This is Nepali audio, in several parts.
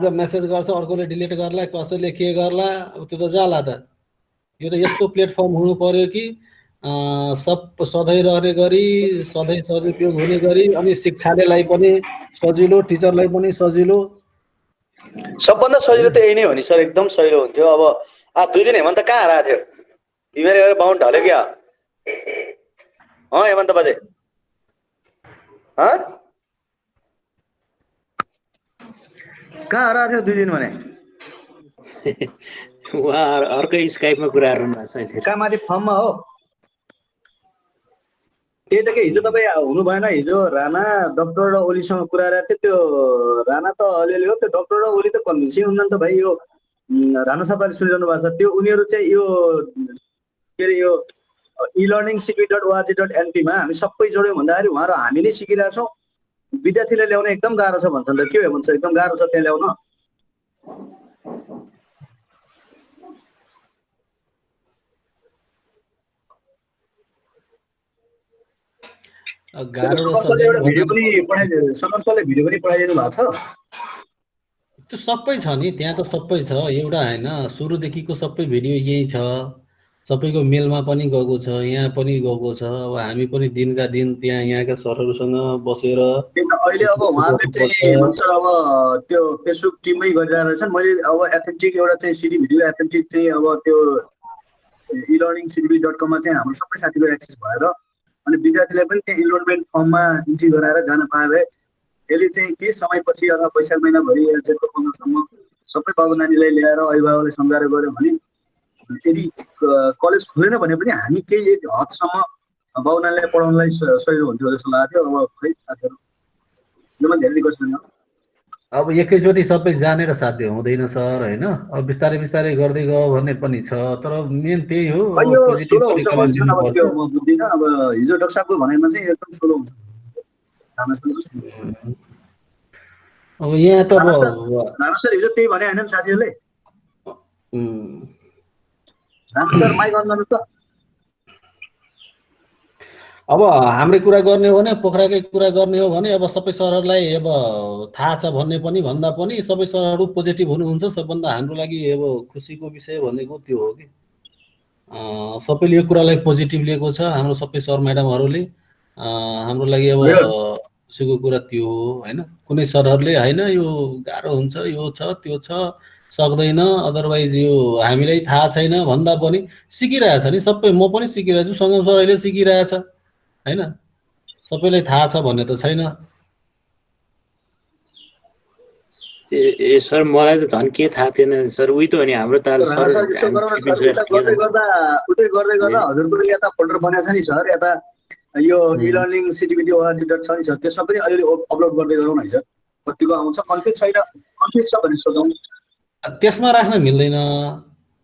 जब मेसेज गर्छ अर्कोले डिलिट गर्ला कसैले के गर्ला अब त्यो त जाला त यो त यस्तो प्लेटफर्म हुनु पर्यो कि सब सधैँ रहने गरी सधैँ सदुपयोग हुने गरी अनि शिक्षालेलाई पनि सजिलो टिचरलाई पनि सजिलो सबभन्दा सजिलो त यही नै हो नि सर एकदम सजिलो हुन्थ्यो अब 2 दिन हेमन्त कहाँ हराएको थियो बिमारी भएर बाहुन ढल्यो क्या हेमन्त बाजे कहाँ हराएको थियो 2 दिन भने उहाँ अर्कै स्काइपमा कुरा गर्नु भएको छ कहाँ माथि फर्ममा हो त्यही त के हिजो तपाईँ हुनु भएन हिजो राणा डाक्टर र ओलीसँग कुरा गरेको थियो त्यो राणा त अलिअलि हो त्यो डाक्टर र ओली त कन्भिन्सिङ हुनुहुन्न त भाइ यो राणा सरकारले सुनिरहनु भएको छ त्यो उनीहरू चाहिँ यो के अरे यो e-learning.cp.org.np मा हामी सबै जोड्यौँ भन्दाखेरि उहाँहरू हामी नै सिकिरहेछौँ विद्यार्थीले ल्याउन एकदम गाह्रो छ भन्छन् त के हो भन्छ एकदम गाह्रो छ त्यहाँ ल्याउन भिडियो पनि पठाइदिनु भएको छ त्यो सबै छ नि त्यहाँ त सबै छ एउटा हैन सुरुदेखिको सबै भिडियो यही छ सबैको मेलमा पनि गएको छ यहाँ पनि गएको छ अब हामी पनि दिनका दिन त्यहाँ यहाँका सरहरुसँग बसेर अहिले अब उहाँहरुले चाहिँ भन्छ अब त्यो फेसबुक टिममै गरिरहेको रहेछन् मैले अब एथेन्टिक एउटा चाहिँ सिडी भिडियो एथेन्टिक चाहिँ अब त्यो e-learning.cdb.com मा चाहिँ हाम्रो सबै साथीको एक्सेस भएर अनि विद्यार्थीले पनि त्यहाँ इनरोलमेन्ट फर्ममा इन्ट्री गराएर जान पाए भए यसले चाहिँ के समयपछि अथवा वैशाख महिनाभरि जेठको 15 सम्म सबै बाबु नानीलाई ल्याएर अभिभावकले सम्झाएर गऱ्यो भने यदि कलेज खुलेन भने पनि हामी केही एक हदसम्म बाबु नानीलाई पढाउनलाई सजिलो हुन्थ्यो जस्तो लाग्थ्यो अब खै साथीहरु यसमा धेरै रिक्वेस्ट छैन अब एकैचोटी सबै जानेर साध्य हुँदैन सर हैन अब बिस्तारै बिस्तारै गर्दै गयो भन्ने पनि छ तर मेन त्यही हो पोजिटिभ तरिकाले लिनुपर्छ म बुझ्दिन अब हिजो डाक्टर साहबको भनाइमा चाहिँ एकदम स्लो हुन्छ अब यहाँ त राणा सर हिजो त्यही भने हैन साथीहरुले राणा सर माइक अन गर्नु त अब हामीले कुरा गर्ने हो भने पोखराकै कुरा गर्ने हो भने अब सबै सरहरुलाई अब थाहा छ भन्ने पनि भन्दा पनि सबै सरहरु पोजिटिभ हुनुहुन्छ सबभन्दा हाम्रो लागि अब खुसीको विषय भनेको त्यो हो कि सबैले यो कुरालाई पोजिटिभ लिएको छ हाम्रो सबै सर म्याडमहरुले हाम्रो लागि अब खुसीको कुरा त्यो हो हैन कुनै सरहरुले हैन यो गाह्रो हुन्छ यो छ त्यो छ सक्दैन अदरवाइज यो हामीलाई थाहा छैन भन्दा पनि सिकिरहेछ नि सबै म पनि सिकिरहेछु संगम सर अहिले सिकिरहेछ हैन सबैलाई थाहा छ भन्ने त छैन ए सर मलाई त झन् के थाहा थिएन सर उही त हो नि हाम्रो ताल सर गर्दै गर्दा हजुरको यता फोल्डर बनाएको छ नि सर यता यो e-learning cdb.org छ नि सर त्यसमा पनि अलिअलि अपलोड गर्दै गरौँ न सर कतिको आउँछ कन्फ्लिक्ट छैन कन्फ्लिक्ट छ भने सोधौँ त्यसमा राख्न मिल्दैन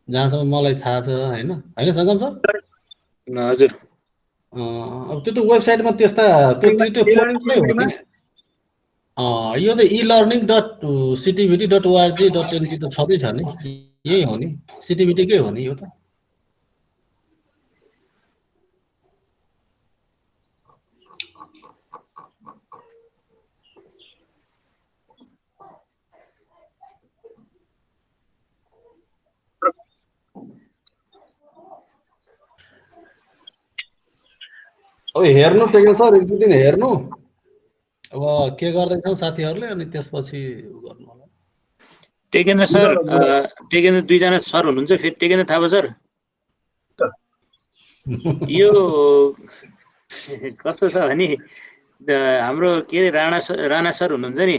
जहाँसम्म मलाई थाहा छ हैन हैन संगम सर हजुर अब त्यो त वेबसाइटमा त्यस्ता त्यो नै हो नि यो त e-learning.ctvt.org.np त छँदै छ नि यही हो नि CTVT कै हो नि यो त अब हेर्नु टेकेन सर एक दुई दिन हेर्नु अब के गर्दैछन् साथीहरुले अनि त्यसपछि गर्नु होला टेकेन्द्र सर टेकेन्द्र दुईजना सर हुनुहुन्छ फेरि टेकेन्द्र थापा सर यो कस्तो छ भने हाम्रो के राणा सर हुनुहुन्छ नि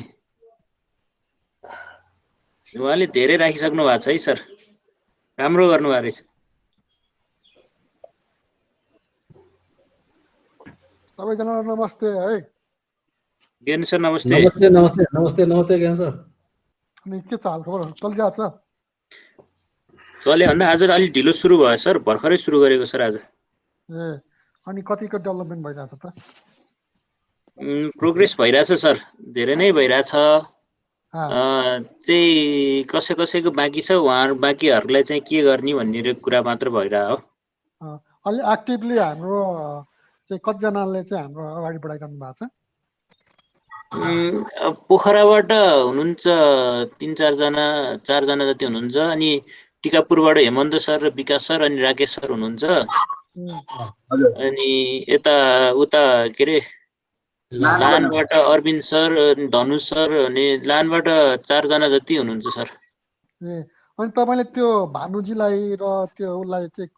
उहाँले धेरै राखिसक्नु भएको छ है सर राम्रो गर्नु भएको रहेछ सबैजना नमस्ते है ज्ञान सर नमस्ते नमस्ते नमस्ते नमस्ते नमस्ते ज्ञान सर अनि के चाल खबर चलिरहेको छ चले भन्दा आज अलि ढिलो सुरु भयो सर भर्खरै सुरु गरेको सर आज ए अनि कतिको डेभलपमेन्ट भइरहेछ त प्रोग्रेस भइरहेछ सर धेरै नै भइरहेछ त्यही कसैको बाँकी छ उहाँहरु बाँकीहरुलाई चाहिँ के गर्ने भन्ने कुरा मात्र भइरहेको हो अलि एक्टिभली हाम्रो चाहिँ कतिजनाले चाहिँ हाम्रो अगाडि बढाइरहनु भएको छ पोखराबाट हुनुहुन्छ 3-4 जना 4 जना जति हुनुहुन्छ अनि टिकापुरबाट हेमन्त सर र विकास सर अनि राकेश सर हुनुहुन्छ हजुर अनि यता उता के रे लानबाट अरविन्द सर अनि धनुष सर अनि लानबाट 4 जना जति हुनुहुन्छ सर ए अनि तपाईँले त्यो भानुजीलाई र त्यो उसलाई चाहिँ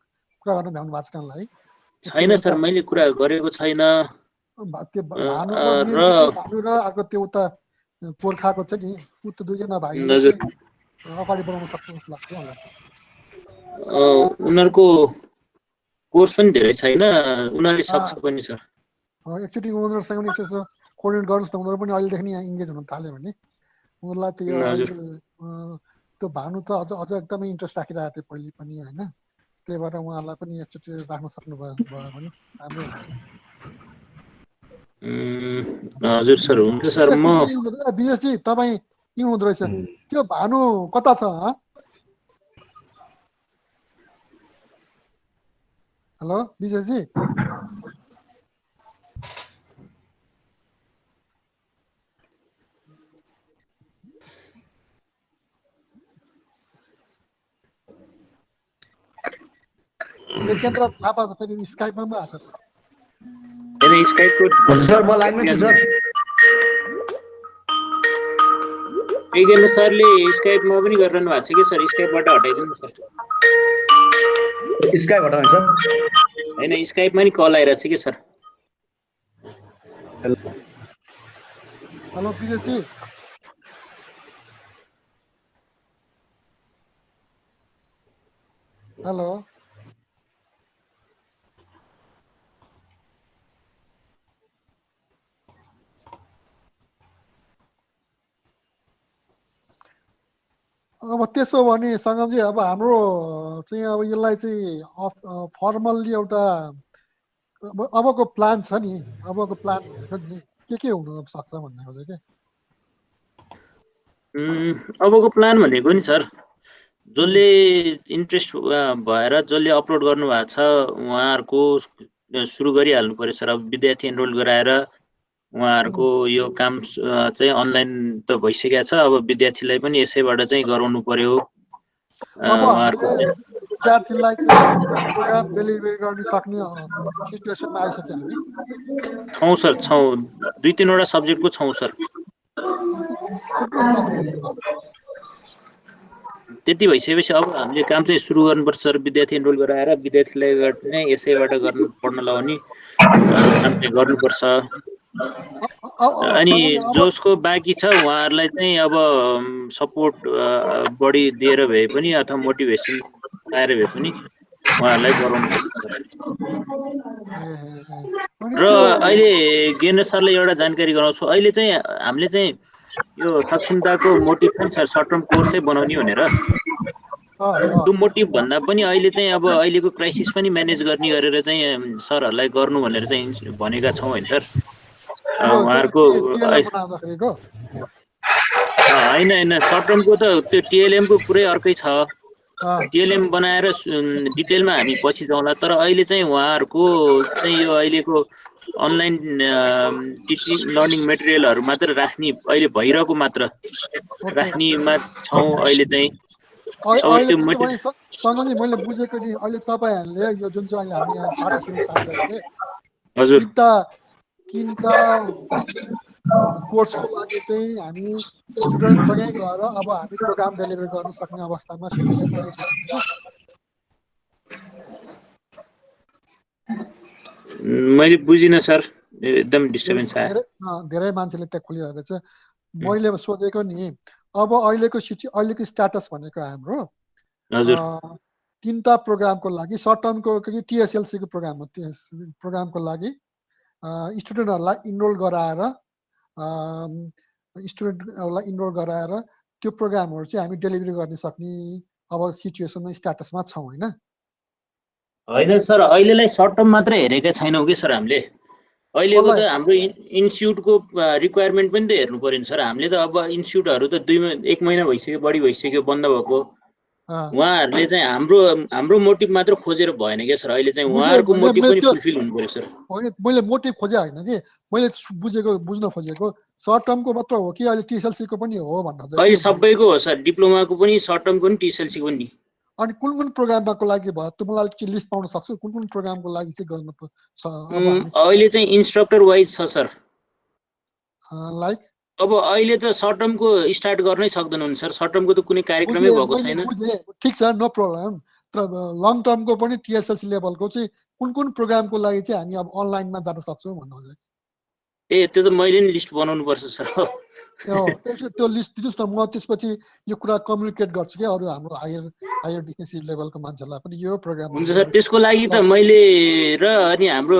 कुरा गर्न भ्याउनु भएको छ उनलाई छैन सर मैले कुरा गरेको छैन त्यो भानुको र भानु र अर्को त्यो उता गोर्खाको चाहिँ नि उता दुईजना भाइले हजुर चाहिँ अगाडि बढाउन सक्छ जस्तो लाग्छ मलाई उनीहरूको कोर्स पनि धेरै छैन उनीहरूले सक्छ पनि सर एकचोटि उनीहरूसँग पनि एकचोटि कोर्डिनेट गर्नुहोस् न उनीहरू पनि अहिलेदेखि यहाँ इङ्गेज हुन थाल्यो भने उनीहरूलाई त्यो हजुर त्यो भानु त अझ अझ एकदमै इन्ट्रेस्ट राखिरहेको थियो पहिले पनि होइन त्यही भएर उहाँहरूलाई पनि एकचोटि राख्न सक्नुभयो भने राम्रो हुन्छ हजुर सर हुन्छ सर म विजेशजी तपाईँ के हुँदो रहेछ त्यो भानु कता छ हेलो विजेशजी केन्द्र थापा त फेरि स्काइपमा पनि आएको छ स्काइपको सर म लाइनमै छु सर एकजना सरले स्काइपमा पनि गरिरहनु भएको छ कि सर स्काइपबाट हटाइदिनु सर स्काइप हटाउनु सर हैन स्काइपमा नि कल आइरहेछ कि सर हेलो विजेशजी हेलो अब त्यसो भने सङ्गमजी अब हाम्रो चाहिँ अब यसलाई चाहिँ फर्मल्ली एउटा अबको प्लान छ नि अबको प्लान भनेको नि के हुन सक्छ भन्ने खोजेँ के अबको प्लान भनेको नि सर जसले इन्ट्रेस्ट भएर जसले अपलोड गर्नु भएको छ उहाँहरूको सुरु गरिहाल्नु पर्यो सर अब विद्यार्थी एनरोल गराएर उहाँहरूको यो काम चाहिँ अनलाइन त भइसकेको छ अब विद्यार्थीलाई पनि यसैबाट चाहिँ गराउनु पर्यो उहाँहरूको विद्यार्थीलाई चाहिँ प्रोग्राम डेलिभरी गर्न सक्ने सिचुएसनमा आइसक्यो हामी छौँ सर छौँ 2-3 वटा सब्जेक्टको छौँ सर त्यति भइसकेपछि अब हामीले काम चाहिँ सुरु गर्नुपर्छ सर विद्यार्थी एनरोल गराएर विद्यार्थीलाई नै यसैबाट गर्न पढ्न लगाउने काम चाहिँ गर्नुपर्छ अनि जसको बाँकी छ उहाँहरूलाई चाहिँ अब सपोर्ट बढी दिएर भए पनि अथवा मोटिभेसन पाएर भए पनि उहाँहरूलाई गराउनुपर्छ र अहिले गेन्द्र सरले एउटा जानकारी गराउँछु अहिले चाहिँ हामीले चाहिँ यो सक्षमताको मोटिभ पनि सर सर्ट टर्म कोर्सै बनाउने भनेर त्यो मोटिभ भन्दा पनि अहिले चाहिँ अब अहिलेको क्राइसिस पनि म्यानेज गर्ने गरेर चाहिँ सरहरूलाई गर्नु भनेर चाहिँ भनेका छौँ होइन सर उहाँहरूको होइन सर्ट टर्मको त त्यो टिएलएमको पुरै अर्कै छ टिएलएम बनाएर डिटेलमा हामी पछि जाउँला तर अहिले चाहिँ उहाँहरूको चाहिँ यो अहिलेको अनलाइन टिचिङ लर्निङ मेटेरियलहरू मात्र राख्ने अहिले भइरहेको मात्र राख्नेमा छौँ अहिले चाहिँ सँगै मैले बुझेको नि अहिले तपाईँहरूले यो जुन चाहिँ अहिले हामी यहाँ पाठशाला साथीहरूले हजुर किनका कोर्सको लागि चाहिँ हामी स्टुडेन्टसँगै गएर अब हामी प्रोग्राम डेलिभर गर्न सक्ने अवस्थामा सिचुएसन आइसक्यो मैले बुझिनँ सर एकदम डिस्टर्बेन्स आयो धेरै मान्छेले त्यहाँ खोलिरहेको छ मैले सोधेको नि अब अहिलेको स्ट्याटस भनेको हाम्रो हजुर 3टा प्रोग्रामको लागि सर्ट टर्मको टिएसएलसीको प्रोग्रामको लागि स्टुडेन्टहरूलाई इनरोल गराएर त्यो प्रोग्रामहरू चाहिँ हामी डेलिभरी गर्न सक्ने अब सिचुएसनमा स्ट्याटसमा छौँ होइन सर अहिलेलाई सर्ट टर्म मात्रै हेरेका छैनौँ कि सर हामीले अहिलेको त हाम्रो इन्स्टिट्युटको रिक्वायरमेन्ट पनि त हेर्नु पर्यो नि सर हामीले त अब इन्स्टिट्युटहरू त 1 महिना भइसक्यो बढी भइसक्यो बन्द भएको उहाँहरूले चाहिँ हाम्रो मोटिभ मात्र खोजेर भएन क्या सर अहिले चाहिँ उहाँहरूको मोटिभ पनि फुलफिल हुनु पर्यो सर मैले मोटिभ खोजे होइन कि मैले बुझ्न खोजेको सर्ट टर्मको मात्र हो कि अहिले TSLC को पनि हो भन्न अहिले चाहिँ सबैको हो सर, डिप्लोमाको पनि, सर्ट टर्मको पनि, TSLC को पनि। अनि कुन प्रोग्रामको लागि भयो त मलाई चाहिँ लिस्ट पाउन सक्छु कुन प्रोग्रामको लागि चाहिँ गर्न छ अब हामी अहिले चाहिँ इन्स्ट्रक्टर वाइज छ सर। लाइक अब अहिले त सर्ट टर्मको स्टार्ट गर्नै सक्दैन हुन्छ सर, सर्ट टर्मको त कुनै कार्यक्रमै भएको छैन। बुझेँ ठिक छ नो प्रब्लम, तर लङ टर्मको पनि TSLC लेभलको चाहिँ कुन प्रोग्रामको लागि चाहिँ हामी अब अनलाइनमा जान सक्छौँ भन्नु चाहिँ। ए त्यो त मैले नि लिस्ट बनाउनु पर्छ सर। त्यो लिस्ट दिनुहोस् न, म त्यसपछि यो कुरा कम्युनिकेट गर्छु कि अरू हाम्रो हायर डिफेन्सिभ लेभलको मान्छेहरूलाई पनि यो प्रोग्राम हुन्छ सर, त्यसको लागि त मैले र अनि हाम्रो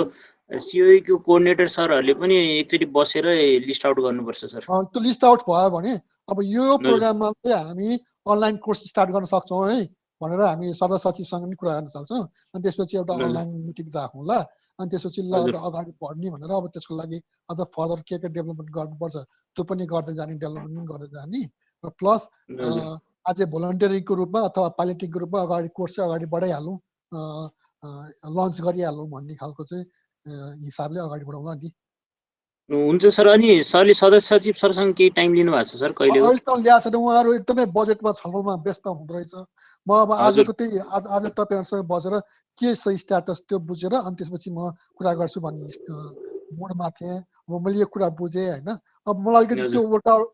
COE को कोअर्डिनेटर सरहरूले पनि एकचोटि बसेर लिस्ट आउट गर्नुपर्छ सर। त्यो लिस्ट आउट भयो भने अब यो प्रोग्राममा चाहिँ हामी अनलाइन कोर्स स्टार्ट गर्न सक्छौँ है भनेर हामी सदस्य सचिवसँग पनि कुरा गर्न सक्छौँ। अनि त्यसपछि एउटा अनलाइन मिटिङ राखौँला, अनि त्यसपछि ल अगाडि बढ्ने भनेर अब त्यसको लागि अब फर्दर के डेभलपमेन्ट गर्नुपर्छ त्यो पनि गर्दै जाने, डेभलपमेन्ट पनि गर्दै जाने, र प्लस अझै भोलन्टियरिङको रूपमा अथवा पाइलटिङको रूपमा अगाडि कोर्स चाहिँ अगाडि बढाइहालौँ, लन्च गरिहालौँ भन्ने खालको चाहिँ हिसाबले अगाडि बढाउँला नि। हुन्छ सर। अनि सरले सदस्य सचिव सरसँग केही टाइम लिनु भएको छ सर? कहिले हो? अहिलेसम्म ल्याएको छैन, उहाँहरू एकदमै बजेटमा छलफलमा व्यस्त हुँदो रहेछ। म अब आजको त्यही आज तपाईँहरूसँग बसेर के छ स्ट्याटस त्यो बुझेर अनि त्यसपछि म कुरा गर्छु भन्ने मोडमा थिएँ। अब मैले यो कुरा बुझेँ होइन। अब मलाई अलिकति त्यो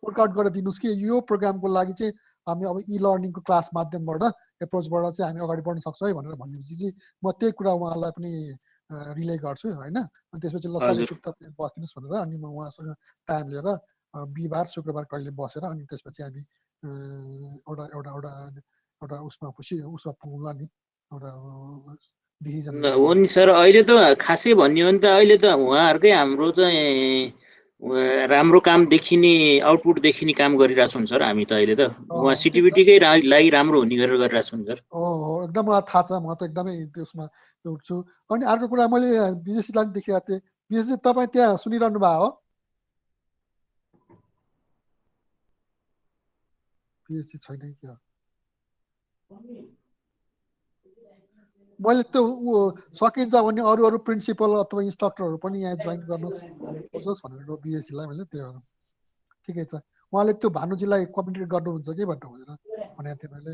वर्कआउट गरेर दिनुहोस् कि यो प्रोग्रामको लागि चाहिँ हामी अब लर्निङको क्लास माध्यमबाट एप्रोचबाट चाहिँ हामी अगाडि बढ्न सक्छौँ है भनेर भनेपछि चाहिँ म त्यही कुरा उहाँलाई पनि रिले गर्छु होइन। अनि त्यसपछि ल सबै तपाईँ बस्दिनुहोस् भनेर अनि म उहाँसँग टाइम लिएर बिहिबार शुक्रबार कहिले बसेर अनि त्यसपछि हामी एउटा उसमा पुगौँला नि, एउटा डिसिजन हो नि सर। अहिले त खासै भन्ने हो भने त अहिले त उहाँहरूकै हाम्रो चाहिँ राम्रो काम देखिने, आउटपुट देखिने काम गरिरहेको छौँ सर हामी त अहिले त। उहाँ CTBT-कै लागि राम्रो हुने गरेर गरिरहेको छौँ सर। एकदम मलाई थाहा छ, म त एकदमै त्यसमा उठ्छु। अनि अर्को कुरा मैले विदेशीलाई देखेको थिएँ, विदेशी तपाईँ त्यहाँ सुनिरहनु भएको हो? पिएचडी छैन क्या मैले त्यो सकिन्छ भने अरू प्रिन्सिपल अथवा इन्स्ट्रक्टरहरू पनि यहाँ जोइन गर्नुहोस् खोजोस् भनेर बिएससीलाई मैले त्यो ठिकै छ। उहाँले त्यो भानुजीलाई कम्युनिकेट गर्नुहुन्छ कि भनेर भनेको थिएँ मैले।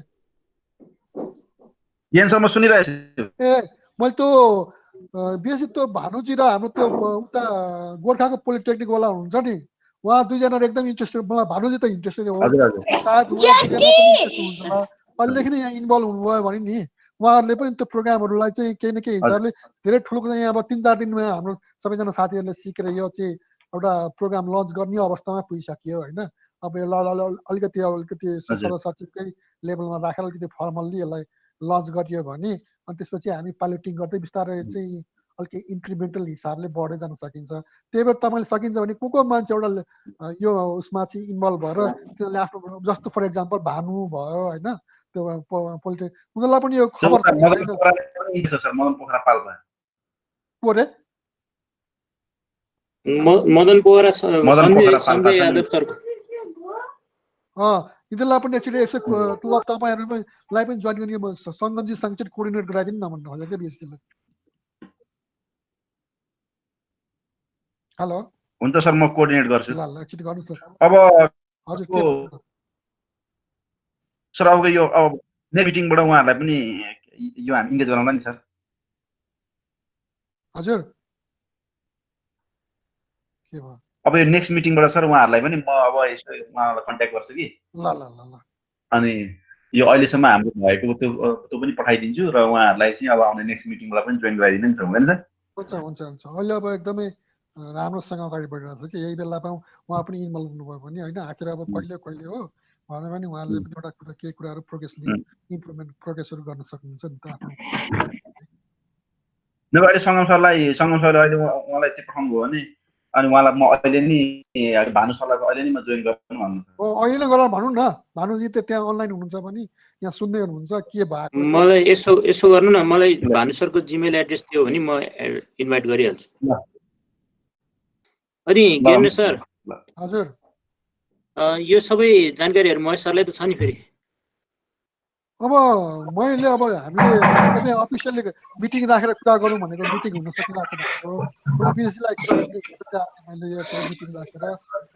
यहाँसम्म सुनिरहेको छु। मैले त्यो बिएससी त्यो भानुजी र हाम्रो त्यो उता गोर्खाको पोलिटेक्निकवाला हुनुहुन्छ नि, उहाँ दुईजना एकदम इन्ट्रेस्टेड। मलाई भानुजी त इन्ट्रेस्टेड हो, सायद उहाँ दुईजना पनि इन्ट्रेस्टेड हुन्छ होला। अहिलेदेखि नै यहाँ इन्भल्भ हुनुभयो भने नि उहाँहरूले पनि त्यो प्रोग्रामहरूलाई चाहिँ केही न केही हिसाबले धेरै ठुलो यहाँ अब 3-4 दिनमा हाम्रो सबैजना साथीहरूले सिकेर यो चाहिँ एउटा प्रोग्राम लन्च गर्ने अवस्थामा पुगिसक्यो होइन। अब यो अलिकति सदस्य सचिवकै लेभलमा राखेर अलिकति फर्मल्ली यसलाई लन्च गरियो भने अनि त्यसपछि हामी पाइलटिङ गर्दै बिस्तारै चाहिँ अलिकति इन्क्रिमेन्टल हिसाबले बढ्दै जान सकिन्छ। त्यही भएर तपाईँले सकिन्छ भने को मान्छे एउटा यो उसमा चाहिँ इन्भल्भ भएर तिनीहरूले आफ्नो, जस्तो फर इक्जाम्पल भानु भयो होइन, त्यो पोलिटिक्स उनीहरूलाई पनि यो खबर मदन पोखरा, सञ्जय यादव सरको यिनीहरूलाई पनि एक्चुअली यसो तपाईँहरूलाई पनि जोइन गर्ने सङ्गमजीसँग चाहिँ कोअर्डिनेट गराइदिनु न भन्नु खोजेको क्या बिएससीलाई। हेलो हुन्छ सर, म कोअर्डिनेट गर्छु। ल एकचोटि गर्नुहोस् न। अब हजुर सर अब यो अब नेक्स्ट मिटिङबाट उहाँहरूलाई पनि यो हामी इन्गेज गराउँला नि सर। हजुर के भयो? अब यो नेक्स्ट मिटिङबाट सर उहाँहरूलाई पनि म अब यसो उहाँलाई कन्ट्याक्ट गर्छु कि। ल ल ल ल अनि यो अहिलेसम्म हाम्रो भएको त्यो पनि पठाइदिन्छु र उहाँहरूलाई चाहिँ अब आउने नेक्स्ट मिटिङबाट पनि जोइन गराइदिनु नि हुँदैन सर? हुन्छ हुन्छ हुन्छ। अहिले अब एकदमै राम्रोसँग अगाडि बढिरहेको छ कि यही बेलामा उहाँ पनि इन्भल्भ हुनुभयो भने होइन, आखिर अब कहिले हो भने पनि उहाँले पनि एउटा कुरा केही कुराहरू प्रोग्रेसहरू गर्न सक्नुहुन्छ नि त आफ्नो। नभए अहिले सङ्गम सरले अहिले उहाँलाई त्यो पठाउनु भयो भने अनि उहाँलाई म अहिले नि भानु सरलाई अहिले नि म जोइन गर्नु भन्नु। अहिले नै गरेर भनौँ न, भानुजी त त्यहाँ अनलाइन हुनुहुन्छ भने यहाँ सुन्दै हुनुहुन्छ के भएको। मलाई यसो गर्नु न, मलाई भानु सरको जिमेल एड्रेस दियो भने म इन्भाइट गरिहाल्छु। अनि गिरिन्द्र सर, हजुर यो सबै जानकारीहरू महेश सरलाई त छ नि फेरि? अब मैले अब हामीले एकदमै अफिसियली मिटिङ राखेर कुरा गरौँ भनेको मिटिङ हुन सकिरहेको छैन हाम्रो। मैले बिएससीलाई कुरा मैले यो कुरो मिटिङ राखेर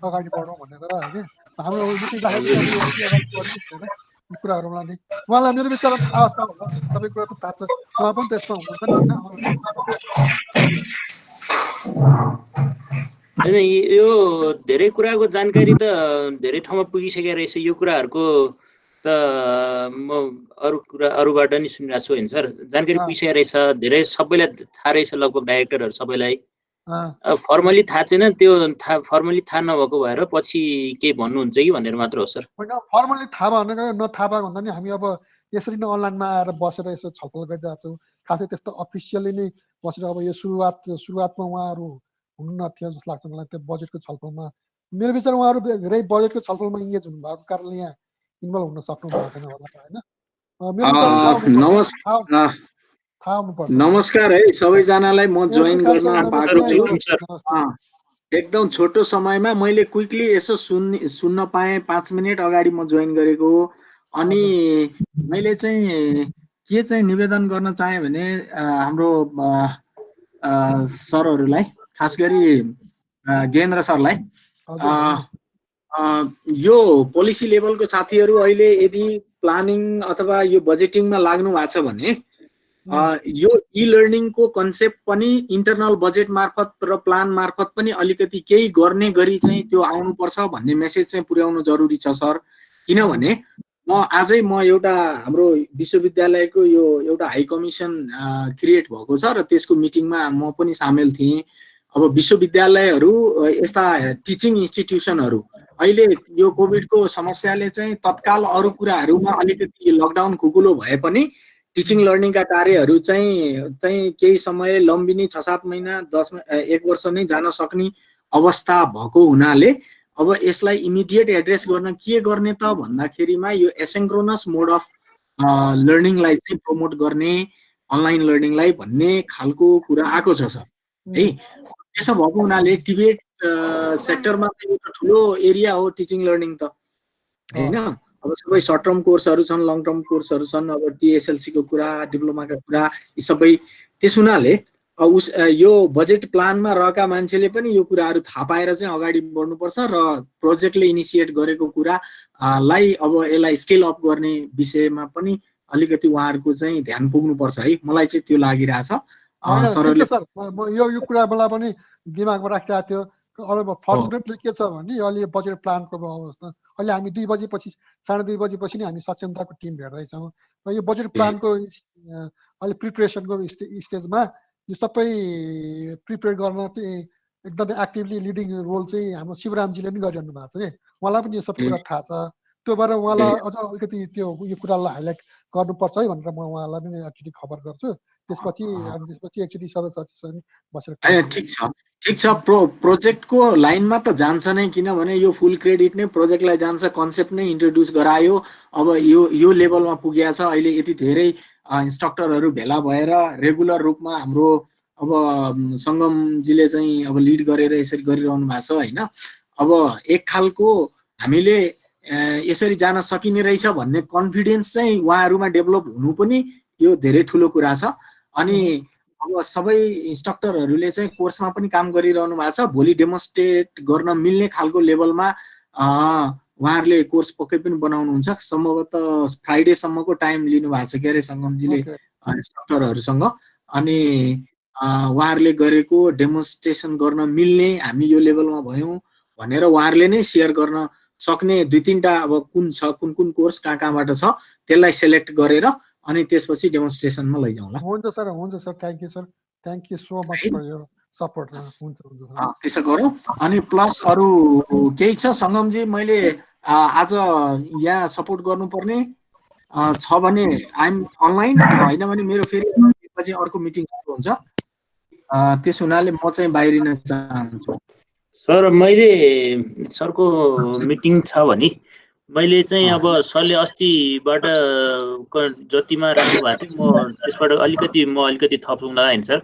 अगाडि बढौँ भनेर होइन। हाम्रो मिटिङ राखेपछि अब यो अगाडि बढ्नु हुँदैन यी कुराहरूमा नि। उहाँलाई मेरो विचारमा थाहा छ होला, सबै कुरा त थाहा छ, उहाँ पनि त्यसमा हुनुहुन्छ नि होइन। होइन यो धेरै कुराको जानकारी त धेरै ठाउँमा पुगिसकेको रहेछ। यो कुराहरूको त म अरूबाट नि सुनिरहेको छु होइन सर, जानकारी पुगिसकेको रहेछ धेरै, सबैलाई थाहा रहेछ लगभग डाइरेक्टरहरू सबैलाई। फर्मली थाहा छैन, त्यो फर्मली थाहा नभएको भएर पछि केही भन्नुहुन्छ कि भनेर मात्र हो सर। होइन फर्मली थाहा भनेको नथाहा भएको भन्दा नि हामी अब यसरी नै अनलाइनमा आएर बसेर यसो छलफल गरिरहेको छौँ। खासै त्यस्तो अफिसियली नै बसेर अब यो सुरुवातमा उहाँहरू हुनु नथ्यो जस्तो लाग्छ मलाई त्यो बजेटको छलफलमा। मेरो विचारमा उहाँहरू धेरै बजेटको छलफलमा इङ्गेज हुनुभएको कारणले यहाँ इन्भल्भ हुन सक्नु भएको छैन होला होइन। मेरो विचारमा थाहा हुनुपर्छ। नमस्कार है सबैजनालाई, म जोइन गर्न पाएको छु। एकदम छोटो समयमा मैले क्विकली यसो सुन्न पाएँ, 5 मिनट अगाडि म जोइन गरेको हो। अनि मैले चाहिँ के चाहिँ निवेदन गर्न चाहेँ भने हाम्रो सरहरूलाई, खास गरी गेन्द्र सरलाई, यो पोलिसी लेभलको साथीहरू अहिले यदि प्लानिङ अथवा यो बजेटिङमा लाग्नु भएको छ भने यो ई लर्निङको कन्सेप्ट पनि इन्टरनल बजेट मार्फत र प्लान मार्फत पनि अलिकति केही गर्ने गरी चाहिँ त्यो आउनुपर्छ भन्ने मेसेज चाहिँ पुर्याउनु जरुरी छ सर। किनभने आजै म एउटा हाम्रो विश्वविद्यालयको यो एउटा हाई कमिसन क्रिएट भएको छ र त्यसको मिटिङमा म पनि सामेल थिएँ। अब विश्वविद्यालयहरू यस्ता टिचिङ इन्स्टिट्युसनहरू अहिले यो कोभिडको समस्याले चाहिँ तत्काल अरू कुराहरूमा अलिकति लकडाउन खुकुलो भए पनि टिचिङ लर्निङका कार्यहरू चाहिँ केही समय लम्बिनी 6-7 महिना 1 वर्ष नै जान सक्ने अवस्था भएको हुनाले अब यसलाई इमिडिएट एड्रेस गर्न के गर्ने त भन्दाखेरिमा यो एसिन्क्रोनस मोड अफ लर्निङलाई चाहिँ प्रमोट गर्ने, अनलाइन लर्निङलाई भन्ने खालको कुरा आएको छ सर है। त्यसो भएको हुनाले टिबेट सेक्टरमा एउटा ठुलो एरिया हो टिचिङ लर्निङ त हैन। अब सबै सर्ट टर्म कोर्सहरू छन्, लङ टर्म कोर्सहरू छन्, अब टिएसएलसी को कुरा, डिप्लोमाका कुरा, यी सबै। त्यस हुनाले यो बजेट प्लानमा रहेका मान्छेले पनि यो कुराहरू थाहा पाएर चाहिँ अगाडि बढ्नुपर्छ र प्रोजेक्टले इनिसिएट गरेको कुरालाई अब यसलाई स्केल अप गर्ने विषयमा पनि अलिकति उहाँहरूको चाहिँ ध्यान पुग्नुपर्छ है, मलाई चाहिँ त्यो लागिरहेछ। सरले सर यो कुरा मलाई पनि दिमागमा राखिरहेको थियो। अब फर्चुनेटली के छ भने अहिले बजेट प्लानको अवस्था, अहिले हामी 2 बजेपछि 2:30 बजेपछि नै हामी सक्षमताको टिम भेट्दैछौँ र यो बजेट प्लानको अहिले प्रिपरेसनको स्टेजमा यो सबै प्रिपेयर गर्न चाहिँ एकदमै एक्टिभली लिडिङ रोल चाहिँ हाम्रो शिवरामजीले पनि गरिरहनु भएको छ कि उहाँलाई पनि यो सबै कुरा थाहा छ। त्यो भएर उहाँलाई अझ अलिकति यो कुरालाई हाइलाइट गर्नुपर्छ है भनेर म उहाँलाई पनि एक्चुअली खबर गर्छु। त्यसपछि एकचोटि सदस्यसँग बसेर ठिक छ। प्रोजेक्टको लाइनमा त जान्छ नै, किनभने यो फुल क्रेडिट नै प्रोजेक्टलाई जान्छ। कन्सेप्ट नै इन्ट्रोड्युस गरायो, अब यो लेभलमा पुगेको छ। अहिले यति धेरै इन्स्ट्रक्टरहरू भेला भएर रेगुलर रूपमा हाम्रो अब सङ्गमजीले चाहिँ अब लिड गरेर यसरी गरिरहनु भएको छ होइन। अब एक खालको हामीले यसरी जान सकिने रहेछ भन्ने कन्फिडेन्स चाहिँ उहाँहरूमा डेभलप हुनु पनि यो धेरै ठुलो कुरा छ। अनि अब सबै इन्स्ट्रक्टरहरूले चाहिँ कोर्समा पनि काम गरिरहनु भएको छ। भोलि डेमोन्स्ट्रेट गर्न मिल्ने खालको लेभलमा उहाँहरूले कोर्स पक्कै पनि बनाउनुहुन्छ। सम्भवतः फ्राइडेसम्मको टाइम लिनुभएको छ के अरे सङ्गमजीले इन्स्ट्रक्टरहरूसँग। अनि उहाँहरूले गरेको डेमोन्स्ट्रेसन गर्न मिल्ने, हामी यो लेभलमा भयौँ भनेर उहाँहरूले नै सेयर गर्न सक्ने 2-3टा अब कुन कोर्स कहाँबाट छ त्यसलाई सेलेक्ट गरेर अनि त्यसपछि डेमोन्स्ट्रेसनमा लैजाउँला। हुन्छ sir, thank you so much for your support. हुन्छ त्यसो गरौँ। अनि प्लस अरू केही छ सङ्गमजी, मैले आज यहाँ सपोर्ट गर्नुपर्ने छ भने आइएम अनलाइन, होइन भने मेरो फेरि 1 बजे अर्को मिटिङ सुरु हुन्छ। त्यस हुनाले म चाहिँ बाहिरिन चाहन्छु। सर मैले सरको मिटिङ छ भने मैले चाहिँ अब सरले अस्तिबाट जतिमा राख्नु भएको थियो म त्यसबाट अलिकति थपौँला हैन सर।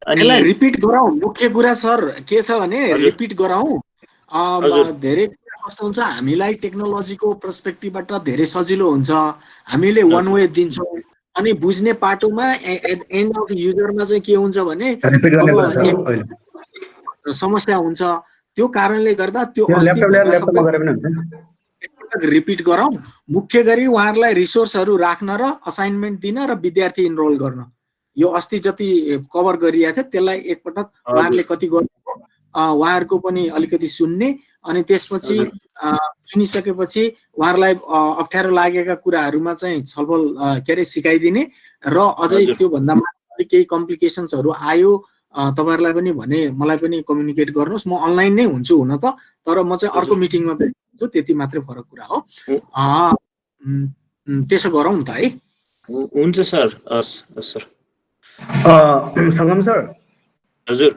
अनि यसलाई रिपिट गराउँ। मुख्य कुरा सर के छ भने रिपिट गराउँ। धेरै कुरा कस्तो हुन्छ हामीलाई टेक्नोलोजीको पर्सपेक्टिभबाट धेरै सजिलो हुन्छ हामीले वान वे दिन्छौँ अनि बुझ्ने पाटोमा एट एन्ड अफ युजरमा चाहिँ के हुन्छ भने रिपिट गर्ने अब पर्छ एक अहिले समस्या हुन्छ त्यो कारणले गर्दा त्यो यो अस्ति ल्यापटप ल्याएर भन्दा ल्यापटपमा सबै गरे पनि हुन्छ रिपिट गरौँ मुख्य गरी उहाँहरूलाई रिसोर्सहरू राख्न र असाइनमेन्ट दिन र विद्यार्थी इनरोल गर्न यो अस्ति जति कभर गरिएको थियो त्यसलाई एकपटक उहाँहरूले कति गर्नु उहाँहरूको पनि अलिकति सुन्ने अनि त्यसपछि सुनिसकेपछि उहाँहरूलाई अप्ठ्यारो लागेका कुराहरूमा चाहिँ छलफल के अरे सिकाइदिने र अझै त्योभन्दा माथि केही कम्प्लिकेसन्सहरू आयो तपाईँहरूलाई पनि भने मलाई पनि कम्युनिकेट गर्नुहोस् म अनलाइन नै हुन्छु हुन त तर म चाहिँ अर्को मिटिङमा भेट्छु त्यति मात्रै फरक कुरा हो त्यसो गरौँ न त है हुन्छ सर हस् सर सङ्गम सर हजुर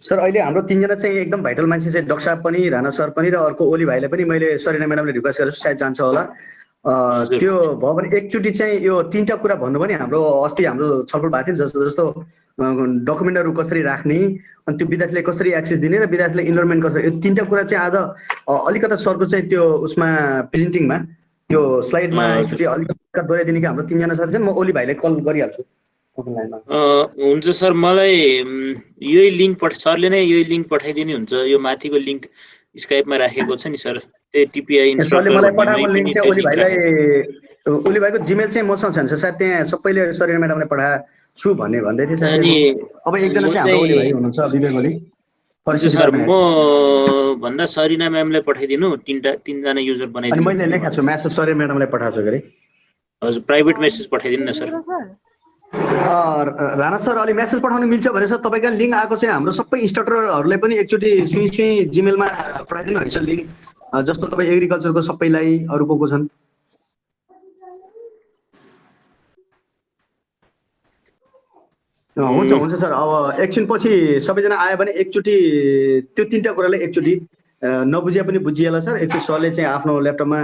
सर अहिले हाम्रो तीनजना चाहिँ एकदम भाइटल मान्छे चाहिँ डक्टर साहब पनि राणा सर पनि र अर्को ओली भाइलाई पनि मैले सरिना म्याडमले रिक्वेस्ट गरेर सायद जान्छ होला त्यो भयो भने एकचोटि चाहिँ यो तीनटा कुरा भन्नु भने हाम्रो अस्ति हाम्रो छलफल भएको थियो जस्तो डकुमेन्टहरू कसरी राख्ने अनि त्यो विद्यार्थीले कसरी एक्सेस दिने र विद्यार्थीले इनरोलमेन्ट कसरी यो तीनटा कुरा चाहिँ आज अलिकता सरको चाहिँ त्यो उसमा प्रेजेन्टिङमा त्यो स्लाइडमा एकचोटि अलिकति दोहोऱ्याइदिने कि हाम्रो तीनजना सर चाहिँ म ओली भाइलाई कल गरिहाल्छु हुन्छ सर मलाई यही लिङ्क सरले नै यही लिङ्क पठाइदिनु हुन्छ यो माथिको लिङ्क स्काइपमा राखेको छ नि सर त्यही टिपिआई इन्स्ट्रक्टर मलाई पठाएको लिङ्क चाहिँ ओली भाइलाई ओली भाइको जिमेल चाहिँ मसँग छ सायद त्यहाँ सबैले सरिना म्याडमले पठाएको छु भन्दै थिए अनि अब एकजना चाहिँ हाम्रो ओली भाइ हुनुहुन्छ विवेक ओली सर म भन्दा सरिना म्यामलाई पठाइदिनु तीनजना युजर बनाइदिनु मैले लेखाएको छु म्यासेज सरिना म्याडमलाई पठाएको छु गरे हजुर प्राइभेट मेसेज पठाइदिनु न सर राणा सर अलि मेसेज पठाउनु मिल्छ भने सर तपाईँको लिङ्क आएको चाहिँ हाम्रो सबै इन्स्ट्रक्टरहरूलाई पनि एकचोटि सुई जिमेलमा पठाइदिनु है सर लिङ्क जस्तो तपाईँ एग्रिकल्चरको सबैलाई अरू को छन् हुन्छ सर अब एकछिनपछि सबैजना आयो भने एकचोटि त्यो तीनटा कुरालाई एकचोटि नबुझिए पनि बुझिएला सर एकचोटि सरले चाहिँ आफ्नो ल्यापटपमा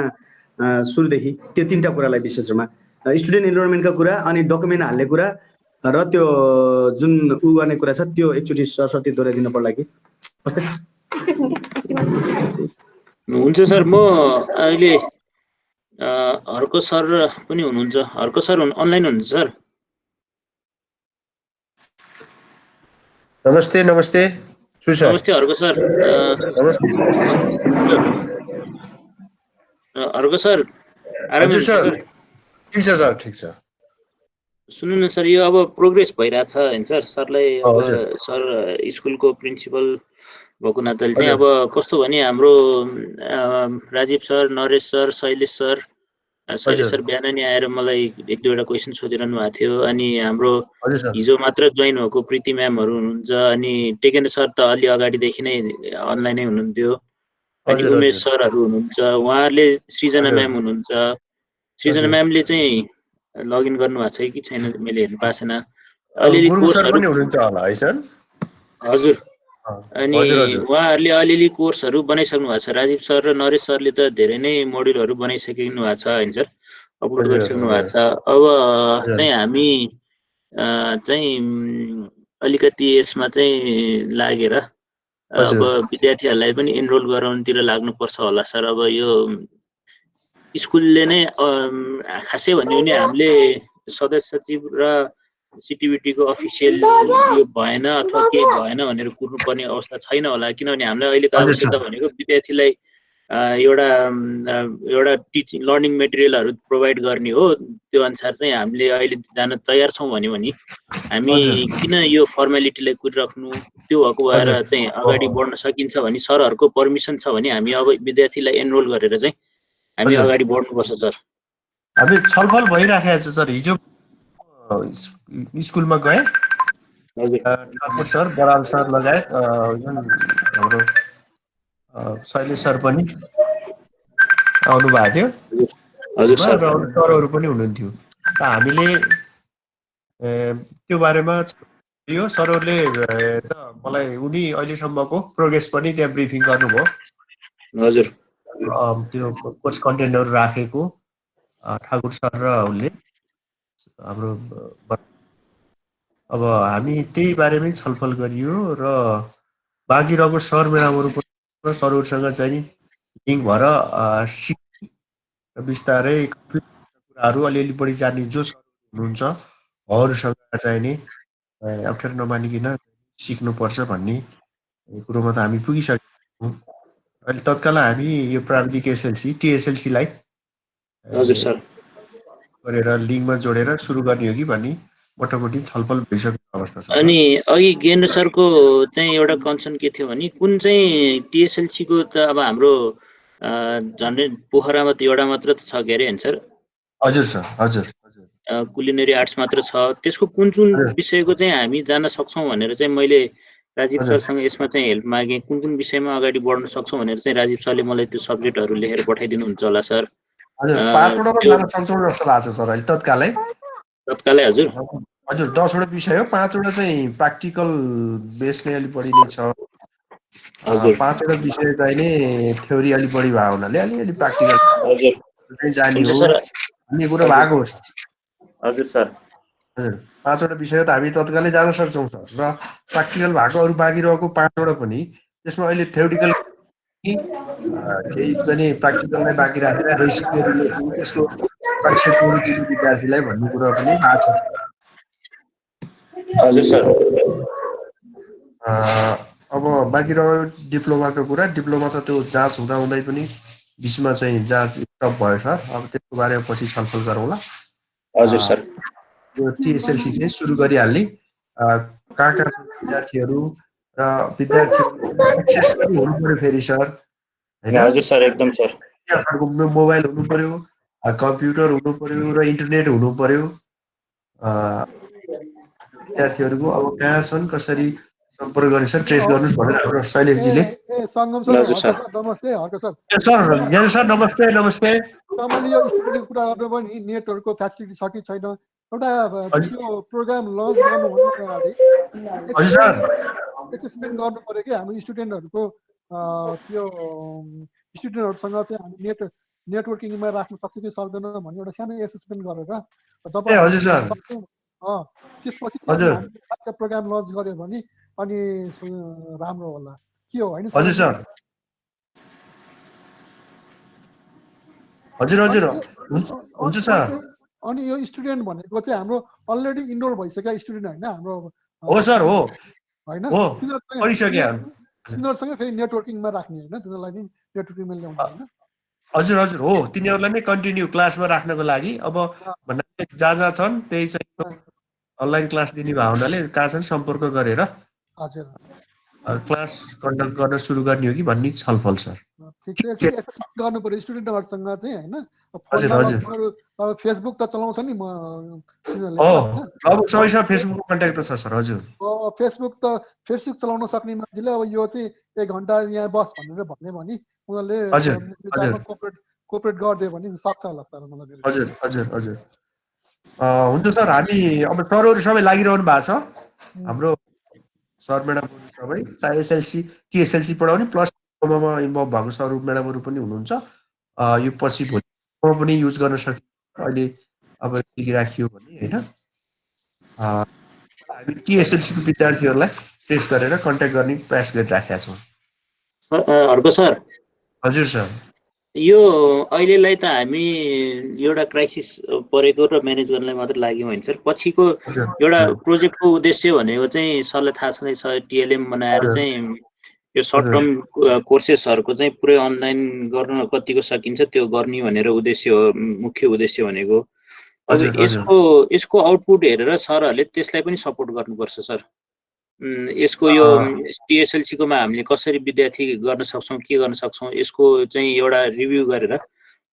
सुरुदेखि त्यो तीनटा कुरालाई विशेष रूपमा स्टुडेन्ट इनरोलमेन्टको कुरा अनि डकुमेन्ट हाल्ने कुरा र त्यो जुन गर्ने कुरा छ त्यो एकचोटि सरस्वती दोहोऱ्याइदिनु पर्ला कि हुन्छ सर म अहिले हर्क सर पनि हुनुहुन्छ हर्क सर अनलाइन हुनुहुन्छ सर नमस्ते नमस्ते नमस्ते हर्क सर हर्क सर आराम सर ठीक छ सर ठीक छ सुन्नु न सर यो अब प्रोग्रेस भइरहेछ हैन सर सरलाई अब सर स्कुलको प्रिन्सिपल भएको नाताले चाहिँ अब कस्तो भने हाम्रो Rajiv sir Naresh sir Shailesh sir बिहान नि आएर मलाई एक दुईवटा क्वेसन सोधिरहनु भएको थियो अनि हाम्रो हिजो मात्र जोइन भएको प्रीति म्यामहरू हुनुहुन्छ अनि टेकेन्द्र सर त अलि अगाडिदेखि नै अनलाइनै हुनुहुन्थ्यो अनि उमेश सरहरू हुनुहुन्छ उहाँहरूले सृजना म्याम हुनुहुन्छ सृजना म्यामले चाहिँ लगइन गर्नु भएको छ कि छैन मैले हेर्नु पाएको छैन अलिअलि कोर्सहरू हुनुहुन्छ होला है सर हजुर अनि उहाँहरूले अलिअलि कोर्सहरू बनाइसक्नु भएको छ राजीव सर र नरेश सरले त धेरै नै मोड्युलहरू बनाइसकिनु भएको छ हैन सर अपलोड गरिसक्नु भएको छ अब चाहिँ हामी चाहिँ अलिकति यसमा चाहिँ लागेर अब विद्यार्थीहरूलाई पनि इनरोल गराउनुतिर लाग्नुपर्छ होला सर अब यो स्कुलले नै खासै भन्यो भने हामीले सदस्य सचिव र सिटिभिटीको अफिसियल यो भएन अथवा के भएन भनेर कुर्नुपर्ने अवस्था छैन होला किनभने हामीलाई अहिलेको आवश्यकता भनेको विद्यार्थीलाई एउटा टिचिङ लर्निङ मेटेरियलहरू प्रोभाइड गर्ने हो त्यो अनुसार चाहिँ हामीले अहिले जान तयार छौँ भन्यो भने हामी किन यो फर्मालिटीलाई कुरिराख्नु त्यो भएको भएर चाहिँ अगाडि बढ्न सकिन्छ भने सरहरूको पर्मिसन छ भने हामी अब विद्यार्थीलाई एनरोल गरेर चाहिँ हामी अगाडि बढ्नुपर्छ सर हामी छलफल भइराखेको छ सर हिजो स्कुलमा गए ठाकुर सर बराल सर लगायत हाम्रो शैलेश सर पनि आउनु भएको थियो हजुर सर र सरहरू पनि हुनुहुन्थ्यो हामीले त्यो बारेमा यो सरहरूले त मलाई उनी अहिलेसम्मको प्रोग्रेस पनि त्यहाँ ब्रिफिङ गर्नुभयो हजुर त्यो कोर्स कन्टेन्टहरू राखेको ठाकुर सर र उनले हाम्रो अब हामी त्यही बारेमै छलफल गरियो र बाँकी रहेको सर मेडामहरू सरहरूसँग चाहिँ लिङ्क भएर सिक्ने र बिस्तारै कुराहरू अलिअलि बढी जान्ने जो हुनुहुन्छ उहाँहरूसँग चाहिँ नि अप्ठ्यारो नमानिकन सिक्नुपर्छ भन्ने कुरोमा त हामी पुगिसकेका छौँ। अहिले तत्काल हामी यो प्राविधिक एसएलसी टिएसएलसीलाई हजुर सर गरेर लिङ्कमा जोडेर सुरु गर्ने हो कि भन्ने मोटामोटी छलफल भइसकेको अवस्था छ। अनि अघि गेन्द्र सरको चाहिँ एउटा कन्सर्न के थियो भने कुन चाहिँ TSLC को त अब हाम्रो झन्डै पोखरामा त एउटा मात्र त छ के अरे होइन सर? हजुर सर, हजुर हजुर। कुलिनरी आर्ट्स मात्र छ, त्यसको कुन कुन विषयको चाहिँ हामी जान सक्छौँ भनेर चाहिँ मैले राजीव सरसँग यसमा चाहिँ हेल्प मागेँ। कुन कुन विषयमा अगाडि बढ्न सक्छौँ भनेर चाहिँ राजीव सरले मलाई त्यो सब्जेक्टहरू लेखेर पठाइदिनुहुन्छ होला सर। हजुर 5 वटामा जान सक्छौँ जस्तो लाग्छ सर अहिले तत्कालै। तत्कालै हजुर हजुर 10 वटा विषय हो, 5 वटा चाहिँ प्र्याक्टिकल बेस नै अलिक बढी नै छ। 5 वटा विषय चाहिँ नि थ्योरी अलिक बढी भएको हुनाले अलिअलि प्र्याक्टिकल जाने हो भन्ने कुरो भएको हो। हजुर सर हजुर 5 वटा विषय त हामी तत्कालै जान सक्छौँ सर, र प्र्याक्टिकल भएको अरू बाँकी रहेको 5 वटा पनि त्यसमा अहिले थ्योरिटिकल केही पनि प्र्याक्टिकललाई बाँकी राखेर रेसिपियरले त्यसको कन्सेप्टहरू दिने विद्यार्थीलाई भन्ने कुरा पनि थाहा छ। हजुर सर अब बाँकी रह्यो डिप्लोमाको कुरा। डिप्लोमा त त्यो जाँच हुँदाहुँदै पनि बिचमा चाहिँ जाँच स्टप भयो सर। अब त्यसको बारेमा पछि छलफल गरौँला। हजुर सर यो टिएसएलसी चाहिँ सुरु गरिहाल्ने कहाँ कहाँ विद्यार्थीहरू र विद्यार्थीहरू एक्सेस पनि हुनु पर्यो फेरि सर, होइन? हजुर सर एकदम सर। मोबाइल हुनु पर्यो, कम्प्युटर हुनु पर्यो र इन्टरनेट हुनु पर्यो। विद्यार्थीहरूको अब कहाँ छन्, कसरी सम्पर्क गर्ने सर, ट्रेस गर्नुहोस् भनेर हाम्रो शैलेशजीले। सङ्गम सर नमस्ते। हर्क सर सर सर नमस्ते नमस्ते। तपाईँले यो स्टुडेन्टको कुरा गर्नुभयो नि, नेटहरूको फ्यासिलिटी छ कि छैन, एउटा त्यो प्रोग्राम लन्च गर्नुभन्दा अगाडि एसेसमेन्ट गर्नु पऱ्यो कि हामी स्टुडेन्टहरूको त्यो स्टुडेन्टहरूसँग चाहिँ हामी नेटवर्किङमा राख्न सक्छौँ कि सक्दैन भन्ने एउटा सानो एसेसमेन्ट गरेर जब त्यसपछि हामी प्रोग्राम लन्च गर्यो भने अनि राम्रो होला के हो, होइन? हजुर सर, हजुर हजुर हुन्छ सर। अनि यो स्टुडेन्ट भनेको चाहिँ हाम्रो अलरेडी इनरोल भइसकेका स्टुडेन्ट होइन हाम्रो? हो सर, हो होइन, तिनीहरूसँग फेरि नेटवर्किङमा राख्ने होइन, तिनीहरूलाई नि नेटवर्किङमा ल्याउने होइन? हजुर हजुर हो, तिनीहरूलाई नै कन्टिन्यू क्लासमा राख्नको लागि। अब भन्नाले जहाँ जहाँ छन् त्यही चाहिँ अनलाइन क्लास दिने भयो हुनाले कहाँ छन् सम्पर्क गरेर हजुर क्लास कन्डक्ट गर्न सुरु गर्ने हो कि भन्ने छलफल सर। गर्नु पर्यो स्टुडेन्टहरूसँग चाहिँ, होइन? अब फेसबुक त चलाउँछ नि अब सबैसँग फेसबुकको कन्ट्याक्ट त छ सर। हजुर फेसबुक चलाउन सक्ने मान्छेले अब यो चाहिँ 1 घन्टा यहाँ बस भनेर भन्यो भने उनीहरूले कोअपरेट गरिदियो भने सक्छ होला सर मलाई। हजुर हजुर हजुर हुन्छ सर। हामी अब सरहरू सबै लागिरहनु भएको छ, हाम्रो सर म्याडमहरू सबै, चाहे एसएलसी टिएसएलसी पढाउने प्लस डिप्लोमामा इन्भल्भ भएको सर म्याडमहरू पनि हुनुहुन्छ। यो पछि भोलि पनि युज गर्न सकिन्छ अहिले अब राखियो भने, होइन? हामी टिएसएलसीको विद्यार्थीहरूलाई टेस्ट गरेर कन्ट्याक्ट गर्ने प्रयास गरिराखेका छौँ। अर्को सर। हजुर सर, यो अहिलेलाई त हामी एउटा क्राइसिस परेको र म्यानेज गर्नलाई मात्र लाग्यौँ होइन सर। पछिको एउटा प्रोजेक्टको उद्देश्य भनेको चाहिँ सरलाई थाहा छँदैछ, टिएलएम बनाएर चाहिँ यो सर्ट टर्म कोर्सेसहरूको चाहिँ पुरै अनलाइन गर्न कतिको सकिन्छ त्यो गर्ने भनेर उद्देश्य हो, मुख्य उद्देश्य भनेको। अब यसको आउटपुट हेरेर सरहरूले त्यसलाई पनि सपोर्ट गर्नुपर्छ सर। यसको यो टिएसएलसीकोमा हामीले कसरी विद्यार्थी गर्न सक्छौँ, के गर्न सक्छौँ, यसको चाहिँ एउटा रिभ्यू गरेर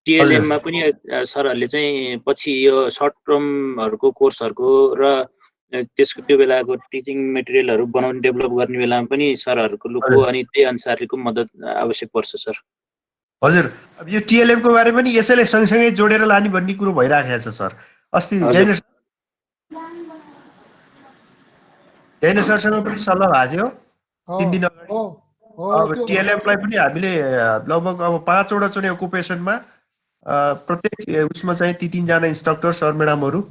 टिएलएममा पनि सरहरूले चाहिँ पछि यो सर्ट टर्महरूको कोर्सहरूको र त्यसको त्यो बेलाको टिचिङ मेटेरियलहरू बनाउने डेभलप गर्ने बेलामा पनि सरहरूको लुको अनि त्यही अनुसारको मद्दत आवश्यक पर्छ सर। हजुर, अब यो टिएलएमको बारे पनि यसैले सँगसँगै जोडेर लाने भन्ने कुरो भइराखेको छ सर। अस्ति जैन सरसँग पनि सल्लाह भएको थियो 3 दिन अगाडि। अब टिएलएमलाई पनि हामीले लगभग अब 5 वटा चाहिँ ओकुपेसनमा प्रत्येक उसमा चाहिँ 3 जना इन्स्ट्रक्टर सर म्याडमहरू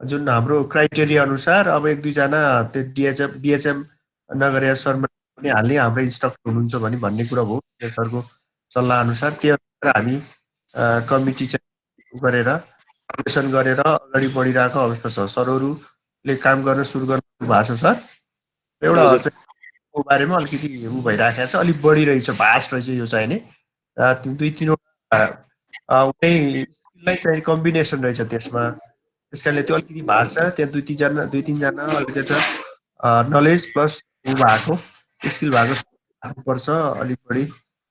जुन हाम्रो क्राइटेरिया अनुसार अब 1-2 जना त्यो बिएचएम नगरे सर पनि हाल्ने हाम्रो इन्स्ट्रक्टर हुनुहुन्छ भन्ने कुरा भयो। सरको सल्लाह अनुसार त्यो अनुसार हामी कमिटी चाहिँ गरेर फर्मेसन गरेर अगाडि बढिरहेको अवस्था छ। सरहरूले काम गर्न सुरु गर्नु भएको छ सर। एउटा हजुर। चाहिँ को बारेमा अलिकति भइराखेको छ, अलिक बढिरहेछ, भास्ट रहेछ यो चाहिँ नि 2-3वटा स्किललाई चाहिँ कम्बिनेसन रहेछ त्यसमा। त्यस कारणले त्यो अलिकति भास्ट छ। त्यहाँ 2-3जना अलिकति नलेज प्लस भएको स्किल भएको पर्छ अलिक बढी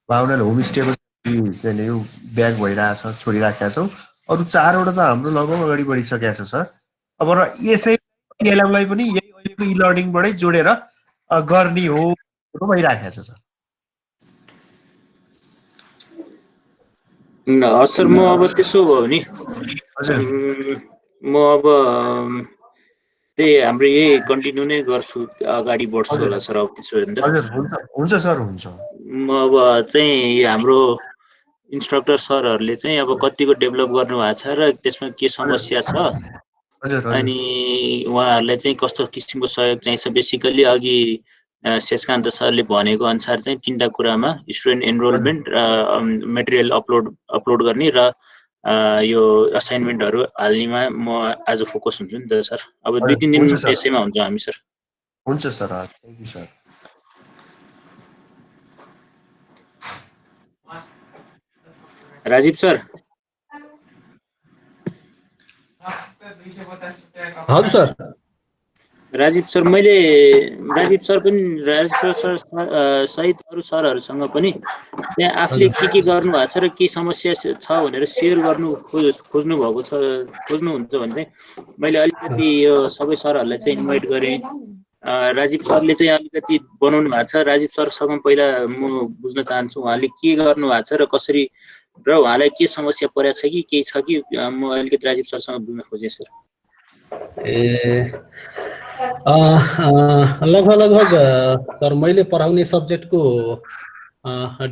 भावनाले होमस्टेको चाहिँ यो ब्याग भइरहेछ, छोडिराखेका छौँ। अरू 4वटा त हाम्रो लगभग अगाडि बढिसकेको छ सर। अब र यसै टिएलएमलाई पनि यही अहिलेको इ लर्निङबाटै जोडेर गर्ने हो भइराखेको छ सर। सर म अब त्यसो भयो भने म अब त्यही हाम्रो यही कन्टिन्यू नै गर्छु, अगाडि बढ्छु होला सर। अब त्यसो भने हुन्छ सर, हुन्छ। म अब चाहिँ हाम्रो इन्स्ट्रक्टर सरहरूले चाहिँ अब कतिको डेभलप गर्नु भएको छ र त्यसमा के समस्या छ अनि उहाँहरूलाई चाहिँ कस्तो किसिमको सहयोग चाहिन्छ। बेसिकली अघि शेषकान्त सरले भनेको अनुसार चाहिँ 3टा कुरामा स्टुडेन्ट एनरोलमेन्ट, मेटेरियल अपलोड गर्ने र यो असाइनमेन्टहरू हाल्नेमा म आज फोकस हुन्छु नि त सर। अब 2-3 दिन त्यसैमा हुन्छ हामी सर। हुन्छ sir, thank you sir. Rajiv sir. हजुर सर। राजीव सर पनि राजीव सर सहित अरू सरहरूसँग पनि त्यहाँ आफूले के गर्नु भएको छ र के समस्या छ भनेर सेयर गर्नु खोज्नुहुन्छ भने चाहिँ मैले अलिकति यो सबै सरहरूलाई चाहिँ इन्भाइट गरेँ। राजीव सरले चाहिँ अलिकति बनाउनु भएको छ। राजीव सरसँग पहिला म बुझ्न चाहन्छु उहाँले के गर्नु भएको छ र कसरी, र उहाँलाई के समस्या परेको छ कि केही छ कि म अलिकति राजीव सरसँग बुझ्न खोजेँ सर। लगभग सर मैले पढाउने सब्जेक्टको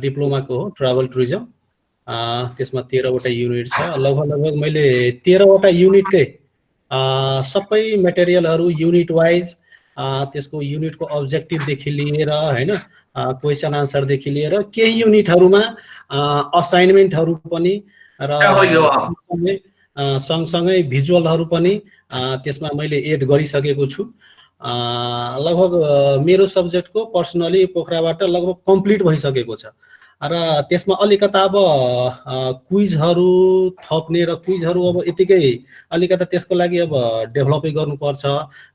डिप्लोमाको हो ट्राभल टुरिज्म। त्यसमा 13वटा युनिट छ। लगभग मैले 13वटा युनिटकै सबै मेटेरियलहरू युनिट वाइज त्यसको युनिटको अब्जेक्टिभदेखि लिएर होइन क्वेसन आन्सरदेखि लिएर केही युनिटहरूमा असाइनमेन्टहरू पनि र सँगसँगै भिजुअलहरू पनि त्यसमा मैले एड गरिसकेको छु। लगभग मेरो सब्जेक्टको पर्सनली पोखराबाट लगभग कम्प्लिट भइसकेको छ र त्यसमा अलिकता अब क्विजहरू थप्ने र क्विजहरू अब यतिकै अलिकता त्यसको लागि अब डेभलपै गर्नुपर्छ।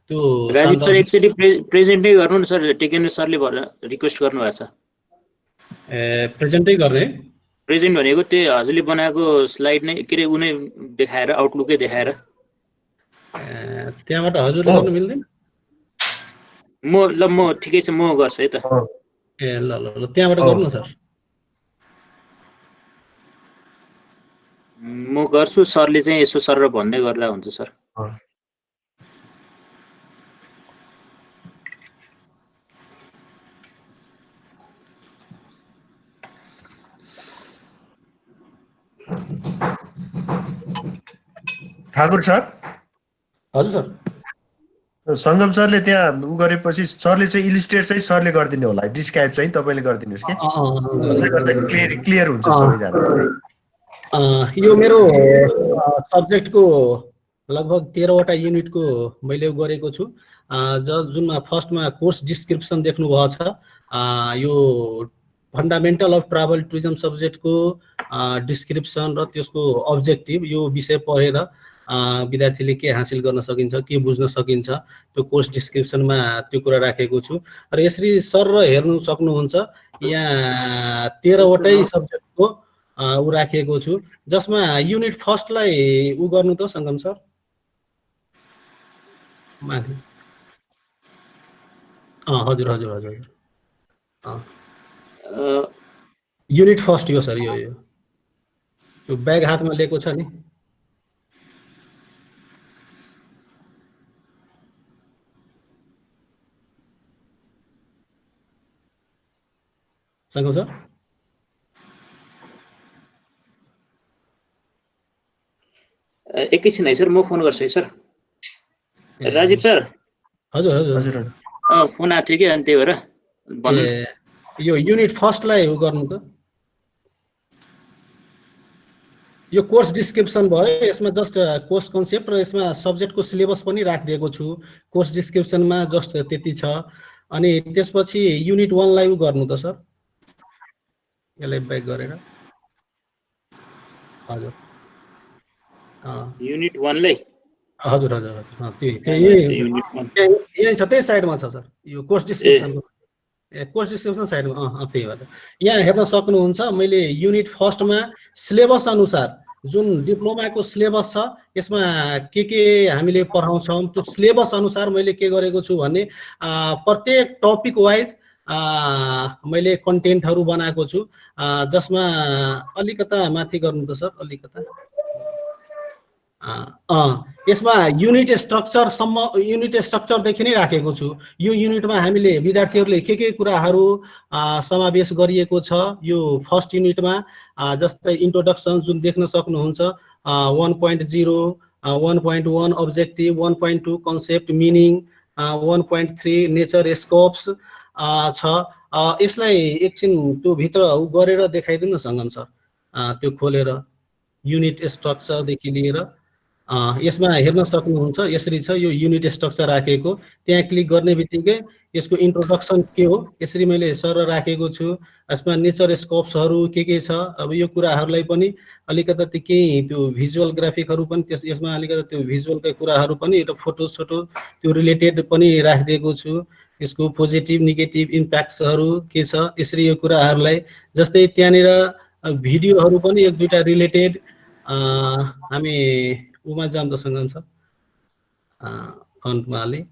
त्यो राजीव सर एकचोटि प्रेजेन्टै गर्नु न सर। टेकेन्द्र सरले रिक्वेस्ट गर्नुभएको छ। प्रेजेन्टै गर्ने? प्रेजेन्ट भनेको त्यो हजुरले बनाएको स्लाइड नै के अरे उनै देखाएर आउटलुकै देखाएर त्यहाँबाट हजुरले गर्नु मिल्दैन? म ठिकै छ, म गर्छु है त। ल त्यहाँबाट गर्नु सर। म गर्छु, सरले चाहिँ यसो सर भन्दै गर्दा हुन्छ सर। ठाकुर सर। हजुर सर। सङ्गम सरले त्यहाँ उ गरेपछि सरले चाहिँ इलिस्ट्रेट चाहिँ सरले गरिदिनु होला, डिस्क्राइब चाहिँ तपाईँले गरिदिनुहोस् कि त्यसले गर्दा क्लियर हुन्छ सबैजना। यो मेरो सब्जेक्टको लगभग 13वटा युनिटको मैले गरेको छु। जुनमा फर्स्टमा कोर्स डिस्क्रिप्सन देख्नुभएको छ। यो फन्डामेन्टल अफ ट्राभल टुरिज्म सब्जेक्टको डिस्क्रिप्सन र त्यसको अब्जेक्टिभ यो विषय पढेर विद्यार्थीले के हासिल गर्न सकिन्छ, के बुझ्न सकिन्छ, त्यो कोर्स डिस्क्रिप्सनमा त्यो कुरा राखेको छु। र यसरी सर हेर्नु सक्नुहुन्छ यहाँ 13वटै सब्जेक्टको ऊ राखेको छु, जसमा युनिट फर्स्टलाई ऊ गर्नु त सङ्गम सर माथि। हजुर हजुर हजुर हजुर युनिट फर्स्ट यो सर। यो ब्याग हातमा लिएको छ नि। सङ्गम सर एकैछिन है सर, म फोन गर्छु है सर। राजीव सर। हजुर हजुर हजुर फोन आएको थियो कि अनि त्यही भएर भन्नु। यो युनिट फर्स्टलाई उ गर्नु त। यो कोर्स डिस्क्रिप्सन भयो, यसमा जस्ट कोर्स कन्सेप्ट र यसमा सब्जेक्टको सिलेबस पनि राखिदिएको छु। कोर्स डिस्क्रिप्सनमा जस्ट त्यति छ। अनि त्यसपछि युनिट 1 लाई गर्नु त सर, यसलाई ब्याक गरेर। हजुर युनिट 1 लाई हजुर हजुर हजुर यही छ, त्यही साइडमा छ सर, यो कोर्स डिस्क्रिप्सन। कोर्स डिस्क्रिप्सन साइडमा त्यही भएर यहाँ हेर्न सक्नुहुन्छ। मैले युनिट 1 मा सिलेबस अनुसार जुन डिप्लोमाको सिलेबस छ यसमा के हामीले पढाउँछौँ त्यो सिलेबस अनुसार मैले के गरेको छु भने प्रत्येक टपिक वाइज मैले कन्टेन्टहरू बनाएको छु, जसमा अलिकता माथि गर्नु त सर, अलिकता यसमा युनिट स्ट्रक्चरदेखि नै राखेको छु। यो युनिटमा हामीले विद्यार्थीहरूले के कुराहरू समावेश गरिएको छ यो फर्स्ट युनिटमा, जस्तै इन्ट्रोडक्सन जुन देख्न सक्नुहुन्छ, 1.0, 1.1 objective, 1.2 concept meaning, 1.3 nature scopes छ। यसलाई एकछिन त्यो भित्र गरेर देखाइदिनु न सङ्गम सर, त्यो खोलेर युनिट स्ट्रक्चरदेखि लिएर यसमा हेर्न सक्नुहुन्छ। यसरी छ यो युनिट स्ट्रक्चर राखेको, त्यहाँ क्लिक गर्ने बित्तिकै यसको इन्ट्रोडक्सन के हो यसरी मैले सर राखेको छु। यसमा नेचर स्कोप्सहरू के छ, अब यो कुराहरूलाई पनि अलिकता केही त्यो भिजुअल ग्राफिकहरू पनि यसमा अलिकता त्यो भिजुअलका कुराहरू पनि र फोटो त्यो रिलेटेड पनि राखिदिएको छु। यसको पोजिटिभ नेगेटिभ इम्प्याक्ट्सहरू के छ यसरी यो कुराहरूलाई, जस्तै त्यहाँनिर भिडियोहरू पनि एक दुईवटा रिलेटेड हामी उमा जाम त सङ्गम छ फन्टमा अलि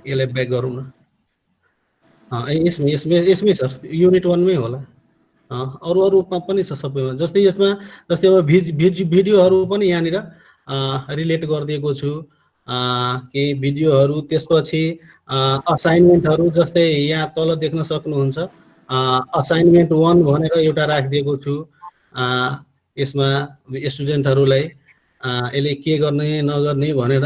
यसलाई ब्याक गरौँ न। यसमै सर युनिट 1 मै होला, अरूमा पनि छ सबैमा। जस्तै यसमा अब भिडियोहरू पनि यहाँनिर रिलेट गरिदिएको छु, केही भिडियोहरू। त्यसपछि असाइनमेन्टहरू, जस्तै यहाँ तल देख्न सक्नुहुन्छ असाइनमेन्ट 1 भनेर एउटा राखिदिएको छु। यसमा स्टुडेन्टहरूलाई यसले के गर्ने नगर्ने भनेर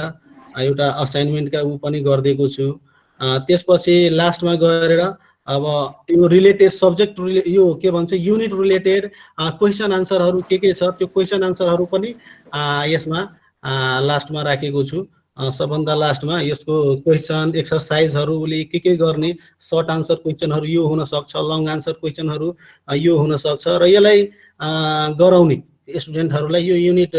एउटा असाइनमेन्टका पनि गरिदिएको छु। त्यसपछि लास्टमा गएर अब यो रिलेटेड सब्जेक्ट यो के भन्छ युनिट रिलेटेड क्वेसन आन्सरहरू के छ त्यो क्वेसन आन्सरहरू पनि यसमा लास्टमा राखेको छु। सबभन्दा लास्टमा यसको क्वेसन एक्सरसाइजहरूले के गर्ने, सर्ट आन्सर क्वेसनहरू यो हुन सक्छ, लङ आन्सर क्वेसनहरू यो हुन सक्छ र यसलाई गराउने स्टुडेन्टहरूलाई यो युनिट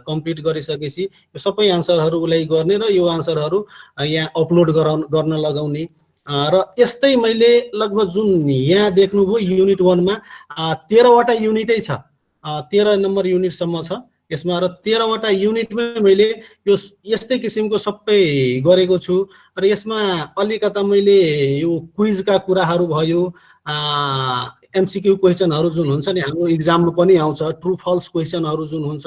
कम्प्लिट गरिसकेपछि यो सबै आन्सरहरूलाई गर्ने र यो आन्सरहरू यहाँ अपलोड गर्न लगाउने। र यस्तै मैले लगभग जुन यहाँ देख्नुभयो युनिट 1 मा 13 वटा युनिटै छ, 13 नम्बर युनिटसम्म छ यसमा, र 13 वटा युनिटमै मैले यो यस्तै किसिमको सबै गरेको छु। र यसमा अलिकता मैले यो क्विजका कुराहरू भयो, एमसीक्यू क्वेसनहरू जुन हुन्छ नि हाम्रो इक्जाममा पनि आउँछ, ट्रु फल्स क्वेसनहरू जुन हुन्छ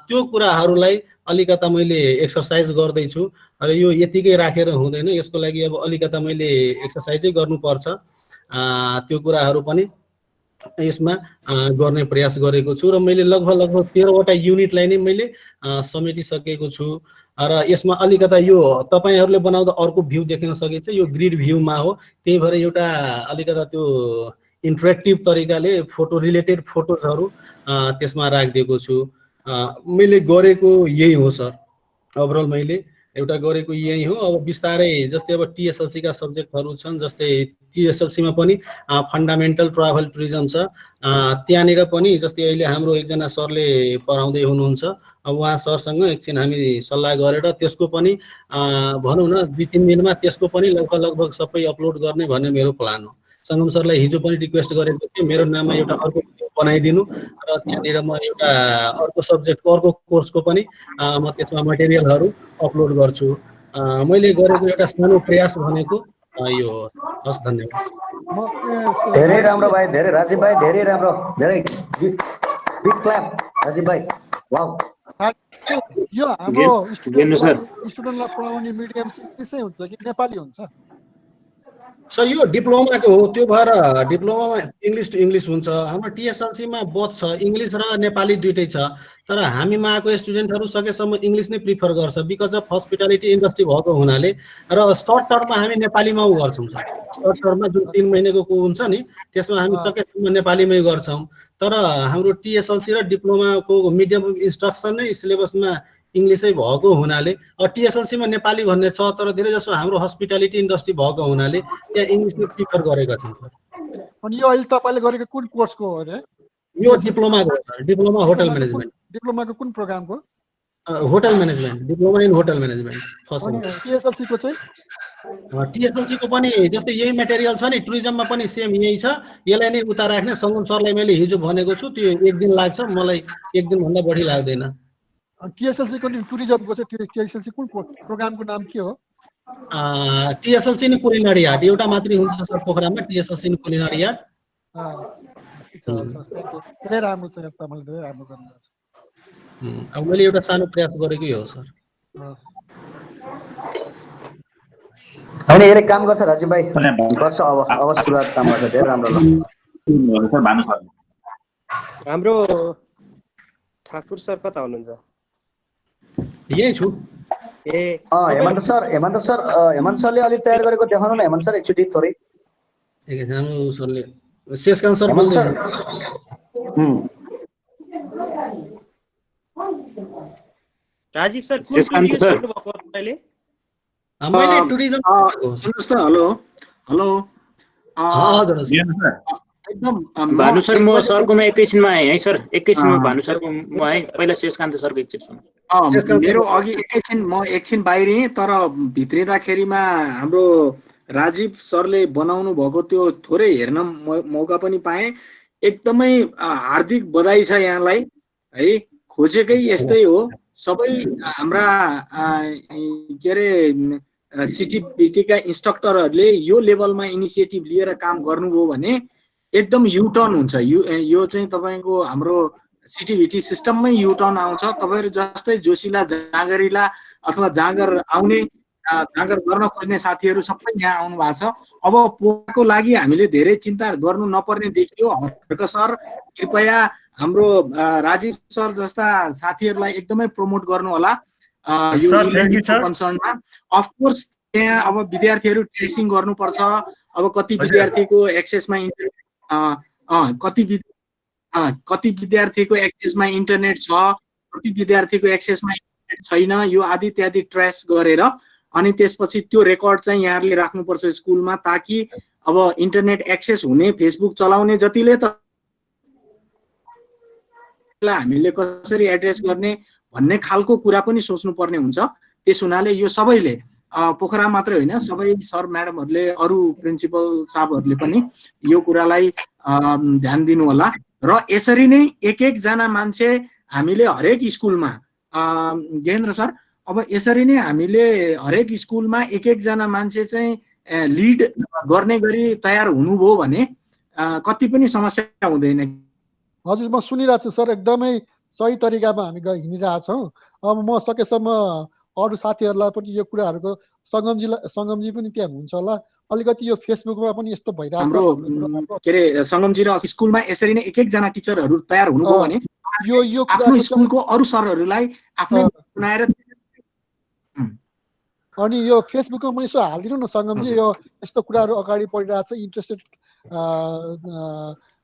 त्यो कुराहरूलाई अलिकता मैले एक्सरसाइज गर्दैछु। र यो यतिकै राखेर हुँदैन, यसको लागि अब अलिकता मैले एक्सरसाइजै गर्नुपर्छ। त्यो कुराहरू पनि यसमा गर्ने प्रयास गरेको छु र मैले लगभग 13 वटा युनिटलाई नै मैले समेटिसकेको छु। र यसमा अलिकता यो तपाईहरूले बनाउँदा अर्को भ्यू देख्न सकिन्छ, यो ग्रिड भ्यूमा हो, त्यही भएर एउटा अलिकता त्यो इन्टरेक्टिभ तरिकाले फोटो रिलेटेड फोटोजहरू त्यसमा राखिदिएको छु। मैले गरेको यही हो सर, ओभरअल मैले एउटा गरेको यही हो। अब बिस्तारै जस्तै अब टिएसएलसी का सब्जेक्टहरू छन्, जस्तै टिएसएलसी मा पनि फन्डामेन्टल ट्राभल टुरिज्म छ, त्यहाँनिर पनि जस्तै अहिले हाम्रो एकजना सरले पढाउँदै हुनुहुन्छ, अब उहाँ सरसँग एकछिन हामी सल्लाह गरेर त्यसको पनि भनौँ न 2-3 दिनमा त्यसको पनि लगभग सबै अपलोड गर्ने भन्ने मेरो प्लान हो। सङ्गम सरलाई हिजो पनि रिक्वेस्ट गरेको थिएँ मेरो नाममा एउटा अर्को बनाइदिनु र त्यहाँनिर म एउटा अर्को सब्जेक्टको अर्को कोर्सको पनि म त्यसमा मटेरियलहरू अपलोड गर्छु। मैले गरेको एउटा सानो प्रयास भनेको यो हो। हस्, धन्यवाद। धेरै राम्रो भाइ, धेरै राजीव भाइ, धेरै राम्रो, धेरै बिग क्ल्याप राजीव भाइ। वाउ, यो हाम्रो स्टुडेन्टलाई पढाउने मिडियम चाहिँ त्यसै हुन्छ कि नेपाली हुन्छ? सर यो डिप्लोमाको हो, त्यो भएर डिप्लोमामा इङ्ग्लिस टु इङ्ग्लिस हुन्छ। हाम्रो टिएसएलसीमा बोथ छ, इङ्ग्लिस र नेपाली दुइटै छ। तर हामीमा आएको स्टुडेन्टहरू सकेसम्म इङ्ग्लिस नै प्रिफर गर्छ बिकज अफ हस्पिटालिटी इन्डस्ट्री भएको हुनाले। र सर्ट टर्ममा हामी नेपालीमा गर्छौँ सर। सर्ट टर्ममा जुन 3 महिनाको हुन्छ नि त्यसमा हामी सकेसम्म नेपालीमै गर्छौँ। तर हाम्रो टिएसएलसी र डिप्लोमाको मिडियम इन्स्ट्रक्सन नै सिलेबसमा इङ्ग्लिसै भएको हुनाले टिएसएलसीमा नेपाली भन्ने छ, तर धेरै जसो हाम्रो हस्पिटालिटी इन्डस्ट्री भएको हुनाले त्यहाँ इङ्ग्लिसले प्रिफर गरेका छौँ सर। अनि यो अहिले तपाईँले गरेको कुन कोर्सको हो अरे? यो डिप्लोमाको हो सर, डिप्लोमा होटल म्यानेजमेन्ट। डिप्लोमाको कुन प्रोग्रामको? Hotel management, diploma in hotel management first. अनि टिएसएलसीको चाहिँ? टिएसएलसीको पनि जस्तै यही मेटेरियल छ नि, टुरिज्ममा पनि सेम यही छ। यसलाई नै उता राख्ने सङ्गम सरलाई मैले हिजो भनेको छु, त्यो 1 दिन लाग्छ, मलाई 1 दिनभन्दा बढी लाग्दैन। टिएसएलसीको नि टुरिज्मको चाहिँ टिएसएलसी कुन प्रोग्रामको नाम के हो? टिएसएलसी नि कुलिनरी आर्ट एउटा मात्रै हुन्छ सर पोखरामा, टिएसएलसी नि कुलिनरी आर्ट। धेरै राम्रो छ, तपाईँले धेरै राम्रो गर्नुहुन्छ। अब मैले एउटा सानो प्रयास गरेकै हो सर। होइन यसले काम गर्छ राजीव भाइ, गर्छ अब सुरुवात काम गर्छ, धेरै राम्रो ल। सर भानु सर हाम्रो ठाकुर सर कता हुनुहुन्छ? यही छु। हेमन्त सरले अलि तयार गरेको देखाउनु न हेमन्त सर एकचोटि थोरै। एकैछिन सरले शेषकान्त सर बोल्दै राजीव सर कुन भिडियो गर्नु भएको अहिले? मैले टुरिज्म सुन्नुस् त। हेलो हेलो एकदम भानु सर म सरकोमा एकैछिनमा आएँ है सर, एकैछिनमा भानु सरको म आएँ। पहिला शेषकान्त सरको एकचोटि सुन्नु। मेरो अघि एकछिन बाहिरिएँ, तर भित्रिँदाखेरिमा हाम्रो राजीव सरले बनाउनु भएको त्यो थोरै हेर्न मौका पनि पाएँ। एकदमै हार्दिक बधाई छ यहाँलाई है। खोजेकै यस्तै हो, सबै हाम्रा के अरे सिटिभिटीका इन्स्ट्रक्टरहरूले यो लेभलमा इनिसिएटिभ लिएर काम गर्नुभयो भने एकदम युटर्न हुन्छ। यो चाहिँ तपाईँको हाम्रो सिटिभिटी सिस्टममै युटर्न आउँछ। तपाईँहरू जस्तै जोसिला जाँगरीला अथवा जाँगर गर्न खोज्ने साथीहरू सबै यहाँ आउनु भएको छ। अब पोकाको लागि हामीले धेरै चिन्ता गर्नु नपर्ने देखियो। हर्क सर कृपया हाम्रो राजीव सर जस्ता साथीहरूलाई एकदमै प्रमोट गर्नु होला यो कन्सर्नमा। अफकोर्स त्यहाँ अब विद्यार्थीहरू ट्रेसिङ गर्नुपर्छ। अब कति विद्यार्थीको एक्सेसमा कति विद्यार्थीको एक्सेसमा इन्टरनेट छ, कति विद्यार्थीको एक्सेसमा इन्टरनेट छैन, यो आदि इत्यादि ट्रेस गरेर अनि त्यसपछि त्यो रेकर्ड चाहिँ यहाँहरूले राख्नुपर्छ स्कुलमा, ताकि अब इन्टरनेट एक्सेस हुने फेसबुक चलाउने जतिले त हामीले कसरी एड्रेस गर्ने भन्ने खालको कुरा पनि सोच्नु पर्ने हुन्छ। त्यस हुनाले यो सबैले पोखरा मात्रै होइन, सबै सर म्याडमहरूले, अरू प्रिन्सिपल साहबहरूले पनि यो कुरालाई ध्यान दिनु होला। र यसरी नै एक-एकजना मान्छे हामीले हरेक स्कुलमा, गेन्द्र सर अब यसरी नै हामीले हरेक स्कुलमा एक-एकजना मान्छे चाहिँ लिड गर्ने गरी तयार हुनुभयो भने कति पनि समस्या हुँदैन। हजुर म सुनिरहेको छु सर, एकदमै सही तरिकामा हामी हिँडिरहेछौँ। अब म सकेसम्म अरू साथीहरूलाई पनि यो कुराहरूको सङ्गमजी पनि त्यहाँ हुन्छ होला, अलिकति यो फेसबुकमा पनि यस्तो भइरहेको हाम्रो के अरे सङ्गमजी र स्कुलमा यसरी नै एक-एकजना टिचरहरू तयार हुनुभयो भने यो आफ्नो स्कुलको अरू सरहरूलाई आफ्नै बनाएर अनि यो फेसबुकमा पनि यसो हालिदिनु न सङ्गमजी, यो यस्तो कुराहरू अगाडि बढिरहेको छ,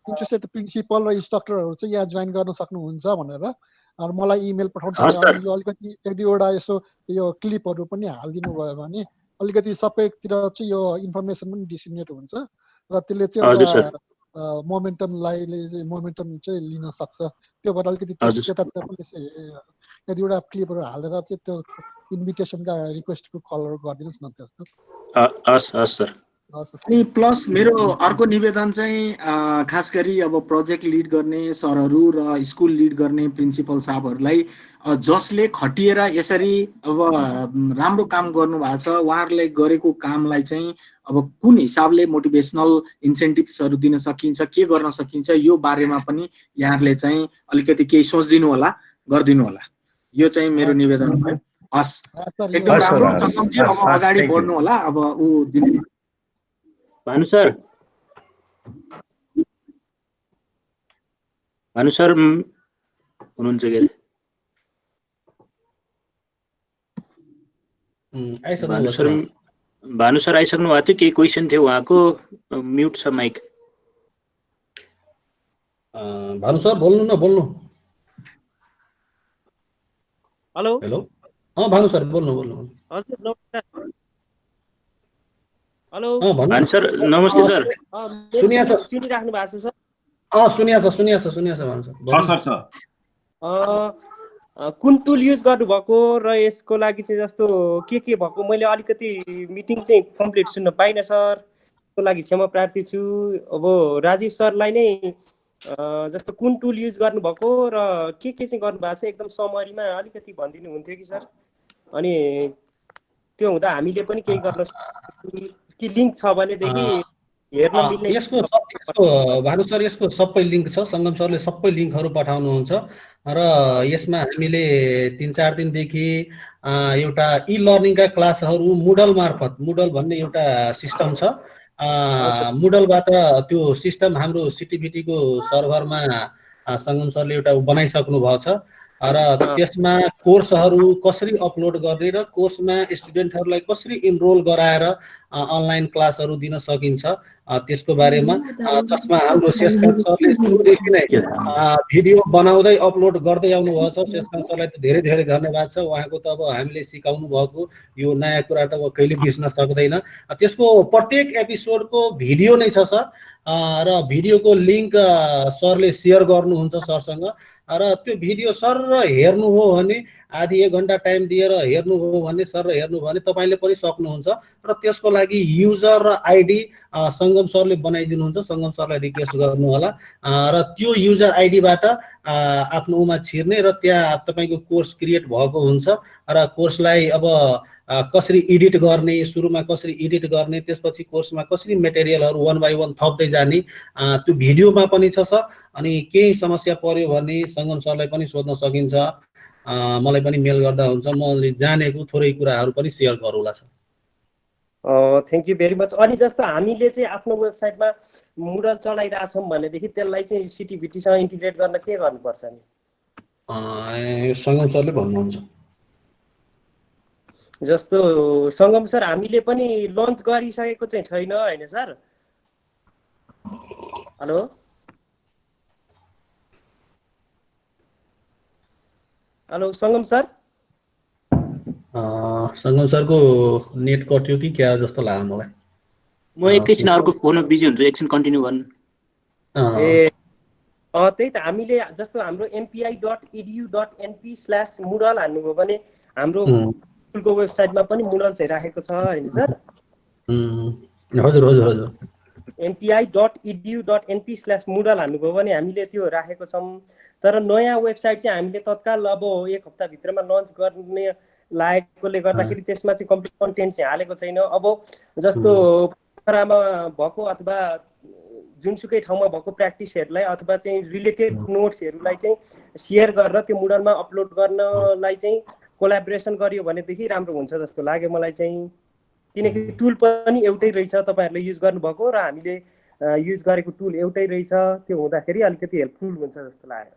इन्ट्रेस्टेड प्रिन्सिपल र इन्स्ट्रक्टरहरू चाहिँ यहाँ जोइन गर्न सक्नुहुन्छ भनेर मलाई इमेल पठाउँछ। यो अलिकति 1-2वटा यसो यो क्लिपहरू पनि हालिदिनु भयो भने अलिकति सबैतिर चाहिँ यो इन्फर्मेसन पनि डिसिमिनेट हुन्छ र त्यसले चाहिँ मोमेन्टम चाहिँ लिन सक्छ। त्यो भएर अलिकति त्यतातिर पनि 1-2वटा क्लिपहरू हालेर चाहिँ त्यो इन्भिटेसनका रिक्वेस्टको कलहरू गरिदिनुहोस् न त्यस्तो। हस् सर। अनि प्लस मेरो अर्को निवेदन चाहिँ खास गरी अब प्रोजेक्ट लिड गर्ने सरहरू र स्कुल लिड गर्ने प्रिन्सिपल साहबहरूलाई, जसले खटिएर यसरी अब राम्रो काम गर्नु भएको छ, उहाँहरूले गरेको कामलाई चाहिँ अब कुन हिसाबले मोटिभेसनल इन्सेन्टिभ्सहरू दिन सकिन्छ, के गर्न सकिन्छ, यो बारेमा पनि यहाँहरूले चाहिँ अलिकति केही सोचिदिनु होला, गरिदिनु होला। यो चाहिँ मेरो निवेदन भयो। हस्, एकदम राम्रो। अब अगाडि बढ्नु होला। अब भानु सर हुनुहुन्छ के आइसक्नु भानु भएको सर आइसक्नु भएको थियो केही क्वेसन थियो उहाँको म्युट छ माइक भानु सर बोल्नु न बोल्नु हेलो हेलो भानु सर बोल्नु हजुर नमस्कार हेलो भन्नु भानु सर नमस्ते सर सुनिराख्नु भएको छ सर सुनिया छ भानु सर सर कुन टुल युज गर्नुभएको र यसको लागि चाहिँ जस्तो के भएको मैले अलिकति मिटिङ चाहिँ कम्प्लिट सुन्न पाइनँ सर त्यसको लागि क्षमा प्रार्थी छु अब राजीव सरलाई नै जस्तो कुन टुल युज गर्नुभएको र के चाहिँ गर्नुभएको छ एकदम समरीमा अलिकति भनिदिनु हुन्थ्यो कि सर अनि त्यो हुँदा हामीले पनि केही गर्न कि लिङ्क छ भनेदेखि हेर्न मिल्ने यसको भानु सर यसको सबै लिङ्क छ सङ्गम सरले सबै लिङ्कहरू पठाउनुहुन्छ र यसमा हामीले 3-4 दिनदेखि एउटा इ लर्निङका क्लासहरू मुडल मार्फत मुडल भन्ने एउटा सिस्टम छ मुडलबाट त्यो सिस्टम हाम्रो सिटिभिटीको सर्भरमा सङ्गम सरले एउटा बनाइसक्नु भएको छ र त्यसमा कोर्सहरू कसरी अपलोड गर्ने र कोर्समा स्टुडेन्टहरूलाई कसरी इनरोल गराएर अनलाइन क्लासहरू दिन सकिन्छ त्यसको बारेमा जसमा हाम्रो शेषकान्त सरले सुरुदेखि नै भिडियो बनाउँदै अपलोड गर्दै आउनु भएको छ शेषकान्त सरलाई त धेरै धेरै धन्यवाद छ उहाँको त अब हामीले सिकाउनु भएको यो नयाँ कुरा त अब कहिले बिर्सन सक्दैन त्यसको प्रत्येक एपिसोडको भिडियो नै छ सर र भिडियोको लिङ्क सरले सेयर गर्नुहुन्छ सरसँग र त्यो भिडियो सर हेर्नु हो भने आधी 1 घन्टा टाइम दिएर हेर्नु हो भने सर हेर्नु भने तपाईले पनि सक्नुहुन्छ र त्यसको लागि युजर र आइडी सङ्गम सरले बनाइदिनुहुन्छ सङ्गम सरलाई रिक्वेस्ट गर्नु होला र त्यो युजर आइडीबाट आफ्नो उमा छिर्ने र त्यहाँ तपाईको कोर्स क्रिएट भएको हुन्छ र कोर्सलाई अब कसरी एडिट गर्ने सुरुमा कसरी एडिट गर्ने त्यसपछि कोर्समा कसरी मेटेरियलहरू 1 बाइ 1 थप्दै जाने त्यो भिडियोमा पनि छ सर अनि केही समस्या पर्यो भने सङ्गम सरलाई पनि सोध्न सकिन्छ मलाई पनि मेल गर्दा हुन्छ मैले जानेको थोरै कुराहरू पनि सेयर गरौँला sir thank you very much अनि जस्तो हामीले चाहिँ आफ्नो वेबसाइटमा मुडल चलाइराछौँ भनेदेखि त्यसलाई चाहिँ सिटिभिटीसँग इन्टिग्रेट गर्न के गर्नुपर्छ नि सङ्गम सरले भन्नुहुन्छ जस्तो सङ्गम सर हामीले पनि लन्च गरिसकेको चाहिँ छैन हैन सर हेलो हेलो सङ्गम सर सङ्गम सरको नेट कट्यो कि क्या जस्तो लाग्यो मलाई म एकैछिन अर्को फोनमा बिजी हुन्छु एकछिन कन्टिन्यू गर्नु ए त्यही त हामीले जस्तो हाम्रो mpi.edu.np/moodle हान्नुभयो भने हाम्रो स्कुलको वेबसाइटमा पनि मुडल चाहिँ राखेको छ हैन सर हजुर हजुर हजुर mpi.edu.np/moodle हान्नुभयो भने हामीले त्यो राखेको छौँ तर नयाँ वेबसाइट चाहिँ हामीले तत्काल अब 1 हप्ता भित्रमा लन्च गर्ने लागेकोले गर्दाखेरि त्यसमा चाहिँ कम्प्लिट कन्टेन्ट चाहिँ हालेको छैन अब जस्तो पोखरामा भएको अथवा जुनसुकै ठाउँमा भएको प्र्याक्टिसहरूलाई अथवा चाहिँ रिलेटेड नोट्सहरूलाई चाहिँ सेयर गरेर त्यो मुडलमा अपलोड गर्नलाई चाहिँ कोलाबोरेसन गरियो भनेदेखि राम्रो हुन्छ जस्तो लाग्यो मलाई चाहिँ किनकि टुल पनि एउटै रहेछ तपाईहरुले युज गर्नुभएको र हामीले युज गरेको टुल एउटै रहेछ त्यो हुँदाखेरि अलिकति हेल्पफुल हुन्छ जस्तो लाग्यो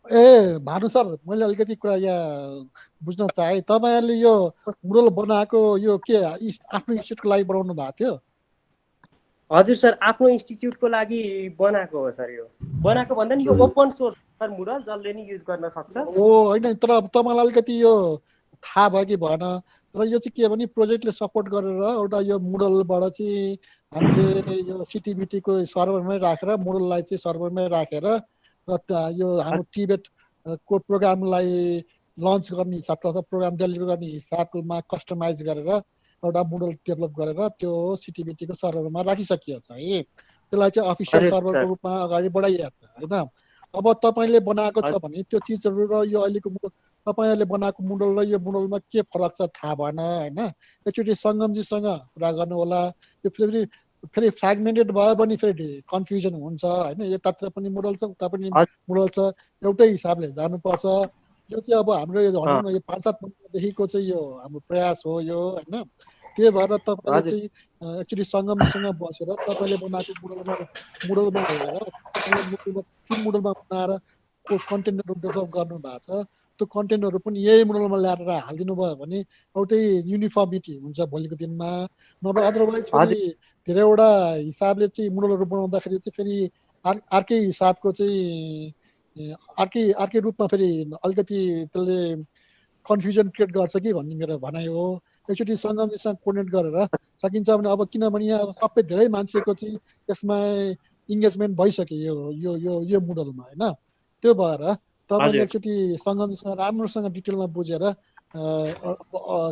ए भानु सर मैले अलिकति कुरा यहाँ बुझ्न चाहे तपाईहरुले यो मुडल बनाएको यो के आफ्नो इन्स्टिट्युटको लागि बनाउनु भएको थियो हजुर सर आफ्नो इन्स्टिट्युटको लागि बनाएको हो सर यो बनाएको भन्दा नि यो ओपन सोर्स सर मुडल जसले नि युज गर्न सक्छ ओ हैन तर तपाईलाई अलिकति यो थाहा भयो कि भएन र यो चाहिँ के भने प्रोजेक्टले सपोर्ट गरेर एउटा यो मुडलबाट चाहिँ हामीले यो सिटिभिटी को सर्भरमै राखेर मुडललाई चाहिँ सर्भरमै राखेर र यो हाम्रो टिबेट को प्रोग्रामलाई लन्च गर्ने हिसाब अथवा प्रोग्राम डेलिभर गर्ने हिसाबमा कस्टमाइज गरेर एउटा मोडल डेभलप गरेर त्यो सिटिभिटी को सर्भरमा राखिसकियो छ है त्यसलाई चाहिँ अफिसियल सर्भरको रूपमा अगाडि बढाइएको छ हैन अब तपाईले बनाएको छ भने त्यो चीजहरु र यो अहिलेको तपाईहरुले बनाएको मोडल र यो मोडलमा के फरक छ थाहा भएन हैन एकचोटी संगमजीसँग कुरा गर्नु होला यो फेरि फ्र्यागमेन्टेड भयो भने फेरि कन्फ्युजन हुन्छ हैन यतातिर पनि मोडल छ उता पनि मोडल छ एउटै हिसाबले जानुपर्छ यो चाहिँ अब हाम्रो यो 5-7 महिनादेखिको चाहिँ यो हाम्रो प्रयास हो यो हैन त्यही भएर तपाईँले हजुर। चाहिँ एक्चुअली सङ्गमसँग बसेर तपाईँले बनाएको मोडलमा हेरेर तपाईँले त्यो मोडलमा बनाएर कोर्स कन्टेन्टहरू डेभलप गर्नु भएको छ, त्यो कन्टेन्टहरू पनि यही मोडलमा ल्याएर हालिदिनु भयो भने एउटै युनिफर्मिटी हुन्छ भोलिको दिनमा। नभए अदरवाइज फेरि धेरैवटा हिसाबले चाहिँ मोडलहरू बनाउँदाखेरि चाहिँ फेरि अर्कै हिसाबको चाहिँ अर्कै रूपमा फेरि अलिकति त्यसले कन्फ्युजन क्रिएट गर्छ कि भन्ने मेरो भनाइ हो। एकचोटि सङ्गमजीसँग कोर्डिनेट गरेर सकिन्छ भने, अब किनभने यहाँ सबै धेरै मान्छेको चाहिँ यसमा इङ्गेजमेन्ट भइसक्यो यो यो यो मोडलमा होइन। त्यो भएर तपाईँले एकचोटि सङ्गमजीसँग राम्रोसँग डिटेलमा बुझेर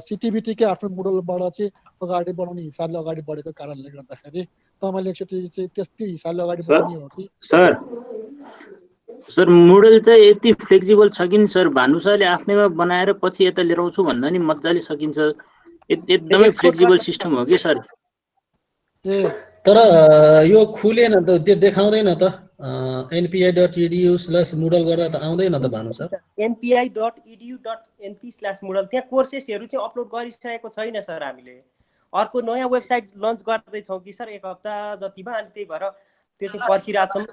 सिटिभिटीकै आफ्नो मोडलबाट चाहिँ अगाडि बढाउने हिसाबले अगाडि बढेको कारणले गर्दाखेरि तपाईँले एकचोटि चाहिँ त्यस्तै हिसाबले अगाडि बढाउने हो कि? सर मोडल चाहिँ यति फ्लेक्सिबल छ कि सर, भानु सरले आफ्नैमा बनाएर पछि यता लिएर आउँछु भन्दा नि मजाले सकिन्छ। एकदमै फ्लेक्सिबल सिस्टम हो कि सर। तर यो खुलेन त, त्यो देखाउँदैन त। npi.edu/moodle गर्दा त आउँदैन त भानु सर। npi.edu.np/moodle त्यहाँ कोर्सेसहरू चाहिँ अपलोड गरिसकेको छैन सर। हामीले अर्को नयाँ वेबसाइट लन्च गर्दैछौँ कि सर, 1 हप्ता जतिमा, अनि त्यही भएर त्यो चाहिँ पर्खिरहेछौँ।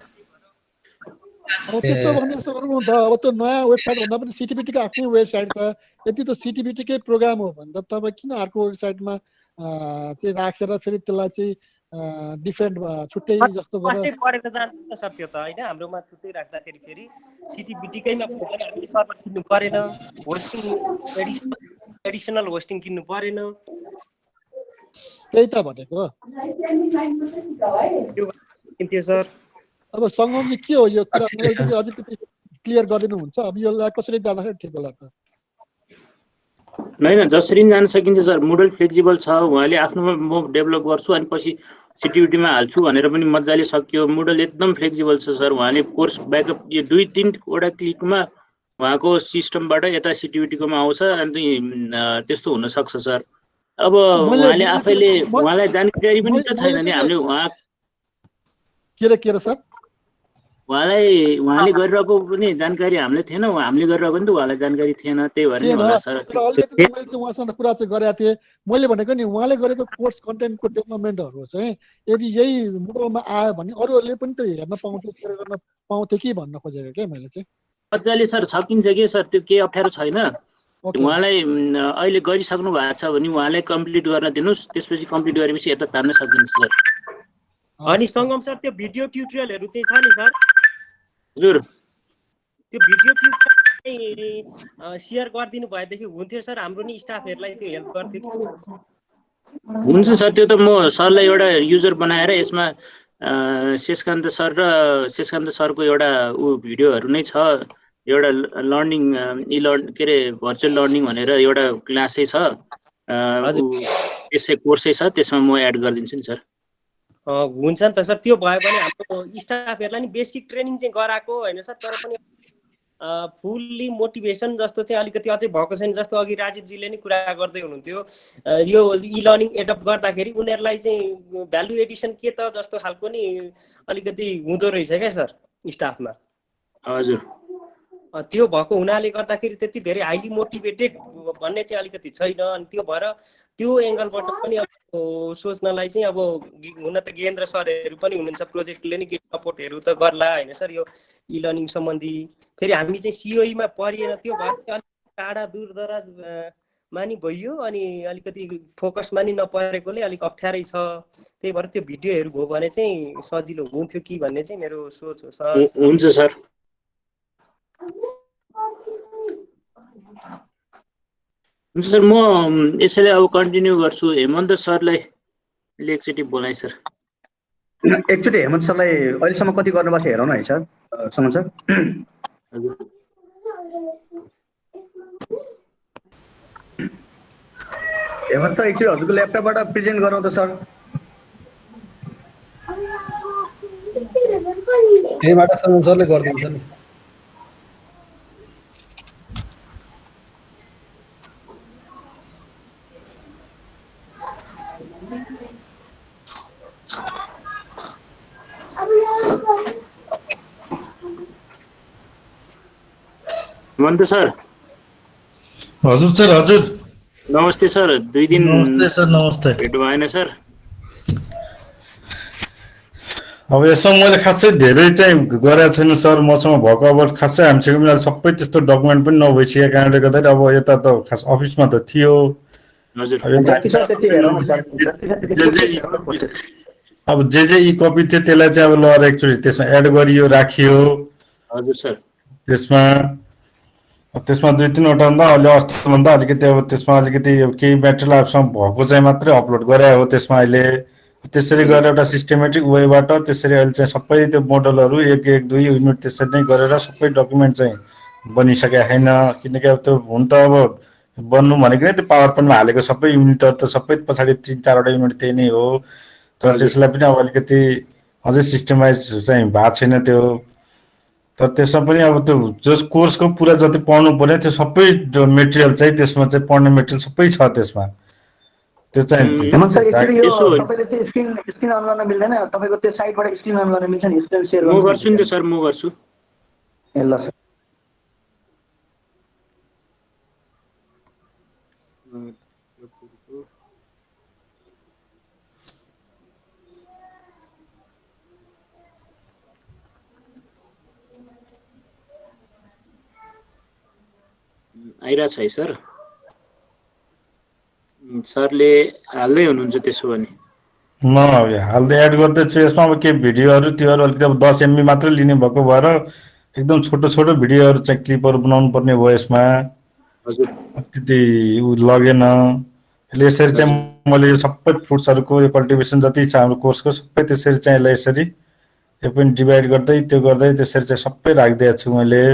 अब त्यसो भने यसो गरौँ न त, अब त्यो नयाँ वेबसाइट भन्दा पनि सिटिभिटीको आफ्नै वेबसाइट छ। यदि त सिटिभिटीकै प्रोग्राम हो भने त तपाईँ किन अर्को वेबसाइटमा चाहिँ राखेर फेरि त्यसलाई चाहिँ डिफरेन्ट छुट्टै जस्तो गरेर परेको जान्छ सर। त्यो त होइन, हाम्रोमा छुट्टै राख्दाखेरि फेरि सिटिभिटीकैमा हामीले सर्भर किन्नु परेन, होस्टिङ एडिसनल होस्टिङ किन्नु परेन। त्यही त भनेको त्यो सर। अब सङ्गमजी के हो यो कुरा अलिकति क्लियर गरिदिनुहुन्छ? अब यसलाई कसरी जाँदाखेरि ठिक होला त? होइन, जसरी जान सकिन्छ सर। मोडल फ्लेक्सिबल छ, उहाँले आफ्नोमा म डेभलप गर्छु अनि पछि सिटिभिटीमा हाल्छु भनेर पनि मजाले सक्यो। मोडल एकदम फ्लेक्सिबल छ सर। उहाँले कोर्स ब्याकअप यो 2-3 क्लिकमा उहाँको सिस्टमबाट यता सिटिभिटीकोमा आउँछ अनि त्यस्तो हुनसक्छ सर। अब उहाँले आफैले, उहाँलाई जानकारी पनि त छैन नि। हामीले के सर उहाँले गरिरहेको पनि जानकारी हामीले थिएन, हामीले गरिरहेको पनि त उहाँलाई जानकारी थिएन। त्यही भएर नि होला सर। अलिकति मैले उहाँसँग कुरा चाहिँ गरेको थिएँ। मैले भनेको नि उहाँले गरेको कोर्स कन्टेन्टको डेभलपमेन्टहरू चाहिँ यदि यही मोडलमा आयो भने अरूहरूले पनि त हेर्न पाउँथे, सेयर गर्न पाउँथे कि भन्न खोजेको क्या मैले चाहिँ। मजाले सर सकिन्छ कि सर, त्यो केही अप्ठ्यारो छैन। उहाँलाई अहिले गरिसक्नु भएको छ भने उहाँलाई कम्प्लिट गर्न दिनुहोस्, त्यसपछि कम्प्लिट गरेपछि यता तान्न सकिन्छ सर। अनि सङ्गम सर त्यो भिडियो ट्युटोरियलहरू चाहिँ छ नि सर? हजुर, त्यो भिडियो ट्युटोरियल सेयर गरिदिनु भएदेखि हुन्थ्यो सर। हाम्रो नि स्टाफहरूलाई त्यो हेल्प गर्थ्यो। हुन्छ सर, त्यो त म सरलाई एउटा युजर बनाएर यसमा शेषकान्त सर र शेषकान्त सरको एउटा भिडियोहरू नै छ। एउटा लर्निङ के अरे भर्चुअल लर्निङ भनेर एउटा क्लासै छ, त्यसै कोर्सै छ, त्यसमा म एड गरिदिन्छु नि सर। हुन्छ नि त सर। त्यो भयो भने हाम्रो स्टाफहरूलाई नि बेसिक ट्रेनिङ चाहिँ गराएको होइन सर, तर पनि फुल्ली मोटिभेसन जस्तो चाहिँ अलिकति अझै भएको छैन। जस्तो अघि राजीवजीले नि कुरा गर्दै हुनुहुन्थ्यो, यो इ लर्निङ एडप्ट गर्दाखेरि उनीहरूलाई चाहिँ भ्यालु एडिसन के त जस्तो खालको नि अलिकति हुँदो रहेछ क्या सर स्टाफमा। हजुर, त्यो भएको हुनाले गर्दाखेरि त्यति धेरै हाइली मोटिभेटेड भन्ने चाहिँ अलिकति छैन। अनि त्यो भएर त्यो एङ्गलबाट पनि अब सोच्नलाई चाहिँ अब हुन त गेन्द्र सरहरू पनि हुनुहुन्छ, प्रोजेक्टले नि केही सपोर्टहरू त गर्ला होइन सर यो इ लर्निङ सम्बन्धी। फेरि हामी चाहिँ सिओईमा परिएन, त्यो भएर अलिक टाढा दूरदराज मानि भइयो अनि अलिकति फोकसमा नि नपरेकोले अलिक अप्ठ्यारै छ। त्यही भएर त्यो भिडियोहरू भयो भने चाहिँ सजिलो हुन्थ्यो कि भन्ने चाहिँ मेरो सोच हो सर। हुन्छ सर। हुन्छ सर, म यसैले अब कन्टिन्यू गर्छु। हेमन्त सरलाई एकचोटि बोलाएँ सर। एकचोटि हेमन्त सरलाई अहिलेसम्म कति गर्नुभएको छ हेरौँ न है sir, Suman sir. Hemant sir एकचोटि हजुरको ल्यापटपबाट प्रेजेन्ट गरौँ त सर। त्यहीबाट सङ्गम सरले गरिदिन्छ नि। हेमन्त सर। हजुर सर, हजुर। नमस्ते सर, 2 दिन नमस्ते सर, नमस्ते। भेट भएन सर। अब यसमा मैले खासै धेरै चाहिँ गरेको छैन सर, मसँग भएको अब खासै हामीसँग पनि अहिले सबै त्यस्तो डकुमेन्ट पनि नभइसकेको कारणले गर्दाखेरि अब यता त खास अफिसमा त थियो। हजुर अब यता जति छ त्यति हेरौँ न सर, जति छ त्यति प्रोसेस हेरौँ न प्रोसेस। अब जे ई कपी थियो त्यसलाई चाहिँ अब लगेर एकचोटि त्यसमा एड गरियो, राखियो। हजुर सर। त्यसमा 2-3 वटा भन्दा अहिले अस्तिभन्दा अलिकति अब त्यसमा अलिकति केही मेटेरियल आफूसँग भएको चाहिँ मात्रै अपलोड गरे हो त्यसमा अहिले। त्यसरी गरेर एउटा सिस्टेमेटिक वेबाट त्यसरी अहिले चाहिँ सबै त्यो मोडलहरू 1-2 युनिट त्यसरी नै गरेर सबै डकुमेन्ट चाहिँ बनिसकेको छैन। किनकि अब त्यो हुन त अब बन्नु भनेको नै त्यो पावर पोइन्टमा हालेको सबै युनिटहरू त सबै पछाडि 3-4 वटा युनिट त्यही नै हो। तर त्यसलाई पनि अब अलिकति अझै सिस्टमाइज चाहिँ भएको छैन त्यो। तर त्यसमा पनि अब त्यो जस कोर्सको पुरा जति पढ्नु पर्ने त्यो सबै मेटेरियल चाहिँ त्यसमा चाहिँ पढ्ने मेटेरियल सबै छ त्यसमा। त्यो चाहिँ हेमन्त सर एकचोटि यो तपाईँले चाहिँ स्क्रिन अन गर्न मिल्दैन? तपाईँको त्यो साइटबाट स्क्रिन अन गर्न मिल्छ नि? स्क्रिन सेयर म गर्छु नि त सर, म गर्छु। ए ल सर। आइरहेछ है सर? सरले हाल्दै हुनुहुन्छ त्यसो भने? म हाल्दै एड गर्दैछु यसमा। अब के भिडियोहरू त्योहरू अलिकति अब 10 MB मात्रै लिने भएको भएर एकदम छोटो छोटो भिडियोहरू चाहिँ क्लिपहरू बनाउनु पर्ने भयो यसमा। हजुर। अलिकति उ लगेन। यसले यसरी चाहिँ मैले यो सबै फ्रुट्सहरूको यो कल्टिभेसन जति छ हाम्रो कोर्सको सबै त्यसरी चाहिँ यसलाई यसरी यो पनि डिभाइड गर्दै त्यो गर्दै त्यसरी चाहिँ सबै राखिदिएको छु मैले।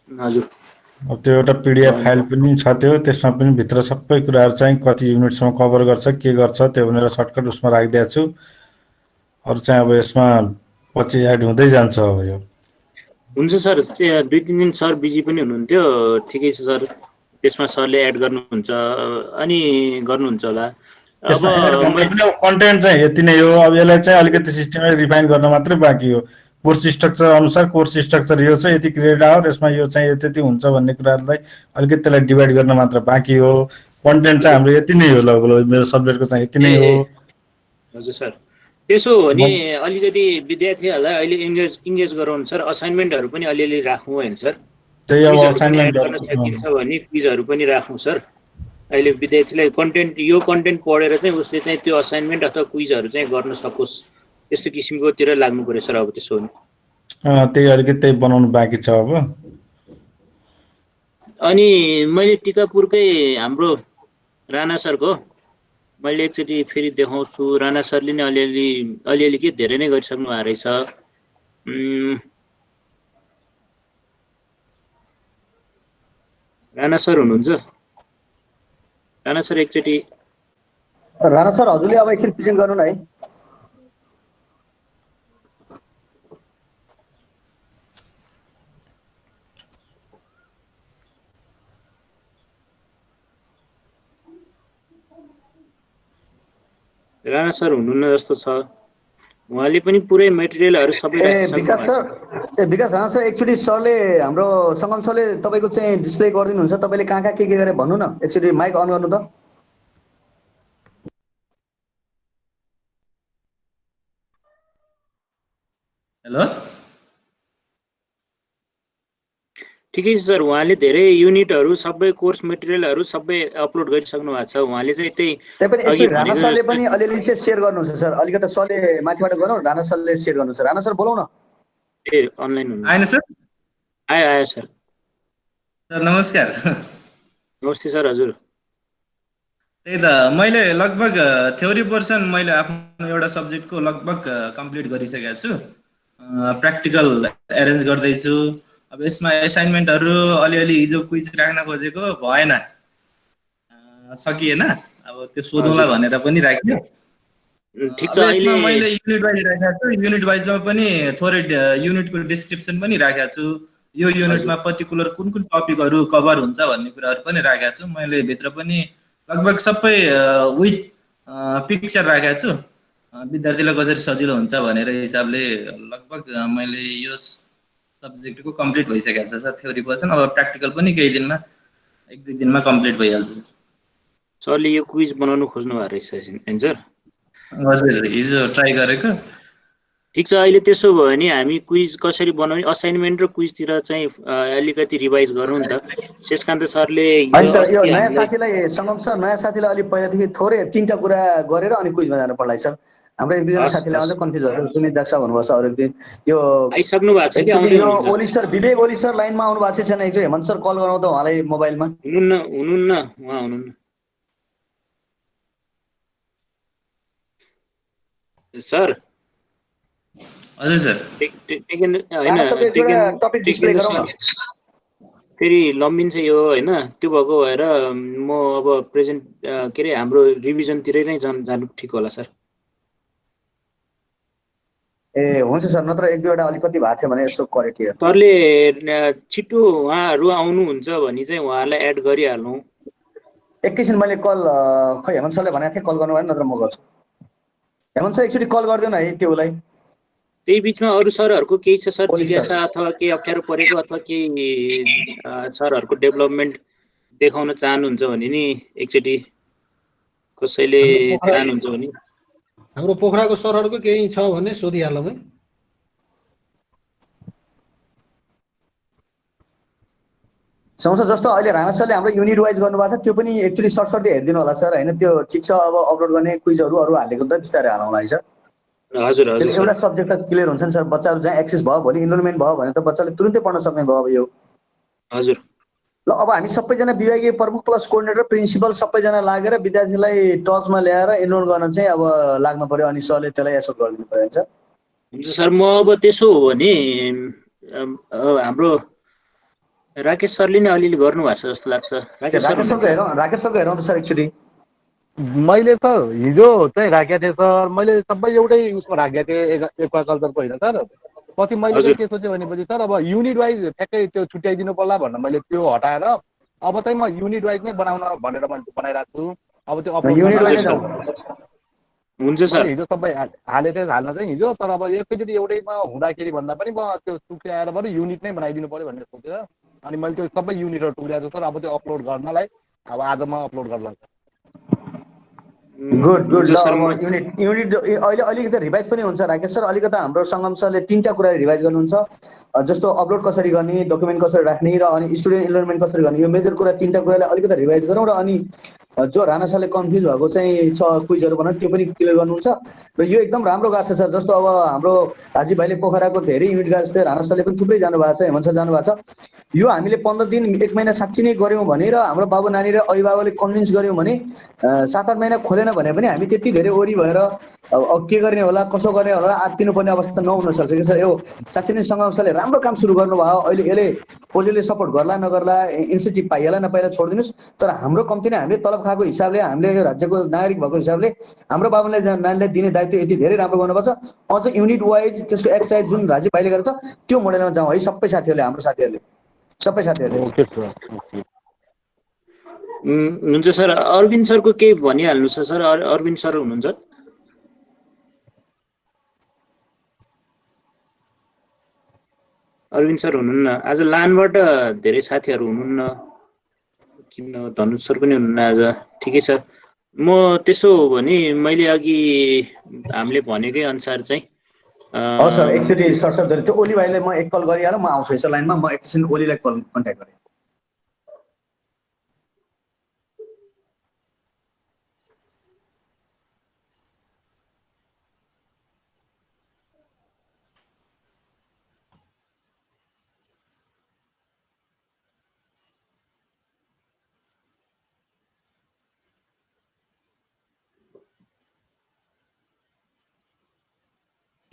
हजुर। अब त्यो एउटा PDF फाइल पनि छ त्यो, त्यसमा पनि भित्र सबै कुराहरू चाहिँ कति युनिटसम्म कभर गर्छ के गर्छ त्यो भनेर सर्टकट उसमा राखिदिएको छु। अरू चाहिँ अब यसमा पछि एड हुँदै जान्छ अब यो। हुन्छ सर, 2-3 दिन सर बिजी पनि हुनुहुन्थ्यो। ठिकै छ सर, त्यसमा सरले एड गर्नुहुन्छ अनि गर्नुहुन्छ होला। अब कन्टेन्ट चाहिँ यति नै हो। अब यसलाई चाहिँ अलिकति सिस्टमलाई रिफाइन गर्न मात्रै बाँकी हो। कोर्स स्ट्रक्चर अनुसार कोर्स स्ट्रक्चर यो छ, यति क्रेडिट आवर, यसमा यो चाहिँ यति हुन्छ भन्ने कुराहरूलाई अलिकति त्यसलाई डिभाइड गर्न मात्र बाँकी हो। कन्टेन्ट चाहिँ हाम्रो यति नै हो, लगभग मेरो सब्जेक्टको चाहिँ यति नै हो। हजुर सर। त्यसो हो भने अलिकति विद्यार्थीहरूलाई अहिले इङ्गेज गराउनु सर। असाइनमेन्टहरू पनि अलिअलि राखौँ होइन सर? त्यही अब गर्न असाइनमेन्ट सकिन्छ भने क्विजहरू पनि राखौँ सर। अहिले विद्यार्थीलाई यो कन्टेन्ट पढेर चाहिँ उसले चाहिँ त्यो असाइनमेन्ट अथवा क्विजहरू चाहिँ गर्न सकोस्, त्यस्तो किसिमकोतिर लाग्नु पर्यो सर। अब त्यसो हो भने त्यही अलिकति त्यही बनाउनु बाँकी छ अब। अनि मैले टिकापुरकै हाम्रो राणा सरको मैले एकचोटि फेरि देखाउँछु। राणा सरले नै अलिअलि के धेरै नै गरिसक्नु भएको रहेछ। राणा सर हुनुहुन्छ? राणा सर एकचोटि। राणा सर हजुरले अब एकछिन प्रेजेन्ट गर्नु न है। राणा सर हुनुहुन्न जस्तो छ। उहाँले पनि पुरै मेटेरियलहरू सबै राखिसक्नु भएको छ। विकास राणा सर एकचोटि सरले हाम्रो सङ्गम सरले तपाईँको चाहिँ डिस्प्ले गरिदिनुहुन्छ। तपाईँले कहाँ कहाँ के गरे भन्नु न। एकचोटि माइक अन गर्नु त। हेलो, ठिकै छ सर। उहाँले धेरै युनिटहरू सबै कोर्स मेटेरियलहरू सबै अपलोड गरिसक्नु भएको छ। उहाँले चाहिँ त्यही राणा सरले पनि अलिअलि चाहिँ सेयर गर्नुहुन्छ सर। अलिकति सरले माथिबाट गरौँ, राणा सरले सेयर गर्नुहुन्छ। राणा सर बोलाउ न। ए अनलाइन हुनु आएन सर? आयो सर। सर नमस्कार। नमस्ते सर। हजुर। त्यही त मैले लगभग थ्योरी पोर्सन मैले आफ्नो एउटा सब्जेक्टको लगभग कम्प्लिट गरिसकेको छु। प्र्याक्टिकल एरेन्ज गर्दैछु। अब यसमा एसाइनमेन्टहरू अलिअलि हिजो क्विज राख्न खोजेको भएन, सकिएन। अब त्यो सोधौँला भनेर पनि राख्यो। ठिक छ। यसमा मैले युनिट वाइज राखेको छु। युनिट वाइजमा पनि थोरै युनिटको डिस्क्रिप्सन पनि राखेको छु। यो युनिटमा पर्टिकुलर कुन कुन टपिकहरू कभर हुन्छ भन्ने कुराहरू पनि राखेको छु। मैले भित्र पनि लगभग सबै विथ पिक्चर राखेको छु। विद्यार्थीलाई कसरी सजिलो हुन्छ भनेर हिसाबले लगभग मैले यो सब्जेक्टको कम्प्लिट भइसकेको छ सर थ्योरी पोर्सन। अब प्र्याक्टिकल पनि केही दिनमा 1-2 दिनमा कम्प्लिट भइहाल्छ। सरले यो क्विज बनाउनु खोज्नु भएको रहेछ हैन सर? हजुर हिजो ट्राई गरेको। ठिक छ, अहिले त्यसो भयो भने हामी क्विज कसरी बनाउने असाइनमेन्ट र क्विजतिर चाहिँ अलिकति रिभाइज गरौँ नि त। शेषकान्त सरले अनि त यो नयाँ साथीलाई सङ्गम सर, नयाँ साथीलाई अलि पहिलादेखि थोरै 3टा कुरा गरेर अनि क्विजमा जानु पर्ला सर। हाम्रो एक दुईजना साथीलाई अझ कन्फ्युज भएको सुनित दाक्सा भन्नुभएको छ अरू एक दिन यो आइसक्नु भएको छ कि आउँदै यो ओली सर विवेक ओली सर लाइनमा आउनु भएको छैन। एकचोटि हेमन्त सर कल गराउँ त उहाँलाई मोबाइलमा। हुनुहुन्न उहाँ हुनुहुन्न सर। हजुर सर। टपिक डिस्प्ले गरौँ न। फेरि लम्बिन्छ यो हैन, त्यो भएको भएर म अब प्रेजेन्ट के अरे हाम्रो रिभिजनतिरै नै जानु ठिक होला सर। ए हुन्छ सर, नत्र एक दुईवटा अलिकति भएको थियो भने यसो करेक्ट हेर। सरले छिटो उहाँहरू आउनुहुन्छ भने चाहिँ उहाँलाई एड गरिहालौँ। एकैछिन मैले कल खै हेमन्त सरले भनेको थिएँ कल गर्नु भएन, नत्र म गर्छु। हेमन्त सर एकचोटि कल गरिदिउँ न है त्योलाई। त्यही बिचमा अरू सरहरूको केही छ सर जिज्ञासा अथवा केही अप्ठ्यारो परेको अथवा केही सरहरूको डेभलपमेन्ट देखाउन चाहनुहुन्छ भने नि एकचोटि कसैले चाहनुहुन्छ भने हाम्रो पोखराको सरहरूको केही छ भने सोधिहालौँ है। समस्या जस्तो अहिले राणा सरले हाम्रो युनिट वाइज गर्नुभएको छ त्यो पनि एक्चुअली सर्ट हेरिदिनु होला सर हैन। त्यो ठिक छ, अब अपलोड गर्ने क्विजहरू अरू हालेको त बिस्तारै हालौँला है सर। हजुर हजुर एउटा सब्जेक्ट त क्लियर हुन्छ नि सर। बच्चाहरू जहाँ एक्सेस भयो भोलि इनरोलमेन्ट भयो भने त बच्चाले तुरुन्तै पढ्न सक्ने भयो अब यो। हजुर ल अब हामी सबैजना विभागीय प्रमुख प्लस कोअर्डिनेटर प्रिन्सिपल सबैजना लागेर विद्यार्थीलाई टचमा ल्याएर इनरोल गर्न चाहिँ अब लाग्नु पर्यो अनि सरले त्यसलाई एसोर्ट गरिदिनु पर्यो नि सर। हुन्छ सर, म अब त्यसो हो भने हाम्रो राकेश सरले नै अलिअलि गर्नुभएको छ जस्तो लाग्छ। राकेश सरको हेरौँ त सर एकचोटि। मैले सर हिजो चाहिँ राखेको थिएँ सर, मैले सबै एउटै उसमा राखेको थिएँ एक्वाकल्चरको होइन सर। पछि मैले चाहिँ के सोचेँ भनेपछि सर अब युनिट वाइज ठ्याक्कै त्यो छुट्याइदिनु पर्ला भनेर मैले त्यो हटाएर अब चाहिँ म युनिट वाइज नै बनाउन भनेर मैले बनाइरहेको छु। अब त्यो अपलोड हुन्छ सर। हिजो सबै हाले थिएँ हाल्न चाहिँ हिजो, तर अब एकैचोटि एउटैमा हुँदाखेरि भन्दा पनि म त्यो टुक्राएर बरु युनिट नै बनाइदिनु पर्यो भनेर सोचेर अनि मैले त्यो सबै युनिटहरू टुक्राएको छु सर। अब त्यो अपलोड गर्नलाई अब आज म अपलोड गर्ला। गुड ल अब युनिट अहिले अलिकति रिभाइज पनि हुन्छ राकेश सर। अलिकति हाम्रो सङ्गम सरले 3टा कुरा रिभाइज गर्नुहुन्छ जस्तो अपलोड कसरी गर्ने, डकुमेन्ट कसरी राख्ने र अनि स्टुडेन्ट इनरोलमेन्ट कसरी गर्ने। यो मेजर कुरा 3टा कुरालाई अलिकति रिभाइज गरौँ र अनि जो राणा सरले कन्फ्युज भएको चाहिँ छ क्विजहरू बनाउनु त्यो पनि क्लियर गर्नुहुन्छ र यो एकदम राम्रो गएको छ सर। जस्तो अब हाम्रो राजीव भाइले पोखराको धेरै युनिट गएको छ, राणा सरले पनि थुप्रै जानुभएको छ, हेमन्त सर जानुभएको छ। यो हामीले 15 दिन 1 महिना साँच्चै नै गऱ्यौँ भने र हाम्रो बाबु नानी र अभिभावकले कन्भिन्स गऱ्यौँ भने 7-8 महिना खोलेन भने पनि हामी त्यति धेरै ओरी भएर अब के गर्ने होला कसो गर्ने होला आत्तिनुपर्ने अवस्था नहुन सक्छ कि सर। यो साँच्चै नै सङ्गम सरले राम्रो काम सुरु गर्नुभयो। अहिले यसले प्रोजेक्टले सपोर्ट गर्ला नगर्ला, इन्सेन्टिभ पाइएला नपाइला छोडिदिनुहोस्, तर हाम्रो कम्ती नै हामीले तलब खाएको हिसाबले हामीले यो राज्यको नागरिक भएको हिसाबले हाम्रो बाबुले नानीलाई दिने दायित्व यति धेरै राम्रो गर्नुपर्छ। अझ युनिट वाइज त्यसको एक्सर्साइज जुन राजीव भाइले गरेको छ त्यो मोडेलमा जाउँ है सबै साथीहरूले, हाम्रो साथीहरूले सबै साथीहरूले। हुन्छ सर। अरविन्द सरको केही भनिहाल्नु छ सर? अरविन्द सर हुनुहुन्छ? अरविन्द सर हुनुहुन्न। आज लानबाट धेरै साथीहरू हुनुहुन्न, किन धनुष सर पनि हुनुहुन्न आज। ठिकै छ, म त्यसो हो भने मैले अघि हामीले भनेकै अनुसार चाहिँ सर एकचोटि सर त्यो ओली भाइलाई म एक कल गरिहालेँ, म आउँछु है लाइनमा। म एकछिन ओलीलाई कन्ट्याक्ट गरेँ।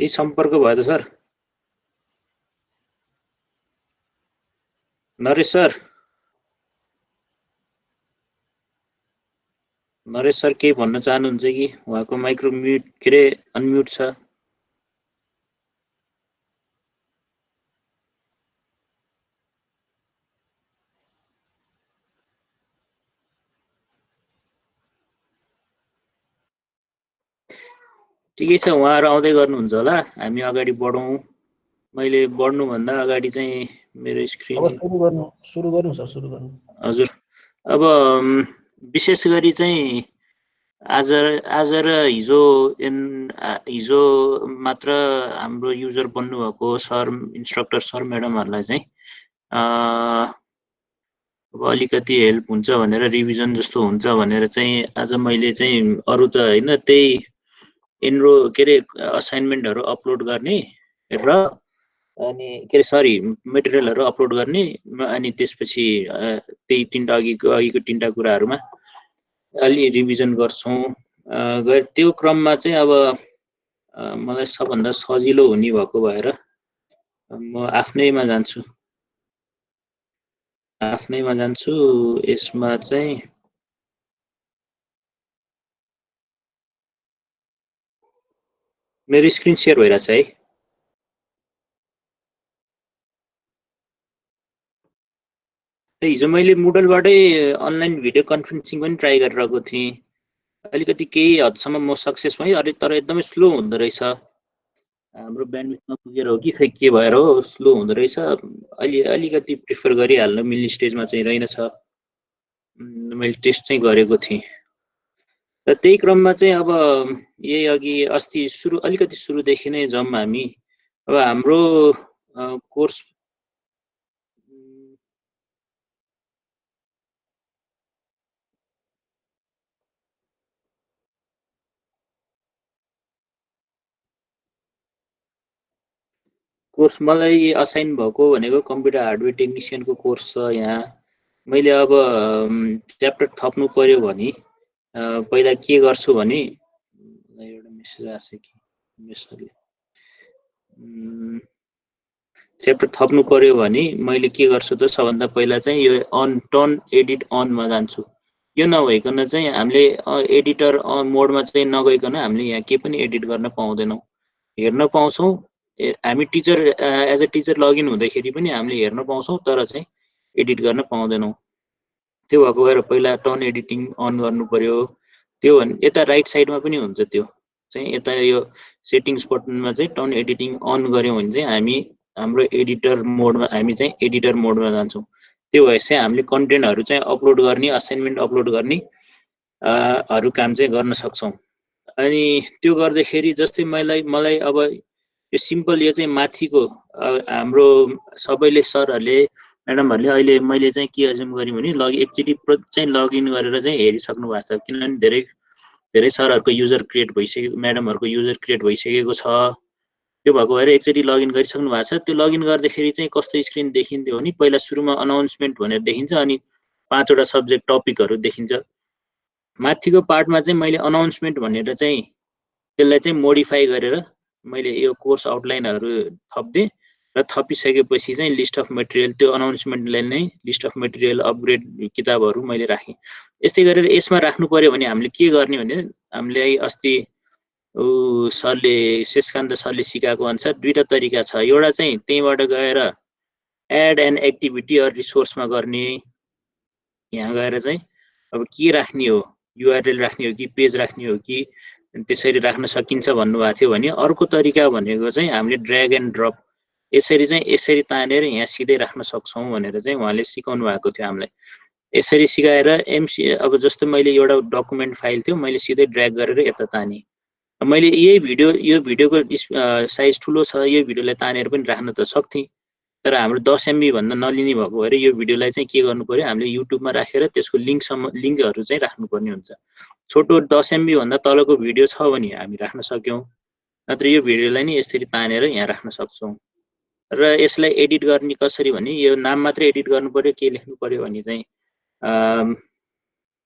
यही सम्पर्क भयो त sir? Naresh sir, Naresh sir केही भन्न चाहनुहुन्छ कि? उहाँको माइक्रो म्युट के अरे अनम्युट छ। ठिकै छ, उहाँहरू आउँदै गर्नुहुन्छ होला, हामी अगाडि बढौँ। मैले बढ्नुभन्दा अगाडि चाहिँ मेरो स्क्रिन सुरु गर्नु सर, सुरु गर्नु। हजुर, अब विशेष गरी चाहिँ आज र हिजो मात्र हाम्रो युजर बन्नुभएको सर इन्स्ट्रक्टर सर म्याडमहरूलाई चाहिँ अब अलिकति हेल्प हुन्छ भनेर रिभिजन जस्तो हुन्छ भनेर चाहिँ आज मैले चाहिँ अरू त होइन त्यही के अरे असाइनमेन्टहरू अपलोड गर्ने र अनि के अरे सरी मेटेरियलहरू अपलोड गर्ने अनि त्यसपछि त्यही अघिको तीनटा कुराहरूमा अलि रिभिजन गर्छौँ। त्यो क्रममा चाहिँ अब मलाई सबभन्दा सजिलो हुने भएको भएर म आफ्नैमा जान्छु। यसमा चाहिँ मेरो स्क्रिन सेयर भइरहेछ है। हिजो मैले मुडलबाटै अनलाइन भिडियो कन्फरेन्सिङ पनि ट्राई गरिरहेको थिएँ। अलिकति केही हदसम्म म सक्सेस भएँ, तर एकदमै स्लो हुँदो रहेछ। हाम्रो ब्यान्डविड्थ नपुगेर हो कि खै के भएर हो स्लो हुँदो रहेछ। अलिकति प्रिफर गरिहाल्न मिल्ने स्टेजमा चाहिँ रहेनछ। मैले टेस्ट चाहिँ गरेको थिएँ र त्यही क्रममा चाहिँ अब यही अघि अस्ति अलिकति सुरुदेखि नै जाउँ हामी। अब हाम्रो कोर्स मलाई असाइन भएको भनेको कम्प्युटर हार्डवेयर टेक्निसियनको कोर्स छ यहाँ। मैले अब च्याप्टर थप्नु पर्यो भने पहिला के गर्छु भने एउटा मेसेज आछ कि मेसेजले च्याप्टर थप्नु पर्यो भने मैले के गर्छु त सबभन्दा पहिला चाहिँ यो टर्न एडिट अनमा जान्छु। यो नभइकन चाहिँ हामीले एडिटर मोडमा चाहिँ नगइकन हामीले यहाँ के पनि एडिट गर्न पाउँदैनौँ। हेर्न पाउँछौँ हामी teacher as a teacher login हुँदाखेरि पनि हामीले हेर्न पाउँछौँ तर चाहिँ एडिट गर्न पाउँदैनौँ। त्यो भएको भएर पहिला टर्न एडिटिङ अन गर्नु पर्यो। त्यो भने यता राइट साइडमा पनि हुन्छ। त्यो चाहिँ यता यो सेटिङ्स बटनमा चाहिँ टर्न एडिटिङ अन गऱ्यौँ भने चाहिँ हामी हाम्रो एडिटर मोडमा जान्छौँ। त्यो भएपछि हामीले कन्टेन्टहरू चाहिँ अपलोड गर्ने असाइनमेन्ट अपलोड गर्ने अरू काम चाहिँ गर्न सक्छौँ। अनि त्यो गर्दाखेरि जस्तै मलाई अब यो सिम्पल यो चाहिँ माथिको हाम्रो सबैले सरहरूले म्याडमहरूले अहिले मैले चाहिँ के अज्युम गरेँ भने एकचोटि चाहिँ लगइन गरेर चाहिँ हेरिसक्नु भएको छ। किनभने धेरै सरहरूको युजर क्रिएट भइसक्यो, म्याडमहरूको युजर क्रिएट भइसकेको छ। त्यो भएको भएर एकचोटि लगइन गरिसक्नु भएको छ। त्यो लगइन गर्दाखेरि चाहिँ कस्तो स्क्रिन देखिन्थ्यो भने पहिला सुरुमा अनाउन्समेन्ट भनेर देखिन्छ अनि 5वटा सब्जेक्ट टपिकहरू देखिन्छ। माथिको पार्टमा चाहिँ मैले अनाउन्समेन्ट भनेर चाहिँ त्यसलाई चाहिँ मोडिफाई गरेर मैले यो कोर्स आउटलाइनहरू थप्दिएँ र थपिसकेपछि चाहिँ लिस्ट अफ मेटेरियल त्यो अनाउन्समेन्टलाई नै लिस्ट अफ मेटेरियल अपग्रेड किताबहरू मैले राखेँ। यस्तै गरेर यसमा राख्नु पर्यो भने हामीले के गर्ने भने हामीले अस्ति सरले शेषकान्त सरले सिकाएको अनुसार दुईटा तरिका छ। एउटा चाहिँ त्यहीँबाट गएर एड एन एक्टिभिटी अर रिसोर्समा गर्ने। यहाँ गएर चाहिँ अब के राख्ने हो, युआरएल राख्ने हो कि पेज राख्ने हो कि त्यसरी राख्न सकिन्छ भन्नुभएको थियो भने अर्को तरिका भनेको चाहिँ हामीले ड्र्याग एन्ड ड्रप यसरी तानेर यहाँ सिधै राख्न सक्छौँ भनेर चाहिँ उहाँले सिकाउनु भएको थियो हामीलाई। यसरी सिकाएर अब जस्तो मैले एउटा डकुमेन्ट फाइल थियो मैले सिधै ड्र्याग गरेर यता तानेँ। मैले यो भिडियोको साइज ठुलो छ, यो भिडियोलाई तानेर पनि राख्न त सक्थेँ तर हाम्रो 10 MB भन्दा नलिने भएको भएर यो भिडियोलाई चाहिँ के गर्नु पर्यो हामीले युट्युबमा राखेर त्यसको लिङ्कहरू चाहिँ राख्नुपर्ने हुन्छ। छोटो 10 MB भन्दा तलको भिडियो छ भने हामी राख्न सक्यौँ, नत्र यो भिडियोलाई नै यसरी तानेर यहाँ राख्न सक्छौँ। र यसलाई एडिट गर्ने कसरी भने यो नाम मात्रै एडिट गर्नु पर्यो। के लेख्नु पर्यो भने चाहिँ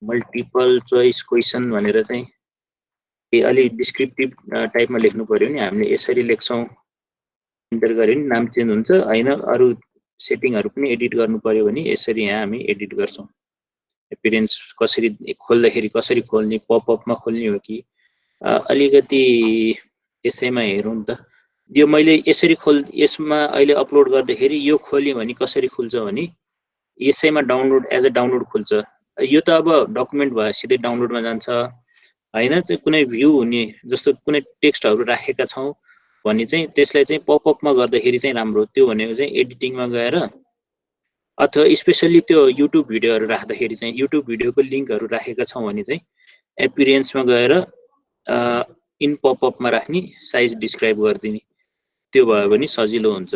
मल्टिपल चोइस क्वेसन भनेर चाहिँ अलि डिस्क्रिप्टिभ टाइपमा लेख्नु पर्यो भने हामीले यसरी लेख्छौँ। इन्टर गऱ्यो भने नाम चेन्ज हुन्छ। होइन अरू सेटिङहरू पनि एडिट गर्नु पर्यो भने यसरी यहाँ हामी एडिट गर्छौँ। एपियरेन्स कसरी खोल्दाखेरि कसरी खोल्ने, पपअपमा खोल्ने हो कि अलिकति यसैमा हेरौँ नि त। यो मैले यसरी यसमा अहिले अपलोड गर्दाखेरि यो खोल्यो भने कसरी खुल्छ भने यसैमा डाउनलोड एज अ डाउनलोड खुल्छ। यो त अब डकुमेन्ट भयो सिधै डाउनलोडमा जान्छ होइन। चाहिँ कुनै भ्यू हुने जस्तो कुनै टेक्स्टहरू राखेका छौँ भने चाहिँ त्यसलाई चाहिँ पपअपमा गर्दाखेरि चाहिँ राम्रो। त्यो भनेको चाहिँ एडिटिङमा गएर अथवा स्पेसल्ली त्यो युट्युब भिडियोहरू राख्दाखेरि चाहिँ युट्युब भिडियोको लिङ्कहरू राखेका छौँ भने चाहिँ एपिरियन्समा गएर इन पपअपमा राख्ने, साइज डिस्क्राइब गरिदिने, त्यो भयो भने सजिलो हुन्छ।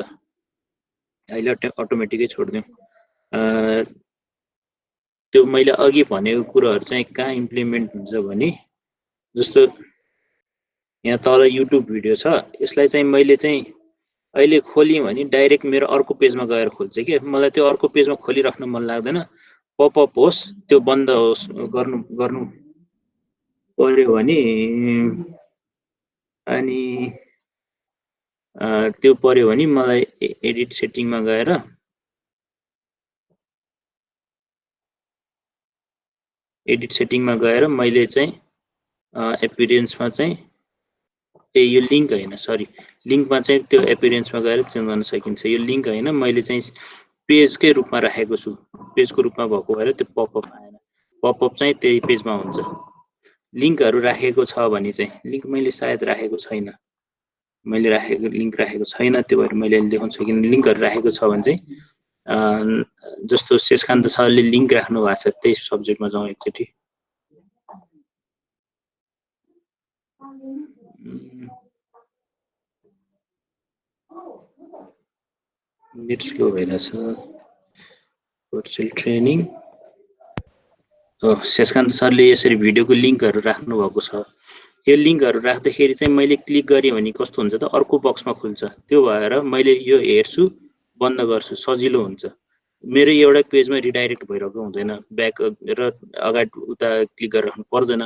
अहिले अटोमेटिकै छोडिदिउँ। त्यो मैले अघि भनेको कुराहरू चाहिँ कहाँ इम्प्लिमेन्ट हुन्छ भने जस्तो यहाँ तल युट्युब भिडियो छ, यसलाई चाहिँ मैले चाहिँ अहिले खोलेँ भने डाइरेक्ट मेरो अर्को पेजमा गएर खोल्छ कि मलाई त्यो अर्को पेजमा खोलिराख्न मन लाग्दैन, पपअप होस् त्यो बन्द होस् गर्नु पर्यो भने अनि त्यो पर्यो भने मलाई एडिट सेटिङमा गएर मैले चाहिँ एपिरियन्समा चाहिँ यो लिङ्क होइन, सरी लिङ्कमा चाहिँ त्यो एपिरियन्समा गएर चेन्ज गर्न सकिन्छ। यो लिङ्क होइन, मैले चाहिँ पेजकै रूपमा राखेको छु, पेजको रूपमा भएको भएर त्यो पपअप आएन। पपअप चाहिँ त्यही पेजमा हुन्छ। लिङ्कहरू राखेको छ भने चाहिँ लिङ्क मैले सायद राखेको छैन, लिङ्क राखेको छैन, त्यो भएर मैले अहिले देखाउन सकिनँ। लिङ्कहरू राखेको छ भने चाहिँ जस्तो शेषकान्त सरले लिङ्क राख्नु भएको छ त्यही सब्जेक्टमा जाउँ एकचोटि। नेट स्लो भइरहेछ। भर्चुअल ट्रेनिङ शेषकान्त सरले यसरी भिडियोको लिङ्कहरू राख्नु भएको छ। यो लिङ्कहरू राख्दाखेरि चाहिँ मैले क्लिक गरेँ भने कस्तो हुन्छ त अर्को बक्समा खुल्छ। त्यो भएर मैले यो हेर्छु बन्द गर्छु सजिलो हुन्छ। मेरो एउटा पेजमा रिडाइरेक्ट भइरहेको हुँदैन, ब्याक र अगाडि उता क्लिक गरेर राख्नु पर्दैन।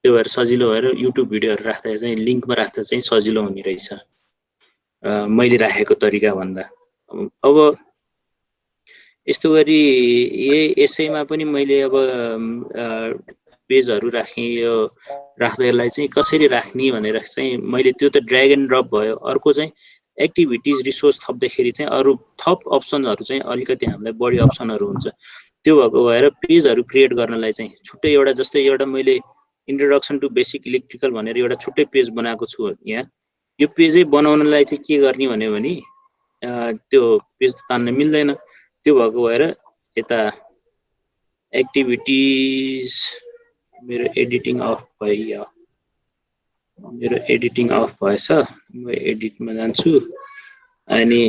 त्यो भएर सजिलो भएर युट्युब भिडियोहरू राख्दा चाहिँ लिङ्कमा राख्दा चाहिँ सजिलो हुने रहेछ मैले राखेको तरिका भन्दा। अब यस्तो गरी यसैमा पनि मैले अब पेजहरू राखेँ, यो राख्दालाई चाहिँ कसरी राख्ने भनेर चाहिँ मैले त्यो त ड्र्याग एन्ड ड्रप भयो। अर्को चाहिँ एक्टिभिटिज रिसोर्स थप्दाखेरि चाहिँ अरू थप अप्सनहरू चाहिँ अलिकति हामीलाई बढी अप्सनहरू हुन्छ। त्यो भएको भएर पेजहरू क्रिएट गर्नलाई चाहिँ छुट्टै एउटा, जस्तै एउटा मैले इन्ट्रोडक्सन टु बेसिक इलेक्ट्रिकल भनेर एउटा छुट्टै पेज बनाएको छु यहाँ। यो पेजै बनाउनलाई चाहिँ के गर्ने भन्यो भने त्यो पेज तान्न मिल्दैन। त्यो भएको भएर यता एक्टिभिटिज मेरो एडिटिङ अफ भयो, मेरो एडिटिङ अफ भएछ। म एडिटमा जान्छु अनि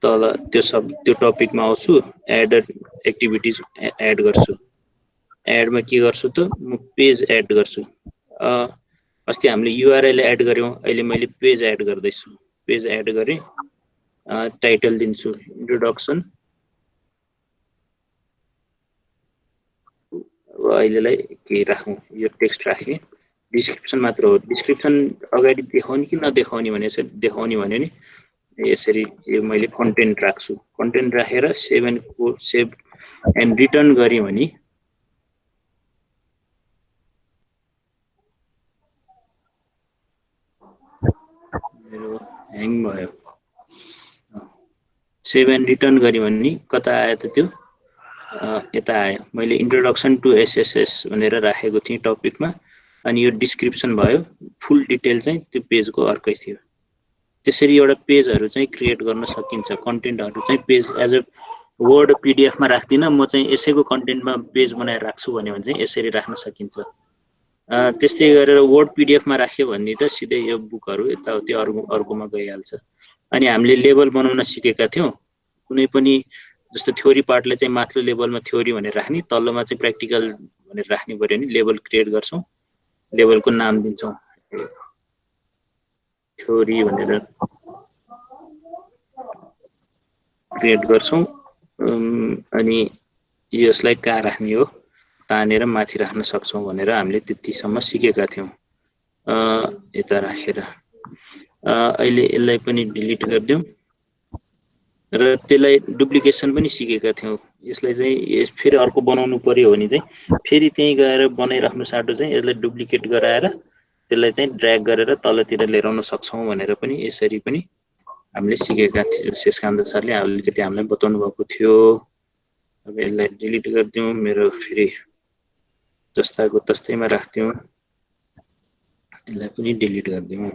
तल त्यो टपिकमा आउँछु, एड एक्टिभिटिज एड गर्छु। एडमा के गर्छु त म पेज एड गर्छु। अस्ति हामीले युआरएल एड गऱ्यौँ, अहिले मैले पेज एड गर्दैछु। पेज एड गरेँ, टाइटल दिन्छु इन्ट्रोडक्सन। अहिलेलाई के राखौँ, यो टेक्स्ट राखेँ। डिस्क्रिप्सन मात्र हो, डिस्क्रिप्सन अगाडि देखाउने कि नदेखाउने भने देखाउने भन्यो नि यसरी यो मैले कन्टेन्ट राख्छु। कन्टेन्ट राखेर सेभ एन्ड रिटर्न गरेँ भने मेरो ह्याङ भयो। सेभ एन्ड रिटर्न गरेँ भने कता आयो त त्यो यता आयो। मैले इन्ट्रोडक्सन टु एसएसएस भनेर राखेको थिएँ टपिकमा, अनि यो डिस्क्रिप्सन भयो। फुल डिटेल चाहिँ त्यो पेजको अर्कै थियो। त्यसरी एउटा पेजहरू चाहिँ क्रिएट गर्न सकिन्छ। कन्टेन्टहरू चाहिँ पेज एज अ वर्ड पिडिएफमा राख्दिनँ, म चाहिँ यसैको कन्टेन्टमा पेज बनाएर राख्छु भन्यो भने चाहिँ यसरी राख्न सकिन्छ। त्यस्तै गरेर वर्ड पिडिएफमा राख्यो भने त सिधै यो बुकहरू यताउति अर्कोमा गइहाल्छ। अनि हामीले लेबल बनाउन सिकेका थियौँ। कुनै पनि जस्तो थ्योरी पार्टलाई चाहिँ माथिल्लो लेभलमा थ्योरी भनेर राख्ने, तल्लोमा चाहिँ प्र्याक्टिकल भनेर राख्ने पऱ्यो भने लेबल क्रिएट गर्छौँ। लेबलको नाम दिन्छौँ थ्योरी भनेर क्रिएट गर्छौँ। अनि यसलाई कहाँ राख्ने हो, तानेर माथि राख्न सक्छौँ भनेर हामीले त्यतिसम्म सिकेका थियौँ। यता राखेर अहिले यसलाई पनि डिलिट गरिदिउँ र त्यसलाई डुप्लिकेसन पनि सिकेका थियौँ। यसलाई चाहिँ फेरि अर्को बनाउनु पर्यो भने चाहिँ फेरि त्यहीँ गएर बनाइराख्नु साटो चाहिँ यसलाई डुप्लिकेट गराएर त्यसलाई चाहिँ ड्र्याग गरेर तलतिर लिएर आउन सक्छौँ भनेर पनि यसरी पनि हामीले सिकेका थियौँ। शेषकान्त सरले अलिकति हामीलाई बताउनु भएको थियो। अब यसलाई डिलिट गरिदिउँ, मेरो फेरि जस्ताको तस्तैमा राख्दिउँ, यसलाई पनि डिलिट गरिदिउँ।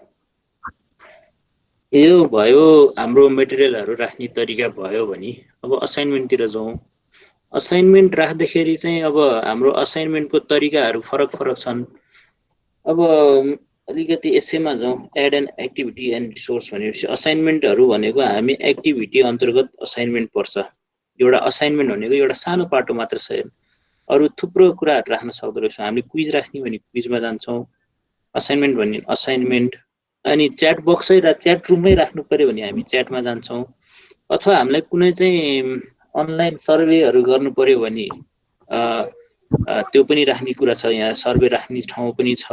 यो भयो हाम्रो मेटेरियलहरू राख्ने तरिका भयो भने अब असाइनमेन्टतिर जाउँ। असाइनमेन्ट राख्दाखेरि चाहिँ अब हाम्रो असाइनमेन्टको तरिकाहरू फरक फरक छन्। अब अलिकति यसैमा जाउँ, add and activity and resource भनेपछि असाइनमेन्टहरू भनेको हामी एक्टिभिटी अन्तर्गत असाइनमेन्ट पर्छ। एउटा असाइनमेन्ट भनेको एउटा सानो पाटो मात्र छैन, अरू थुप्रो कुराहरू राख्न सक्दो रहेछौँ। हामीले क्विज राख्ने भने क्विजमा जान्छौँ, असाइनमेन्ट भने असाइनमेन्ट, अनि च्याट बक्सै र च्याट रुममै राख्नु पर्यो भने हामी च्याटमा जान्छौँ, अथवा हामीलाई कुनै चाहिँ अनलाइन सर्वेहरू गर्नु पर्यो भने त्यो पनि राख्ने कुरा छ। यहाँ सर्वे राख्ने ठाउँ पनि छ,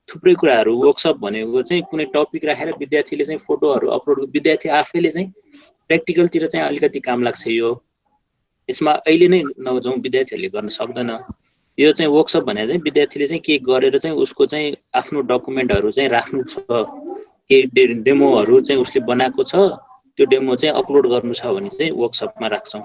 थुप्रै कुराहरू। वर्कसप भनेको चाहिँ कुनै टपिक राखेर विद्यार्थीले चाहिँ फोटोहरू अपलोड, विद्यार्थी आफैले चाहिँ प्र्याक्टिकलतिर चाहिँ अलिकति काम लाग्छ। यो यसमा अहिले नै नजाउँ, विद्यार्थीहरूले गर्न सक्दैन। यो चाहिँ वर्कसप भनेर चाहिँ विद्यार्थीले चाहिँ के गरेर चाहिँ उसको चाहिँ आफ्नो डकुमेन्टहरू चाहिँ राख्नु छ, केही डेमोहरू चाहिँ उसले बनाएको छ, त्यो डेमो चाहिँ अपलोड गर्नु छ भने चाहिँ वर्कसपमा राख्छौँ।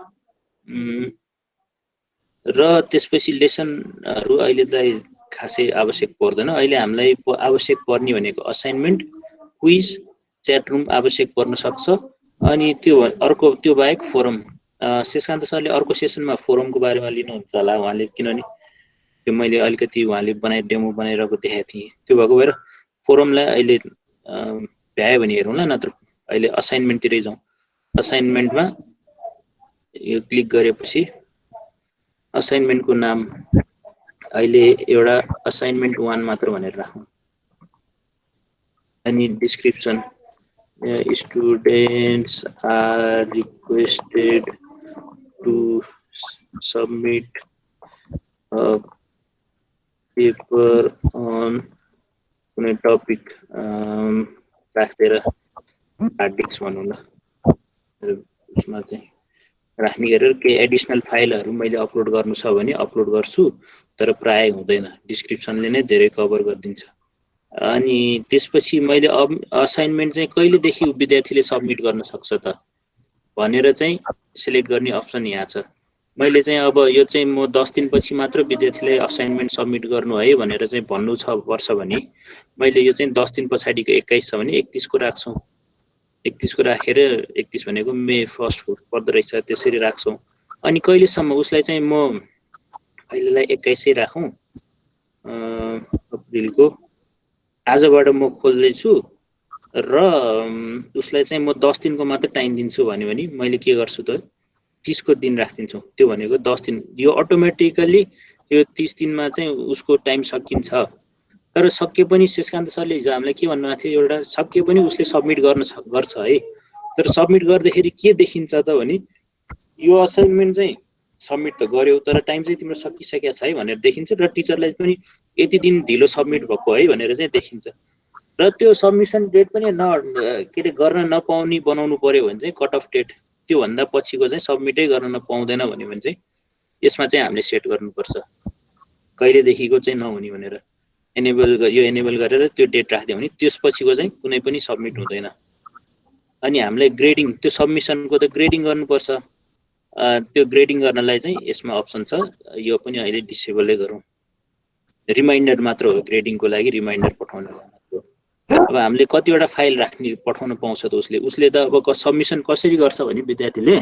र त्यसपछि लेसनहरू अहिले चाहिँ खासै आवश्यक पर्दैन। अहिले हामीलाई आवश्यक पर्ने भनेको असाइनमेन्ट, क्विज, च्याट रुम आवश्यक पर्न सक्छ। अनि त्यो अर्को त्यो बाहेक फोरम। शेषकान्त सरले अर्को सेसनमा फोरमको बारेमा लिनुहुन्छ होला उहाँले, किनभने त्यो मैले अलिकति उहाँले डेमो बनाइरहेको देखाएको थिएँ। त्यो भएको भएर फोरमलाई अहिले भ्यायो भने हेरौँला, नत्र अहिले असाइनमेन्टतिरै जाउँ। असाइनमेन्टमा यो क्लिक गरेपछि असाइनमेन्टको नाम अहिले एउटा असाइनमेन्ट 1 मात्र भनेर राखौँ। अनि description, students are requested to submit paper on कुनै टपिक राख्दै हार्ड डिस्क भनौँ न, उसमा चाहिँ राख्ने गरेर केही एडिसनल फाइलहरू मैले अपलोड गर्नु छ भने अपलोड गर्छु, तर प्राय हुँदैन, डिस्क्रिप्सनले नै धेरै कभर गरिदिन्छ। अनि त्यसपछि मैले असाइनमेन्ट चाहिँ कहिलेदेखि विद्यार्थीले सबमिट गर्न सक्छ त भनेर चाहिँ सिलेक्ट गर्ने अप्सन यहाँ छ। मैले चाहिँ अब यो चाहिँ म 10 दिनपछि मात्र विद्यार्थीले असाइनमेन्ट सबमिट गर्नु है भनेर चाहिँ भन्नु पर्छ भने मैले यो चाहिँ 10 दिन पछाडिको 21 छ भने 31 को राख्छौँ। 31 को राखेर 31 भनेको मे 1 पर्दो रहेछ, त्यसरी राख्छौँ। अनि कहिलेसम्म उसलाई चाहिँ म अहिलेलाई 21 राखौँ, अप्रिलको आजबाट म खोल्दैछु र उसलाई चाहिँ म 10 दिनको मात्र टाइम दिन्छु भन्यो भने मैले के गर्छु त 30 को दिन राखिदिन्छु। त्यो भनेको 10 दिन, यो अटोमेटिकली यो 30 दिनमा चाहिँ उसको टाइम सकिन्छ। तर सके पनि शेषकान्त सरले हिजो हामीलाई के भन्नुभएको थियो, एउटा सके पनि उसले सबमिट गर्छ है, तर सबमिट गर्दाखेरि के देखिन्छ त भने यो असाइनमेन्ट चाहिँ सबमिट त गर्यो तर टाइम चाहिँ तिम्रो सकिसकेको छ है भनेर देखिन्छ, र टिचरलाई पनि यति दिन ढिलो सबमिट भएको है भनेर चाहिँ देखिन्छ। र त्यो सबमिसन डेट पनि के अरे गर्न नपाउने बनाउनु पर्यो भने चाहिँ कट अफ डेट त्योभन्दा पछिको चाहिँ सबमिटै गर्न नपाउँदैन भन्यो भने चाहिँ यसमा चाहिँ हामीले सेट गर्नुपर्छ कहिलेदेखिको चाहिँ नहुने भनेर। एनेबल गरेर त्यो डेट राखिदियो भने त्यसपछिको चाहिँ कुनै पनि सबमिट हुँदैन। अनि हामीले ग्रेडिङ, त्यो सबमिसनको त ग्रेडिङ गर्नुपर्छ। त्यो ग्रेडिङ गर्नलाई चाहिँ यसमा अप्सन छ, यो पनि अहिले डिसेबलै गरौँ। रिमाइन्डर मात्र हो ग्रेडिङको लागि, रिमाइन्डर पठाउन। अब हामीले कतिवटा फाइल राख्ने पठाउन पाउँछ त उसले त अब सबमिसन कसरी गर्छ भने विद्यार्थीले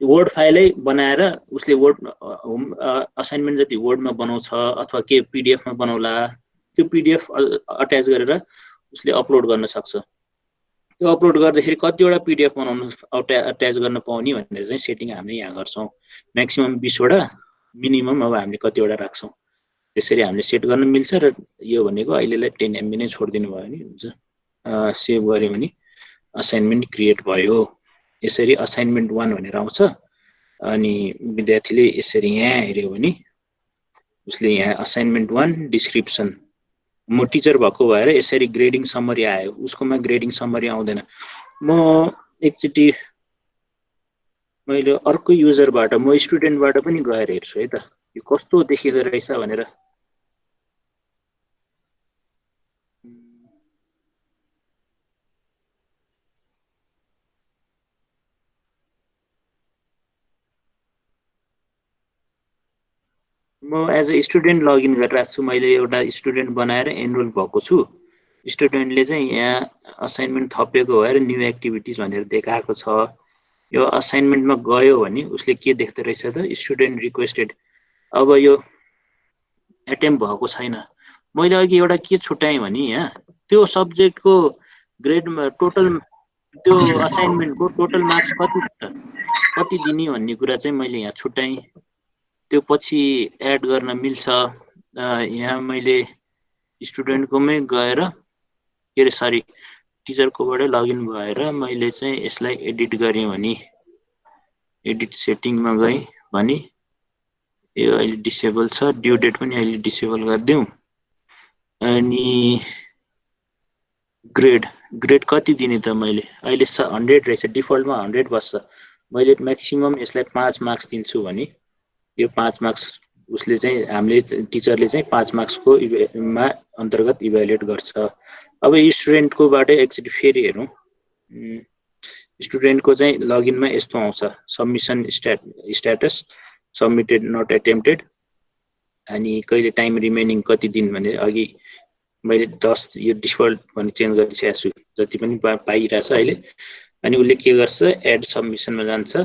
वर्ड फाइलै बनाएर उसले वर्ड असाइनमेन्ट जति वर्डमा बनाउँछ अथवा के पिडिएफमा बनाउला, त्यो पिडिएफ अट्याच गरेर उसले अपलोड गर्न सक्छ। त्यो अपलोड गर्दाखेरि कतिवटा पिडिएफ बनाउनु अट्याच गर्न पाउने भनेर चाहिँ सेटिङ हामीले यहाँ गर्छौँ। म्याक्सिमम 20 वटा, मिनिमम अब हामीले कतिवटा राख्छौँ त्यसरी हामीले सेट गर्न मिल्छ। र यो भनेको अहिलेलाई 10 MB नै छोडिदिनु भयो भने हुन्छ। सेभ गऱ्यो भने असाइनमेन्ट क्रिएट भयो। यसरी असाइनमेन्ट 1 भनेर आउँछ। अनि विद्यार्थीले यसरी यहाँ हेऱ्यो भने उसले यहाँ असाइनमेन्ट 1 डिस्क्रिप्सन, म टिचर भएको भएर यसरी ग्रेडिङ समरी आयो, उसकोमा ग्रेडिङ समरी आउँदैन। म एकचोटि मैले अर्को युजरबाट, म स्टुडेन्टबाट पनि गएर हेर्छु है त यो कस्तो देखिँदो रहेछ भनेर। म एज अ स्टुडेन्ट लगइन गरिरहेको छु। मैले एउटा स्टुडेन्ट बनाएर एनरोल भएको छु। स्टुडेन्टले चाहिँ यहाँ असाइनमेन्ट थपेको भएर न्यू एक्टिभिटिज भनेर देखाएको छ। यो असाइनमेन्टमा गयो भने उसले के देख्दो रहेछ त स्टुडेन्ट रिक्वेस्टेड। अब यो एटेम्प भएको छैन। मैले अघि एउटा के छुट्याएँ भने यहाँ त्यो सब्जेक्टको ग्रेडमा टोटल त्यो असाइनमेन्टको टोटल मार्क्स कति दिने भन्ने कुरा चाहिँ मैले यहाँ छुट्याएँ। त्यो पछि एड गर्न मिल्छ। यहाँ मैले स्टुडेन्टकोमै गएर के अरे सरी टिचरकोबाट लगइन भएर मैले चाहिँ यसलाई एडिट गरेँ भने एडिट सेटिङमा गएँ भने यो अहिले डिसेबल छ। ड्यु डेट पनि अहिले डिसेबल गरिदिउँ। अनि ग्रेड कति दिने त मैले अहिले 100 रहेछ। डिफल्टमा 100 बस्छ। मैले म्याक्सिमम यसलाई 5 मार्क्स दिन्छु भने यो 5 मार्क्स उसले चाहिँ हामीले टिचरले चाहिँ 5 मार्क्सको मा अन्तर्गत इभ्यालुएट गर्छ। अब स्टुडेन्टकोबाट एकचोटि फेरि हेरौँ। स्टुडेन्टको चाहिँ लगइनमा यस्तो आउँछ सबमिसन स्ट्याटस सबमिटेड नट एटेम्प्टेड अनि कहिले टाइम रिमेनिङ कति दिन भने अघि मैले 10 यो डिफल्ट भने चेन्ज गरिसकेको छु जति पनि पाइरहेछ अहिले। अनि उसले के गर्छ एड सबमिसनमा जान्छ।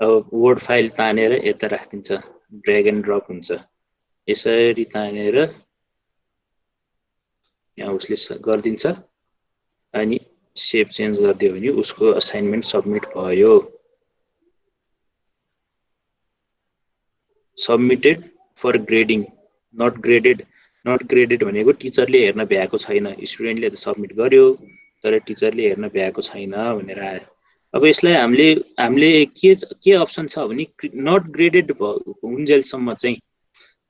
अब वर्ड फाइल तानेर यता राखिदिन्छ। ड्र्याग एन्ड ड्रप हुन्छ। यसरी तानेर यहाँ उसले गरिदिन्छ अनि सेभ चेन्ज गरिदियो भने उसको असाइनमेन्ट सबमिट भयो। Submitted for grading not graded भनेको टिचरले हेर्न भ्याएको छैन। स्टुडेन्टले त सबमिट गर्यो तर टिचरले हेर्न भ्याएको छैन भनेर आयो। अब यसलाई हामीले के अप्सन छ भने नट ग्रेडेड हुन्जेलसम्म चाहिँ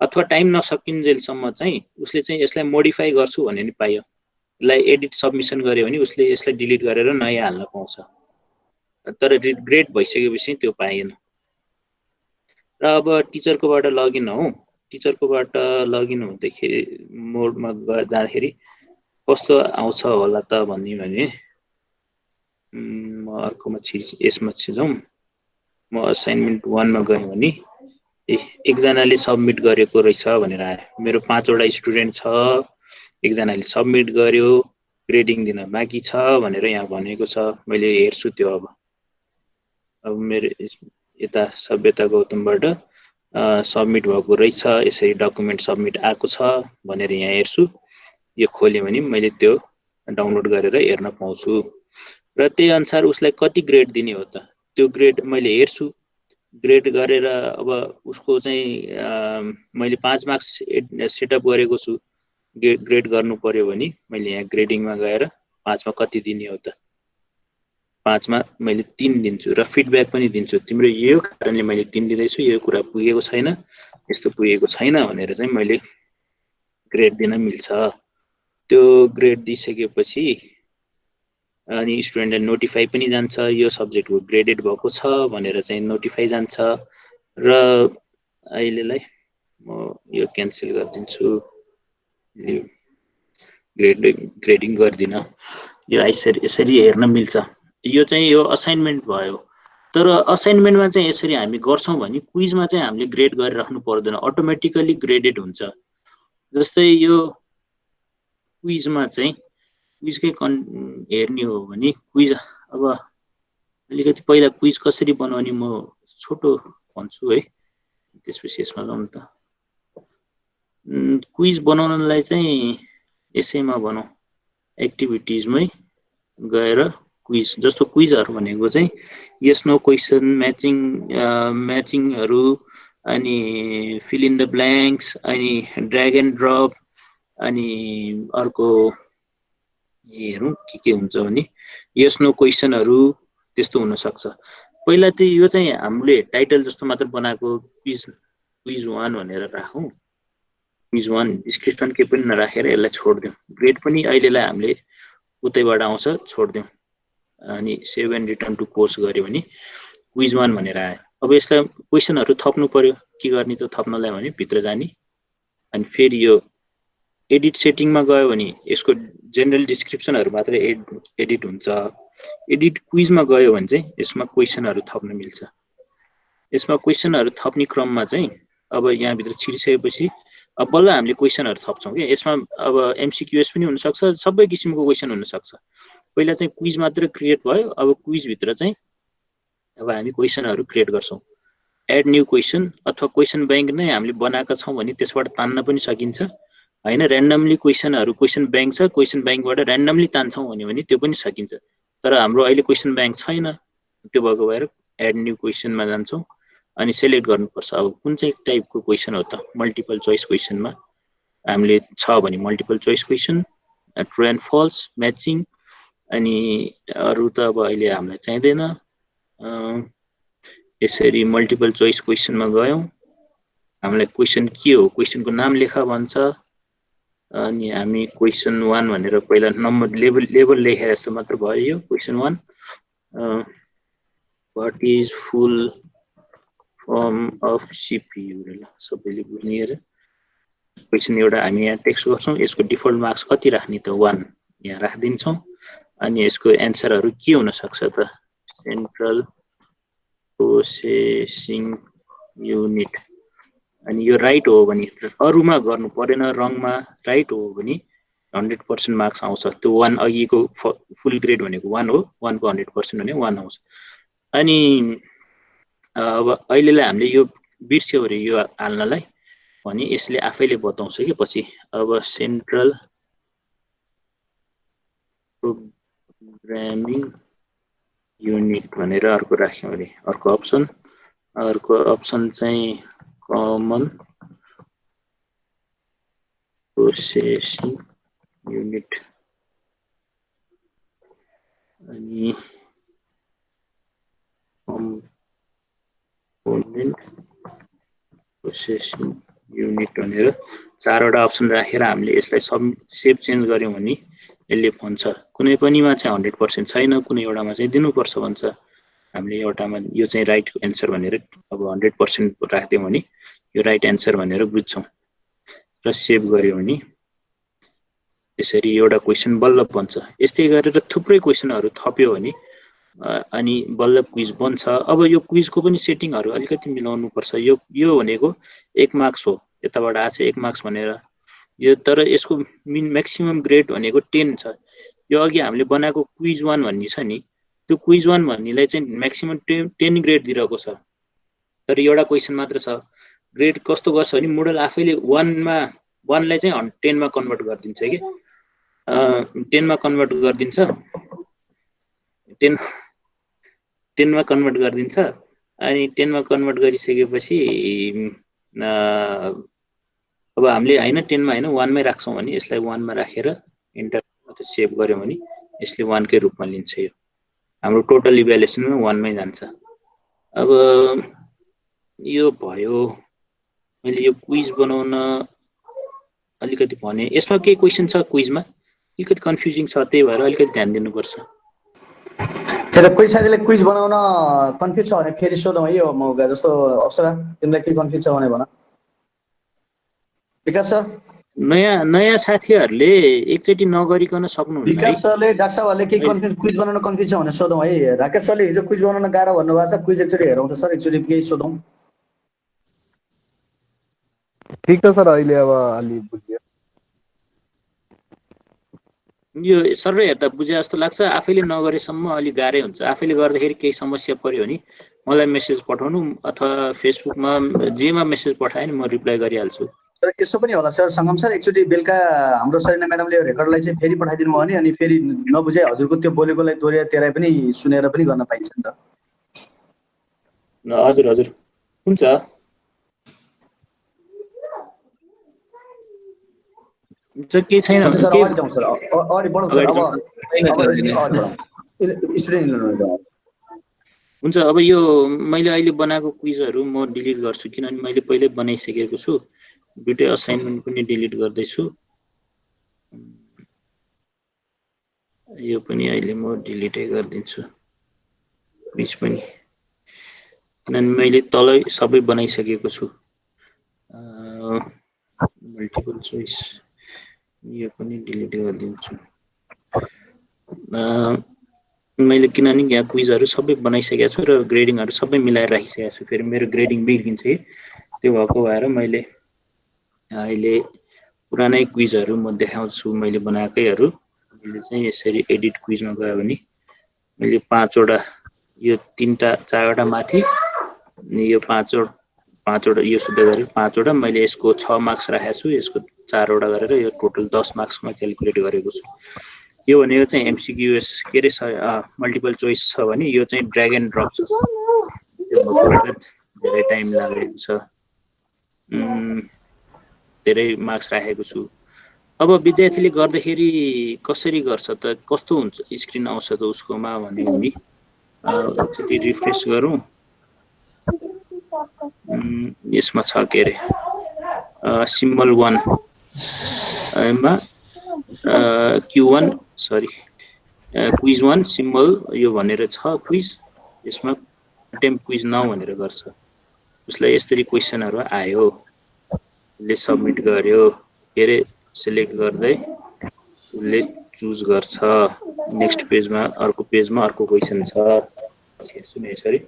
अथवा टाइम नसकिन्जेलसम्म चाहिँ उसले चाहिँ यसलाई मोडिफाई गर्छु भने नि पायो। यसलाई एडिट सबमिसन गर्यो भने उसले यसलाई डिलिट गरेर नयाँ हाल्न पाउँछ। तर ग्रेड भइसकेपछि त्यो पाएन। र अब टिचरकोबाट लगइन हौ। टिचरकोबाट लगइन हुँदाखेरि मोडमा जाँदाखेरि कस्तो आउँछ होला त भन्ने भने म अर्कोमा यसमा जाउँ। म असाइनमेन्ट 1 मा गएँ भने एकजनाले सबमिट गरेको रहेछ भनेर आयो। मेरो 5 वटा स्टुडेन्ट छ। एकजनाले सबमिट गर्यो ग्रेडिङ दिन बाँकी छ भनेर यहाँ भनेको छ। मैले हेर्छु त्यो। अब मेरो यता सभ्यता गौतमबाट सबमिट भएको रहेछ। यसरी डकुमेन्ट सबमिट आएको छ भनेर यहाँ हेर्छु। यो खोल्यो भने मैले त्यो डाउनलोड गरेर हेर्न पाउँछु। र त्यही अनुसार उसलाई कति ग्रेड दिने हो त त्यो ग्रेड मैले हेर्छु। ग्रेड गरेर अब उसको चाहिँ मैले 5 मार्क्स सेटअप गरेको छु। ग्रेड गर्नु पर्यो भने मैले यहाँ ग्रेडिङमा गएर 5 मा कति दिने हो त 5 मा मैले 3 दिन्छु र फिडब्याक पनि दिन्छु। तिम्रो यो कारणले मैले 3 दिँदैछु। यो कुरा पुगेको छैन यस्तो पुगेको छैन भनेर चाहिँ मैले ग्रेड दिन मिल्छ। त्यो ग्रेड दिइसकेपछि अनि स्टुडेन्टलाई नोटिफाई पनि जान्छ यो सब्जेक्टको ग्रेडेड भएको छ भनेर चाहिँ नोटिफाई जान्छ। र अहिलेलाई म यो क्यान्सल गरिदिन्छु। ग्रेडिङ गर्दिन। यो यसरी हेर्न मिल्छ। यो चाहिँ यो असाइनमेन्ट भयो। तर असाइनमेन्टमा चाहिँ यसरी हामी गर्छौँ भने क्विजमा चाहिँ हामीले ग्रेड गरेर राख्नु पर्दैन। अटोमेटिकली ग्रेडेड हुन्छ। जस्तै यो क्विजमा चाहिँ क्विजकै हेर्ने हो भने क्विज अब अलिकति पहिला क्विज कसरी बनाउने म छोटो भन्छु है। त्यसपछि यसमा जाउँ त। क्विज बनाउनलाई चाहिँ यसैमा बनाऊ एक्टिभिटिजमै गएर क्विज। जस्तो क्विजहरू भनेको चाहिँ यस नो क्वेसन म्याचिङहरू अनि फिल इन द ब्ल्याङ्क्स अनि ड्र्याग एन्ड ड्रप अनि अर्को हेरौँ के हुन्छ भने यस नो क्वेसनहरू त्यस्तो हुन सक्छ। पहिला चाहिँ यो चाहिँ हामीले टाइटल जस्तो मात्र बनाएको क्विज 1 भनेर राखौँ। क्विज 1 डिस्क्रिप्सन के पनि नराखेर यसलाई छोड्दिउँ। ग्रेड पनि अहिलेलाई हामीले उतैबाट आउँछ छोड्दिउँ। अनि save and return to course गऱ्यो भने क्विज 1 भनेर आयो। अब यसलाई क्वेसनहरू थप्नु पर्यो। के गर्ने त थप्नलाई भने भित्र जाने अनि फेरि यो एडिट सेटिङमा गयो भने यसको जेनरल डिस्क्रिप्सनहरू मात्रै एडिट हुन्छ। एडिट क्विजमा गयो भने चाहिँ यसमा क्वेसनहरू थप्न मिल्छ। यसमा क्वेसनहरू थप्ने क्रममा चाहिँ अब यहाँभित्र छिरिसकेपछि अब बल्ल हामीले क्वेसनहरु थप्छौँ के यसमा अब एमसीक्यूएस पनि हुन सक्छ सबै किसिमको क्वेसन हुन सक्छ पहिला चाहिँ क्विज मात्र क्रिएट भयो अब क्विज भित्र चाहिँ अब हामी क्वेसनहरु क्रिएट गर्छौं एड न्यू क्वेसन अथवा क्वेसन बैंक नै हामीले बनाएका छौं भने त्यसबाट तान्न पनि सकिन्छ हैन र्यान्डमली क्वेसनहरु क्वेसन बैंक छ क्वेसन बैंकबाट र्यान्डमली तान्छौं भने त्यो पनि सकिन्छ तर हाम्रो अहिले क्वेसन बैंक छैन त्यो भएको भएर एड न्यू क्वेसनमा जान्छौं अनि सिलेक्ट गर्नुपर्छ अब कुन चाहिँ टाइपको क्वेसन हो त मल्टिपल चोइस क्वेसनमा हामीले छ भने multiple choice question true and false matching अनि अरु त अब अहिले हामीलाई चाहिदैन यसरी मल्टिपल चोइस क्वेसनमा गयौं हामीलाई क्वेसन के हो क्वेसनको नाम लेखा भन्छ अनि हामी क्वेसन 1 भनेर पहिला नम्बर लेभल लेखेर जस्तो मात्र भयो यो question 1 what is full form of CPU ल सबैले बुझ्ने गरे क्वेसन एउटा हामी यहाँ टेक्स्ट गर्छौं यसको डिफल्ट मार्क्स कति राख्ने त 1 यहाँ राखिदिन्छौं अनि यसको एन्सरहरु के हुन सक्छ त सेन्ट्रल प्रोसेसिङ युनिट अनि यो राइट हो भने अरुमा गर्नु परेन रङमा राइट हो भने 100% मार्क्स आउँछ त्यो 1 अघिको फुल ग्रेड भनेको 1 हो 1 को 100% भने 1 आउँछ अनि अब अहिलेलाई हामीले यो बिर्स्यो अरे यो हाल्नलाई भने यसले आफैले बताउँछ के पछि अब सेन्ट्रल प्रोग्रामिङ युनिट भनेर अर्को राख्यौं अरे अर्को अप्सन चाहिँ कमन प्रोसेसिङ युनिट अनि कम्पोनेन्ट प्रोसेसिङ युनिट भनेर चारवटा अप्सन राखेर हामीले यसलाई सेभ चेन्ज गर्यौं भने यसले भन्छ कुनै पनिमा चाहिँ 100% छैन कुनै एउटामा चाहिँ दिनुपर्छ भन्छ हामीले एउटामा यो चाहिँ राइट एन्सर भनेर अब 100% राख्दियौ भने यो राइट एन्सर भनेर बुझ्छौं र सेभ गर्यौं भने यसरी एउटा क्वेशन बल्ल बन्छ यस्तै गरेर थुप्रै क्वेशनहरु थप्यो भने अनि बल्ल क्विज बन्छ अब यो क्विजको पनि सेटिङहरु अलिकति मिलाउनु पर्छ यो भनेको 1 मार्क्स हो यताबाट आछ 1 मार्क्स भनेर यो तर यसको म्याक्सिमम ग्रेड भनेको 10 छ यो अघि हामीले बनाएको क्विज 1 भन्ने छ नि त्यो क्विज 1 भन्नेलाई चाहिँ म्याक्सिमम 10 ग्रेड दिएको छ तर एउटा क्वेशन मात्र छ ग्रेड कस्तो गर्छ भने मोडल आफैले 1 लाई चाहिँ 10 मा कन्भर्ट गरिदिन्छ के 10 मा कन्भर्ट गरिदिन्छ 10 मा कन्भर्ट गरिदिन्छ अनि 10 मा कन्भर्ट गरिसकेपछि अब हामीले हैन 10 मा हैन 1 मै राख्छौं भने यसलाई 1 मा राखेर इन्टर अथवा सेभ गर्यौं भने यसले 1 कै रुपमा लिन्छ यो हाम्रो टोटल इभ्यालुएसनमा 1 मै जान्छ अब यो भयो मैले यो क्विज बनाउन अलिकति भने यसमा के क्वेशन छ क्विजमा अलिकति कन्फ्युजिङ छ त्यही भएर अलिकति ध्यान दिनुपर्छ त्यही कोही साथीले क्विज बनाउन कन्फ्युज छ भने फेरि सोधौं है यो मौका जस्तो अप्सरा तिमीलाई के कन्फ्युज छ भने भन विकास सर नयाँ साथीहरुले एकचोटी नगरिकन सक्नुहुन्न विकास सरले डाक्टर साहबहरुले के कन्फ्युज क्विज बनाउन कन्फ्युज छ भने सोधौं है राकेश सरले हिजो क्विज बनाउन गाह्रो भन्नुभएको छ क्विज एकचोटी हेरौं त सर एकचोटी के सोधौं ठीक छ सर अहिले अब अलि बुझ्यो यो सर्वे हेर्दा बुझे जस्तो लाग्छ आफैले नगरेसम्म अलि गाह्रै हुन्छ आफैले गर्दाखेरि केही समस्या पर्यो भने मलाई मेसेज पठाउनु अथवा फेसबुकमा जेमा मेसेज पठाए नि म रिप्लाई गरिहाल्छु तर यसो पनि होला सर संगम सर एकचोटी बेलुका हाम्रो सरिना म्याडमले रेकर्डलाई चाहिँ फेरि पठाइदिनु भयो भने अनि फेरि नबुझे हजुरको त्यो बोलेकोलाई दोहोर्याइ तेराइ पनि सुनेर पनि गर्न पाइन्छ नि त हजुर हजुर हुन्छ के छैन हुन्छ अब यो मैले अहिले बनाएको क्विजहरु म डिलिट गर्छु किनभने मैले पहिल्यै बनाइसकेको छु दुटै असाइनमेन्ट पनि डिलिट गर्दैछु यो पनि अहिले म डिलिटै गर्दिन्छु क्विज पनि किनभने मैले तलै सबै बनाइसकेको छु मल्टिपल चोइस यो पनि डिलिट गरिदिन्छु मैले किनभने यहाँ क्विजहरु सबै बनाइसकेको छु र ग्रेडिङहरु सबै मिलाएर राखिसकेको छु फेरि मेरो ग्रेडिङ बिग्रिन्छ कि त्यो भएको भएर मैले अहिले पुरानै क्विजहरू म देखाउँछु मैले बनाएकैहरू। मैले चाहिँ यसरी एडिट क्विजमा गयो भने मैले 5वटा यो 3टा 4वटा माथि अनि यो 5वटा यो शुद्ध गरेँ 5वटा मैले यसको 6 मार्क्स राखेको छु यसको 4वटा गरेर यो टोटल 10 मार्क्समा क्याल्कुलेट गरेको छु। यो भनेको चाहिँ एमसीक्यूएस के रे मल्टिपल चोइस छ भने यो चाहिँ ड्र्याग एन्ड ड्रप छ। त्यो गर्दा धेरै टाइम लागेको छ। धेरै मार्क्स राखेको छु। अब विद्यार्थीले गर्दाखेरि कसरी गर्छ त कस्तो हुन्छ स्क्रिन आउँछ त उसकोमा भन्यो भने एकचोटि रिफ्रेस गरौँ। यसमा छ के रे सिम्बल 1 मा Q1 सरी क्विज 1 सिम्बल यो भनेर छ क्विज यसमा अटेम्प्ट क्विज नाउ भनेर गर्छ। उसलाई यसरी क्वेशनहरु आयो ले सबमिट गर्यो के रे सिलेक्ट गर्दै उसले चुज गर्छ। नेक्स्ट पेजमा अर्को क्वेशन छ हेर्छु नि यसरी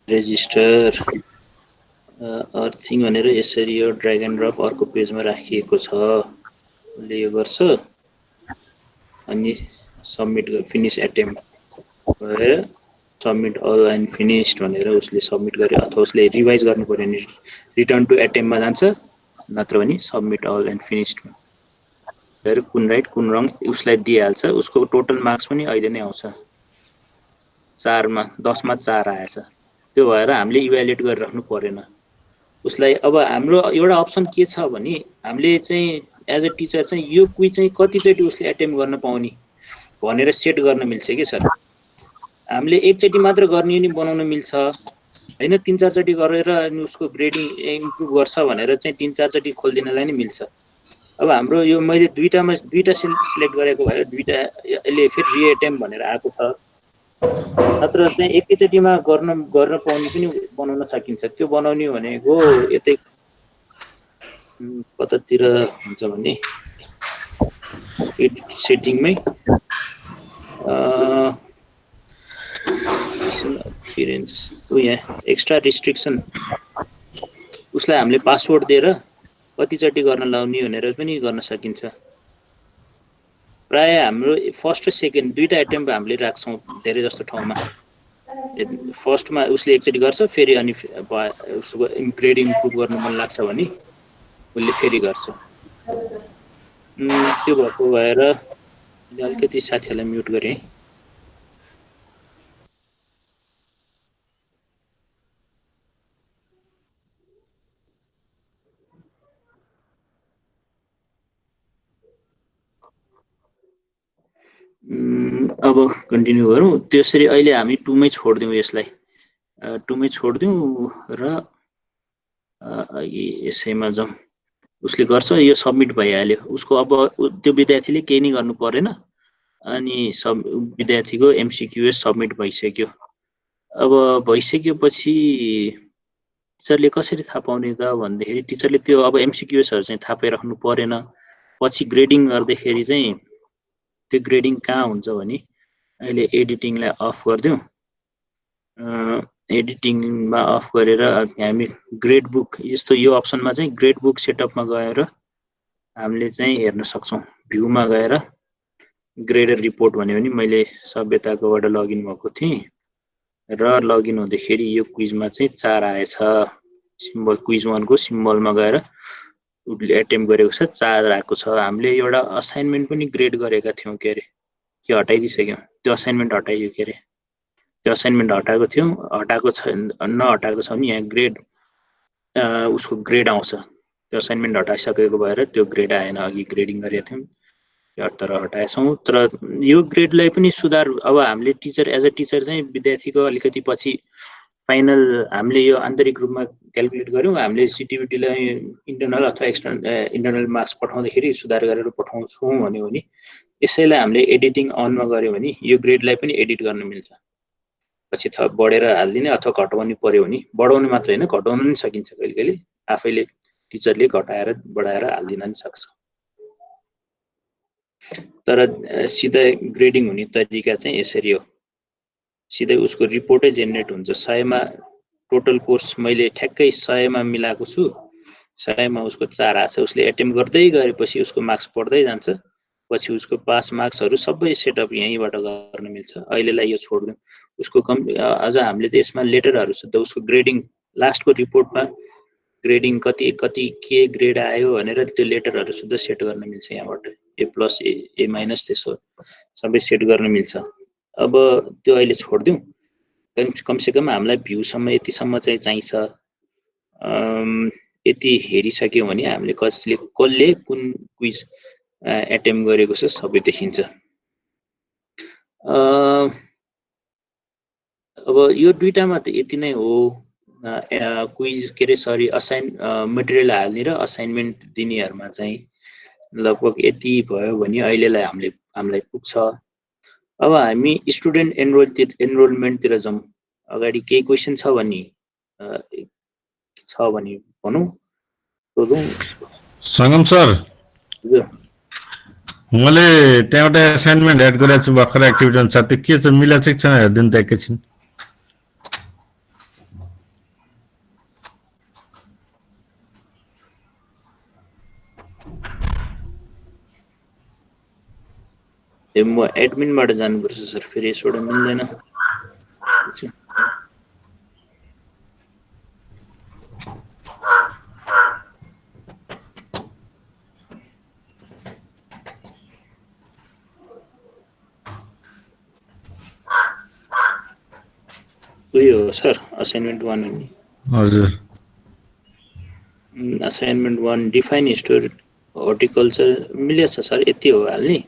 रेजिस्टर अर्थिङ भनेर यसरी यो ड्र्याग एन्ड ड्रप अर्को पेजमा राखिएको छ। उसले यो गर्छ अनि सबमिट फिनिश एटेम्प्ट गरेर सबमिट अल एन्ड फिनिश्ड भनेर उसले सबमिट गर्यो अथवा उसले रिभाइज गर्नु पर्यो नि रिटर्न टु एटेम्प्टमा जान्छ नत्र भने सबमिट अल एन्ड फिनिश्ड गरेर कुन राइट कुन रङ उसलाई दिइहाल्छ। उसको टोटल मार्क्स पनि अहिले नै आउँछ 4 मा 10 मा 4 आएछ। त्यो भएर हामीले इभ्यालुएट गरिराख्नु परेन उसलाई। अब हाम्रो एउटा अप्सन के छ भने हामीले चाहिँ एज अ टिचर चाहिँ यो क्विज चाहिँ कतिचोटि उसले एटेम्प्ट गर्न पाउने भनेर सेट गर्न मिल्छ के सर। हामीले एकचोटि मात्र गर्ने नि बनाउन मिल्छ हैन 3-4 चोटि गरेर अनि उसको ग्रेडिङ इम्प्रुभ गर्छ भनेर चाहिँ 3-4 चोटि खोल्दिनलाई नि मिल्छ। अब हाम्रो यो मैले दुईटा सिलेक्ट गरेको भएर दुईटा यसले फेरि रिएटेम्प्ट भनेर आएको छ। नत्र चाहिँ एकैचोटिमा गर्न पाउने पनि बनाउन सकिन्छ। त्यो बनाउने भनेको यतै कतातिर हुन्छ भने एडिट सेटिङमै एक्सपिरियन्स यहाँ एक्स्ट्रा रिस्ट्रिक्सन उसलाई हामीले पासवर्ड दिएर कतिचोटि गर्न लाउने भनेर पनि गर्न सकिन्छ। प्राय हाम्रो फर्स्ट र सेकेन्ड दुईटा एटेम्प्ट हामीले राख्छौँ धेरै जस्तो ठाउँमा। फर्स्टमा उसले एकचोटि गर्छ फेरि अनि उसको ग्रेड इम्प्रुभ गर्नु मन लाग्छ भने उसले फेरि गर्छ। त्यो भएको भएर अलिकति साथीहरूलाई म्युट गरेँ। अब कन्टिन्यू गरौँ। त्यसरी अहिले हामी 2 मै छोड्दिउँ यसलाई 2 मै छोड्दिउँ र यसैमा जाउँ। उसले गर्छ यो सबमिट भइहाल्यो उसको। अब त्यो विद्यार्थीले केही नै गर्नु परेन अनि सब विद्यार्थीको एमसीक्यूएस सबमिट भइसक्यो। अब भइसकेपछि टिचरले कसरी थाहा पाउने त भन्दाखेरि टिचरले त्यो अब एमसीक्यूएसहरु चाहिँ थाहा पाइराख्नु परेन। पछि ग्रेडिङ गर्दाखेरि चाहिँ त्यो ग्रेडिङ कहाँ हुन्छ भने अहिले एडिटिङलाई अफ गरिदिउँ। एडिटिङमा अफ गरेर हामी ग्रेड बुक यस्तो यो अप्सनमा चाहिँ ग्रेड बुक सेटअपमा गएर हामीले चाहिँ हेर्न सक्छौँ। भ्यूमा गएर ग्रेडर रिपोर्ट भन्यो भने मैले सभ्यताकोबाट लगइन भएको थिएँ र लगइन हुँदाखेरि यो क्विजमा चाहिँ 4 आएछ। सिम्बल क्विज 1 को सिम्बलमा गएर उसले एटेम्प्ट गरेको छ 4 आएको छ। हामीले एउटा असाइनमेन्ट पनि ग्रेड गरेका थियौँ के अरे के हटाइदिसक्यौँ। त्यो असाइनमेन्ट हटाइयो के अरे त्यो असाइनमेन्ट हटाएको थियौँ। हटाएको छ नहटाएको छ भने यहाँ ग्रेड उसको ग्रेड आउँछ। त्यो असाइनमेन्ट हटाइसकेको भएर त्यो ग्रेड आएन। अघि ग्रेडिङ गरेका थियौँ तर हटाएछौँ। तर यो ग्रेडलाई पनि सुधार अब हामीले टिचर एज अ टिचर चाहिँ विद्यार्थीको अलिकति पछि फाइनल हामीले यो आन्तरिक रूपमा क्याल्कुलेट गर्यौँ। हामीले सिटिभिटीलाई इन्टरनल अथवा इन्टरनल मार्क्स पठाउँदाखेरि सुधार गरेर पठाउँछौँ भन्यो भने यसैलाई हामीले एडिटिङ अनमा गर्यो भने यो ग्रेडलाई पनि एडिट गर्न मिल्छ। पछि थप बढेर हाल्दिने अथवा घटाउनु पर्यो भने बढाउनु मात्र हैन घटाउनु पनि सकिन्छ। कहिले कहिले आफैले टिचरले घटाएर बढाएर हाल्दिन पनि सक्छ। तर सिधै ग्रेडिङ हुने तरिका चाहिँ यसरी हो। सिधै उसको रिपोर्टै जेनेरेट हुन्छ। 100 मा टोटल कोर्स मैले ठ्याक्कै 100 मा मिलाएको छु, 100 मा उसको 4 आएको छ, उसले एटेम्प गर्दै गरेपछि उसको मार्क्स बढ्दै जान्छ, पछि उसको पास मार्क्सहरू सबै सेटअप यहीँबाट गर्न मिल्छ। अहिलेलाई यो छोड्दिउँ। उसको अझ हामीले त यसमा लेटरहरू सुद्धा उसको ग्रेडिङ लास्टको रिपोर्टमा ग्रेडिङ कति के ग्रेड आयो भनेर त्यो लेटरहरू सुद्धा सेट गर्न मिल्छ यहाँबाट, A+, A- त्यसो सबै सेट गर्न मिल्छ। अब त्यो अहिले छोड्दिउँ, कमसेकम हामीलाई भ्यूसम्म यतिसम्म चाहिँ चाहिन्छ। यति हेरिसक्यौँ भने हामीले कसले कुन क्विज एटेम्प गरेको छ सबै देखिन्छ। अब यो दुईटामा त यति नै हो। क्विज के अरे सरी मटेरियल हाल्ने र असाइनमेन्ट दिनेहरूमा चाहिँ लगभग यति भयो भने अहिलेलाई हामीलाई पुग्छ। अब हामी स्टुडेन्ट एनरोलमेन्टतिर जाउँ। अगाडि केही क्वेसन छ भने भनौँ, सोधौँ। सङ्गम सर, मैले त्यहाँ एउटा एसाइनमेन्ट एड गरेको छु भर्खर एक्टिभिटी अनुसार, त्यो के छ मिला चाहिँ छैन हेरिदिनु त एकैछिन। म एडमिनबाट जानुपर्छ सर, फेरि यसबाट मिल्दैन। उयो हो सर, असाइनमेन्ट 1 हो नि। हजुर, असाइनमेन्ट 1 डिफाइन स्टोर हर्टिकल्चर मिलेछ सर, यति हो हाल्ने।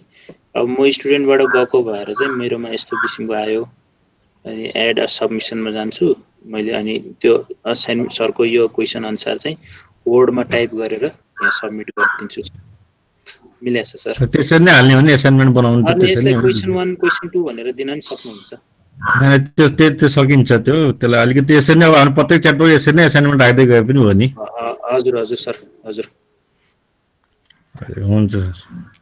अब म स्टुडेन्टबाट गएको भएर चाहिँ मेरोमा यस्तो किसिमको आयो, अनि एड सबमिसनमा जान्छु मैले, अनि त्यो असाइनमेन्ट सरको यो क्वेसन अनुसार चाहिँ वर्डमा टाइप गरेर यहाँ सबमिट गरिदिन्छु। मिलेछ सर। त्यसरी नै हाल्ने हो नि एसाइनमेन्ट बनाउनु त त्यसरी नै हो। क्वेसन 1 क्वेसन 2 भनेर दिन नि सक्नुहुन्छ। त्यो सकिन्छ, त्यसलाई अलिकति यसरी नै अब प्रत्येक च्याप्टर यसरी नै एसाइनमेन्ट राख्दै गए पनि हो नि। हजुर हजुर सर, हजुर हुन्छ सर।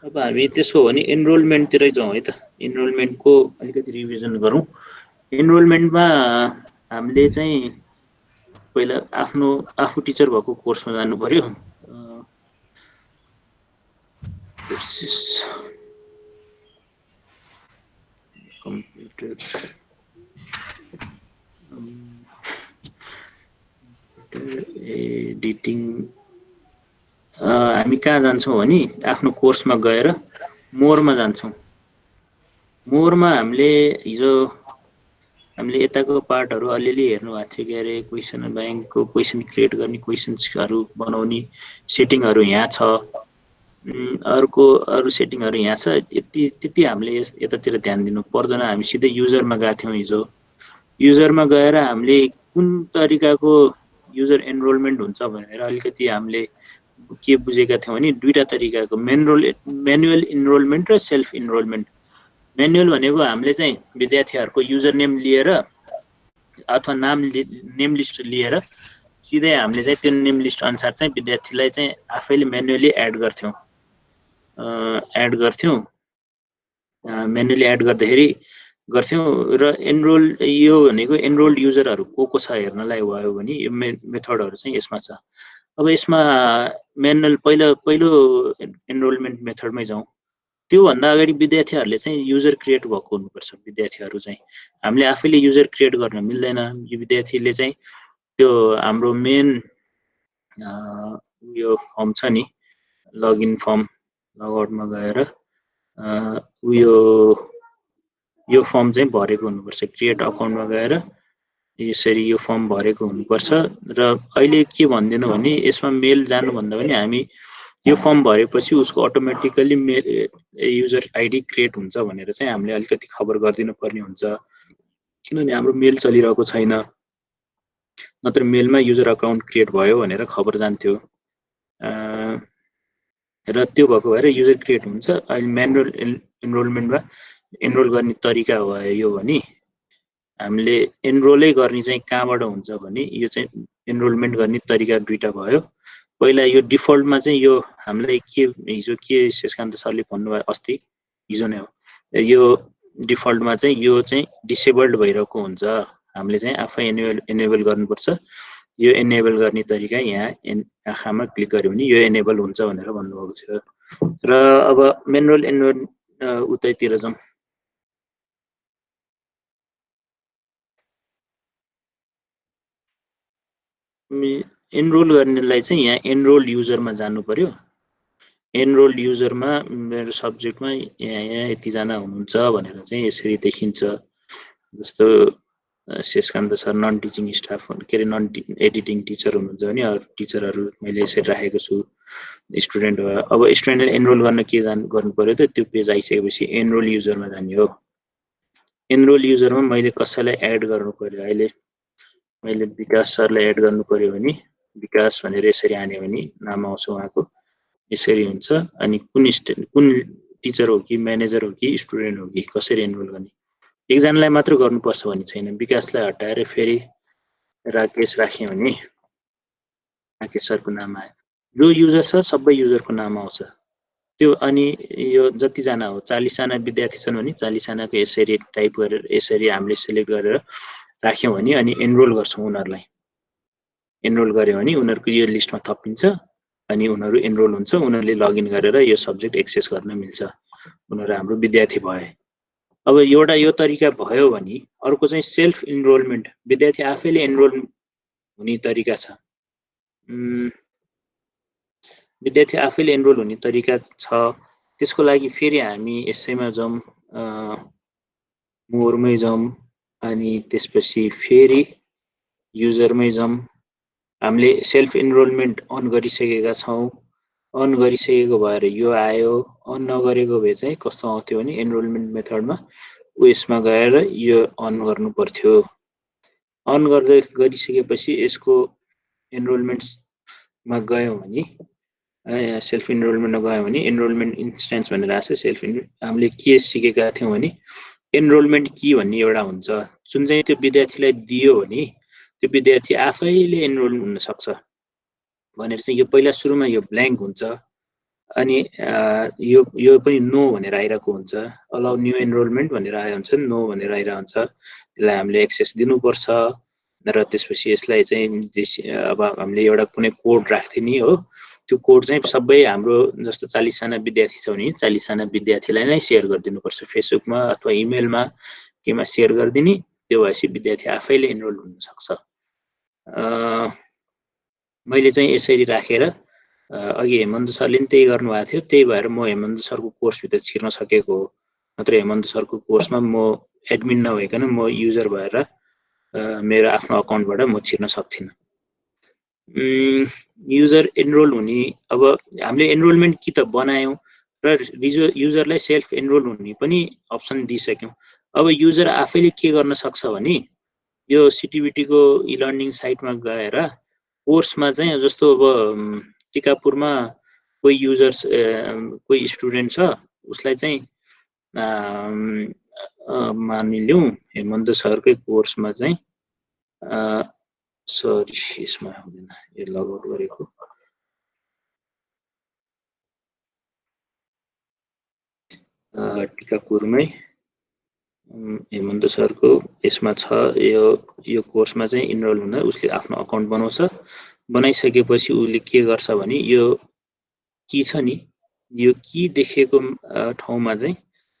अब हामी त्यसो हो भने एनरोलमेन्टतिरै जाउँ है त। एनरोलमेन्टको अलिकति रिभिजन गरौँ। एनरोलमेन्टमा हामीले चाहिँ पहिला आफू टिचर भएको कोर्समा जानु पर्यो। कम्प्युटर एडिटिङ हामी कहाँ जान्छौँ भने आफ्नो कोर्समा गएर मोरमा जान्छौँ। मोरमा हामीले हिजो यताको पार्टहरू अलिअलि हेर्नु भएको थियो, के अरे क्वेसन ब्याङ्कको क्वेसन क्रिएट गर्ने, क्वेसन्सहरू बनाउने सेटिङहरू यहाँ छ, अरू सेटिङहरू यहाँ छ। त्यति हामीले यतातिर ध्यान दिनु पर्दैन। हामी सिधै युजरमा गएको थियौँ हिजो। युजरमा गएर हामीले कुन तरिकाको युजर एनरोलमेन्ट हुन्छ भनेर अलिकति हामीले के बुझेका थियौँ भने दुईटा तरिकाको म्यानुअल इनरोलमेन्ट र सेल्फ इनरोलमेन्ट। म्यानुअल भनेको हामीले चाहिँ विद्यार्थीहरूको युजर नेम लिएर अथवा नेम लिस्ट लिएर सिधै हामीले चाहिँ त्यो नेम लिस्ट अनुसार चाहिँ विद्यार्थीलाई चाहिँ आफैले म्यानुअली एड गर्थ्यौँ। म्यानुअली एड गर्दाखेरि गर्थ्यौँ। र यो भनेको एनरोल्ड युजरहरू को छ हेर्नलाई भयो भने यो मेथडहरू चाहिँ यसमा छ। अब यसमा म्यानुअल पहिलो एनरोलमेन्ट मेथडमै जाउँ। त्योभन्दा अगाडि विद्यार्थीहरूले चाहिँ युजर क्रिएट भएको हुनुपर्छ। विद्यार्थीहरू चाहिँ हामीले आफैले युजर क्रिएट गर्न मिल्दैन। यो विद्यार्थीले चाहिँ त्यो हाम्रो मेन यो फर्म छ नि, लगइन फर्म, लगआउटमा गएर यो फर्म चाहिँ भरेको हुनुपर्छ। क्रिएट अकाउन्टमा गएर यसरी यो फर्म भरेको हुनुपर्छ। र अहिले के भन्दिनँ भने यसमा मेल जानुभन्दा पनि हामी यो फर्म भरेपछि उसको अटोमेटिकली युजर आइडी क्रिएट हुन्छ भनेर चाहिँ हामीले अलिकति खबर गरिदिनु पर्ने हुन्छ, किनभने हाम्रो मेल चलिरहेको छैन। नत्र मेलमा युजर अकाउन्ट क्रिएट भयो भनेर खबर जान्थ्यो। र त्यो भएको भएर युजर क्रिएट हुन्छ। अहिले म्यानुअल एनरोलमेन्टमा एनरोल गर्ने तरिका भयो यो भने हामीले एनरोलै गर्ने चाहिँ कहाँबाट हुन्छ भने यो चाहिँ एनरोलमेन्ट गर्ने तरिका दुईटा भयो। पहिला यो डिफल्टमा चाहिँ यो हामीलाई हिजो के शेषकान्त सरले भन्नुभयो, अस्ति हिजो नै हो, यो डिफल्टमा चाहिँ यो चाहिँ डिसेबल्ड भइरहेको हुन्छ। हामीले चाहिँ आफै एनेबल गर्नुपर्छ। यो एनेबल गर्ने तरिका यहाँ आँखामा क्लिक गर्यो भने यो एनेबल हुन्छ भनेर भन्नुभएको छ। र अब एनरोल उतैतिर जाउँ। एनरोल गर्नेलाई चाहिँ यहाँ एनरोल युजरमा जानु पर्यो। एनरोल युजरमा मेरो सब्जेक्टमा यहाँ यतिजना हुनुहुन्छ भनेर चाहिँ यसरी देखिन्छ। जस्तो शेषकान्त सर नन टिचिङ स्टाफ के अरे नन एडिटिङ टिचर हुनुहुन्छ भने अरू टिचरहरू मैले यसरी राखेको छु। स्टुडेन्ट हो, अब स्टुडेन्टले एनरोल गर्न के गर्नु पर्यो त, त्यो पेज आइसकेपछि एनरोल युजरमा जाने हो। एनरोल युजरमा मैले कसैलाई एड गर्नु पर्यो। अहिले मैले विकास सरलाई एड गर्नु पर्यो भने विकास भनेर यसरी हान्यो भने नाम आउँछ उहाँको, यसरी हुन्छ। अनि कुन टिचर हो कि म्यानेजर हो कि स्टुडेन्ट हो कि कसरी एनरोल गर्ने, एकजनालाई मात्र गर्नुपर्छ भन्ने छैन। विकासलाई हटाएर फेरि राकेश राख्यो भने राकेश सरको नाम आयो। जो युजर छ सबै युजरको नाम आउँछ त्यो। अनि यो जतिजना हो 40 जना विद्यार्थी छन् भने 40 जनाको यसरी टाइप गरेर यसरी हामीले सिलेक्ट गरेर राख्यौँ भने अनि एनरोल गर्छौँ उनीहरूलाई। एनरोल गर्यो भने उनीहरूको यो लिस्टमा थपिन्छ अनि उनीहरू एनरोल हुन्छ। उनीहरूले लगइन गरेर यो सब्जेक्ट एक्सेस गर्न मिल्छ। उनीहरू हाम्रो विद्यार्थी भए। अब एउटा यो तरिका भयो भने अर्को चाहिँ सेल्फ इनरोलमेन्ट, विद्यार्थी आफैले एनरोल हुने तरिका छ। विद्यार्थी आफैले एनरोल हुने तरिका छ। त्यसको लागि फेरि हामी यसैमा जाउँ, मोरमै जाउँ अनि त्यसपछि फेरि युजरमै जाउँ। हामीले सेल्फ इनरोलमेन्ट अन गरिसकेका छौँ। अन गरिसकेको भएर यो आयो। अन नगरेको भए चाहिँ कस्तो आउँथ्यो भने एनरोलमेन्ट मेथडमा उयसमा गएर यो अन गर्नु पर्थ्यो। अन गरिसकेपछि यसको एनरोलमेन्टमा गयौँ भने सेल्फ इनरोलमेन्टमा गयौँ भने एनरोलमेन्ट इन्स्टेन्स भनेर आएको छ। सेल्फ हामीले के सिकेका थियौँ भने एनरोलमेन्ट की भन्ने एउटा हुन्छ जुन चाहिँ त्यो विद्यार्थीलाई दियो भने त्यो विद्यार्थी आफैले एनरोल हुन सक्छ भनेर चाहिँ यो पहिला सुरुमा यो ब्ल्याङ्क हुन्छ। अनि यो पनि नो भनेर आइरहेको हुन्छ। अलाउ न्यू एनरोलमेन्ट भनेर आएको हुन्छ, नो भनेर आइरहेको हुन्छ। त्यसलाई हामीले एक्सेस दिनुपर्छ र त्यसपछि यसलाई चाहिँ अब हामीले एउटा कुनै कोड राख्दिने हो। त्यो कोड चाहिँ सबै हाम्रो जस्तो 40 जना विद्यार्थी छ भने 40 जना विद्यार्थीलाई नै सेयर गरिदिनुपर्छ। फेसबुकमा अथवा इमेलमा केमा सेयर गरिदिने। त्यो भएपछि विद्यार्थी आफैले एनरोल हुन सक्छ। मैले चाहिँ यसरी राखेर अघि हेमन्त सरले पनि त्यही गर्नुभएको थियो। त्यही भएर म हेमन्त सरको कोर्सभित्र छिर्न सकेको हो। नत्र हेमन्त सरको कोर्समा म एडमिन नभइकन म युजर भएर मेरो आफ्नो अकाउन्टबाट म छिर्न सक्थिनँ। युजर एनरोल हुने, अब हामीले एनरोलमेन्ट कि त बनायौँ र युजरलाई सेल्फ एनरोल हुने पनि अप्सन दिइसक्यौँ। अब युजर आफैले के गर्न सक्छ भने यो सिटिबिटीको इ लर्निङ साइटमा गएर कोर्समा चाहिँ जस्तो अब टिकापुरमा कोही युजर्स कोही स्टुडेन्ट छ उसलाई चाहिँ मानिलिउँ हेमन्त सरकै कोर्समा चाहिँ सरी यसमा हुँदैन यो लगआउट गरेको। टिकापुरमै हेमन्त सरको यसमा छ। यो कोर्समा चाहिँ इनरोल हुन उसले आफ्नो अकाउन्ट बनाउँछ। बनाइसकेपछि उसले के गर्छ भने यो की छ नि, यो की देखेको ठाउँमा चाहिँ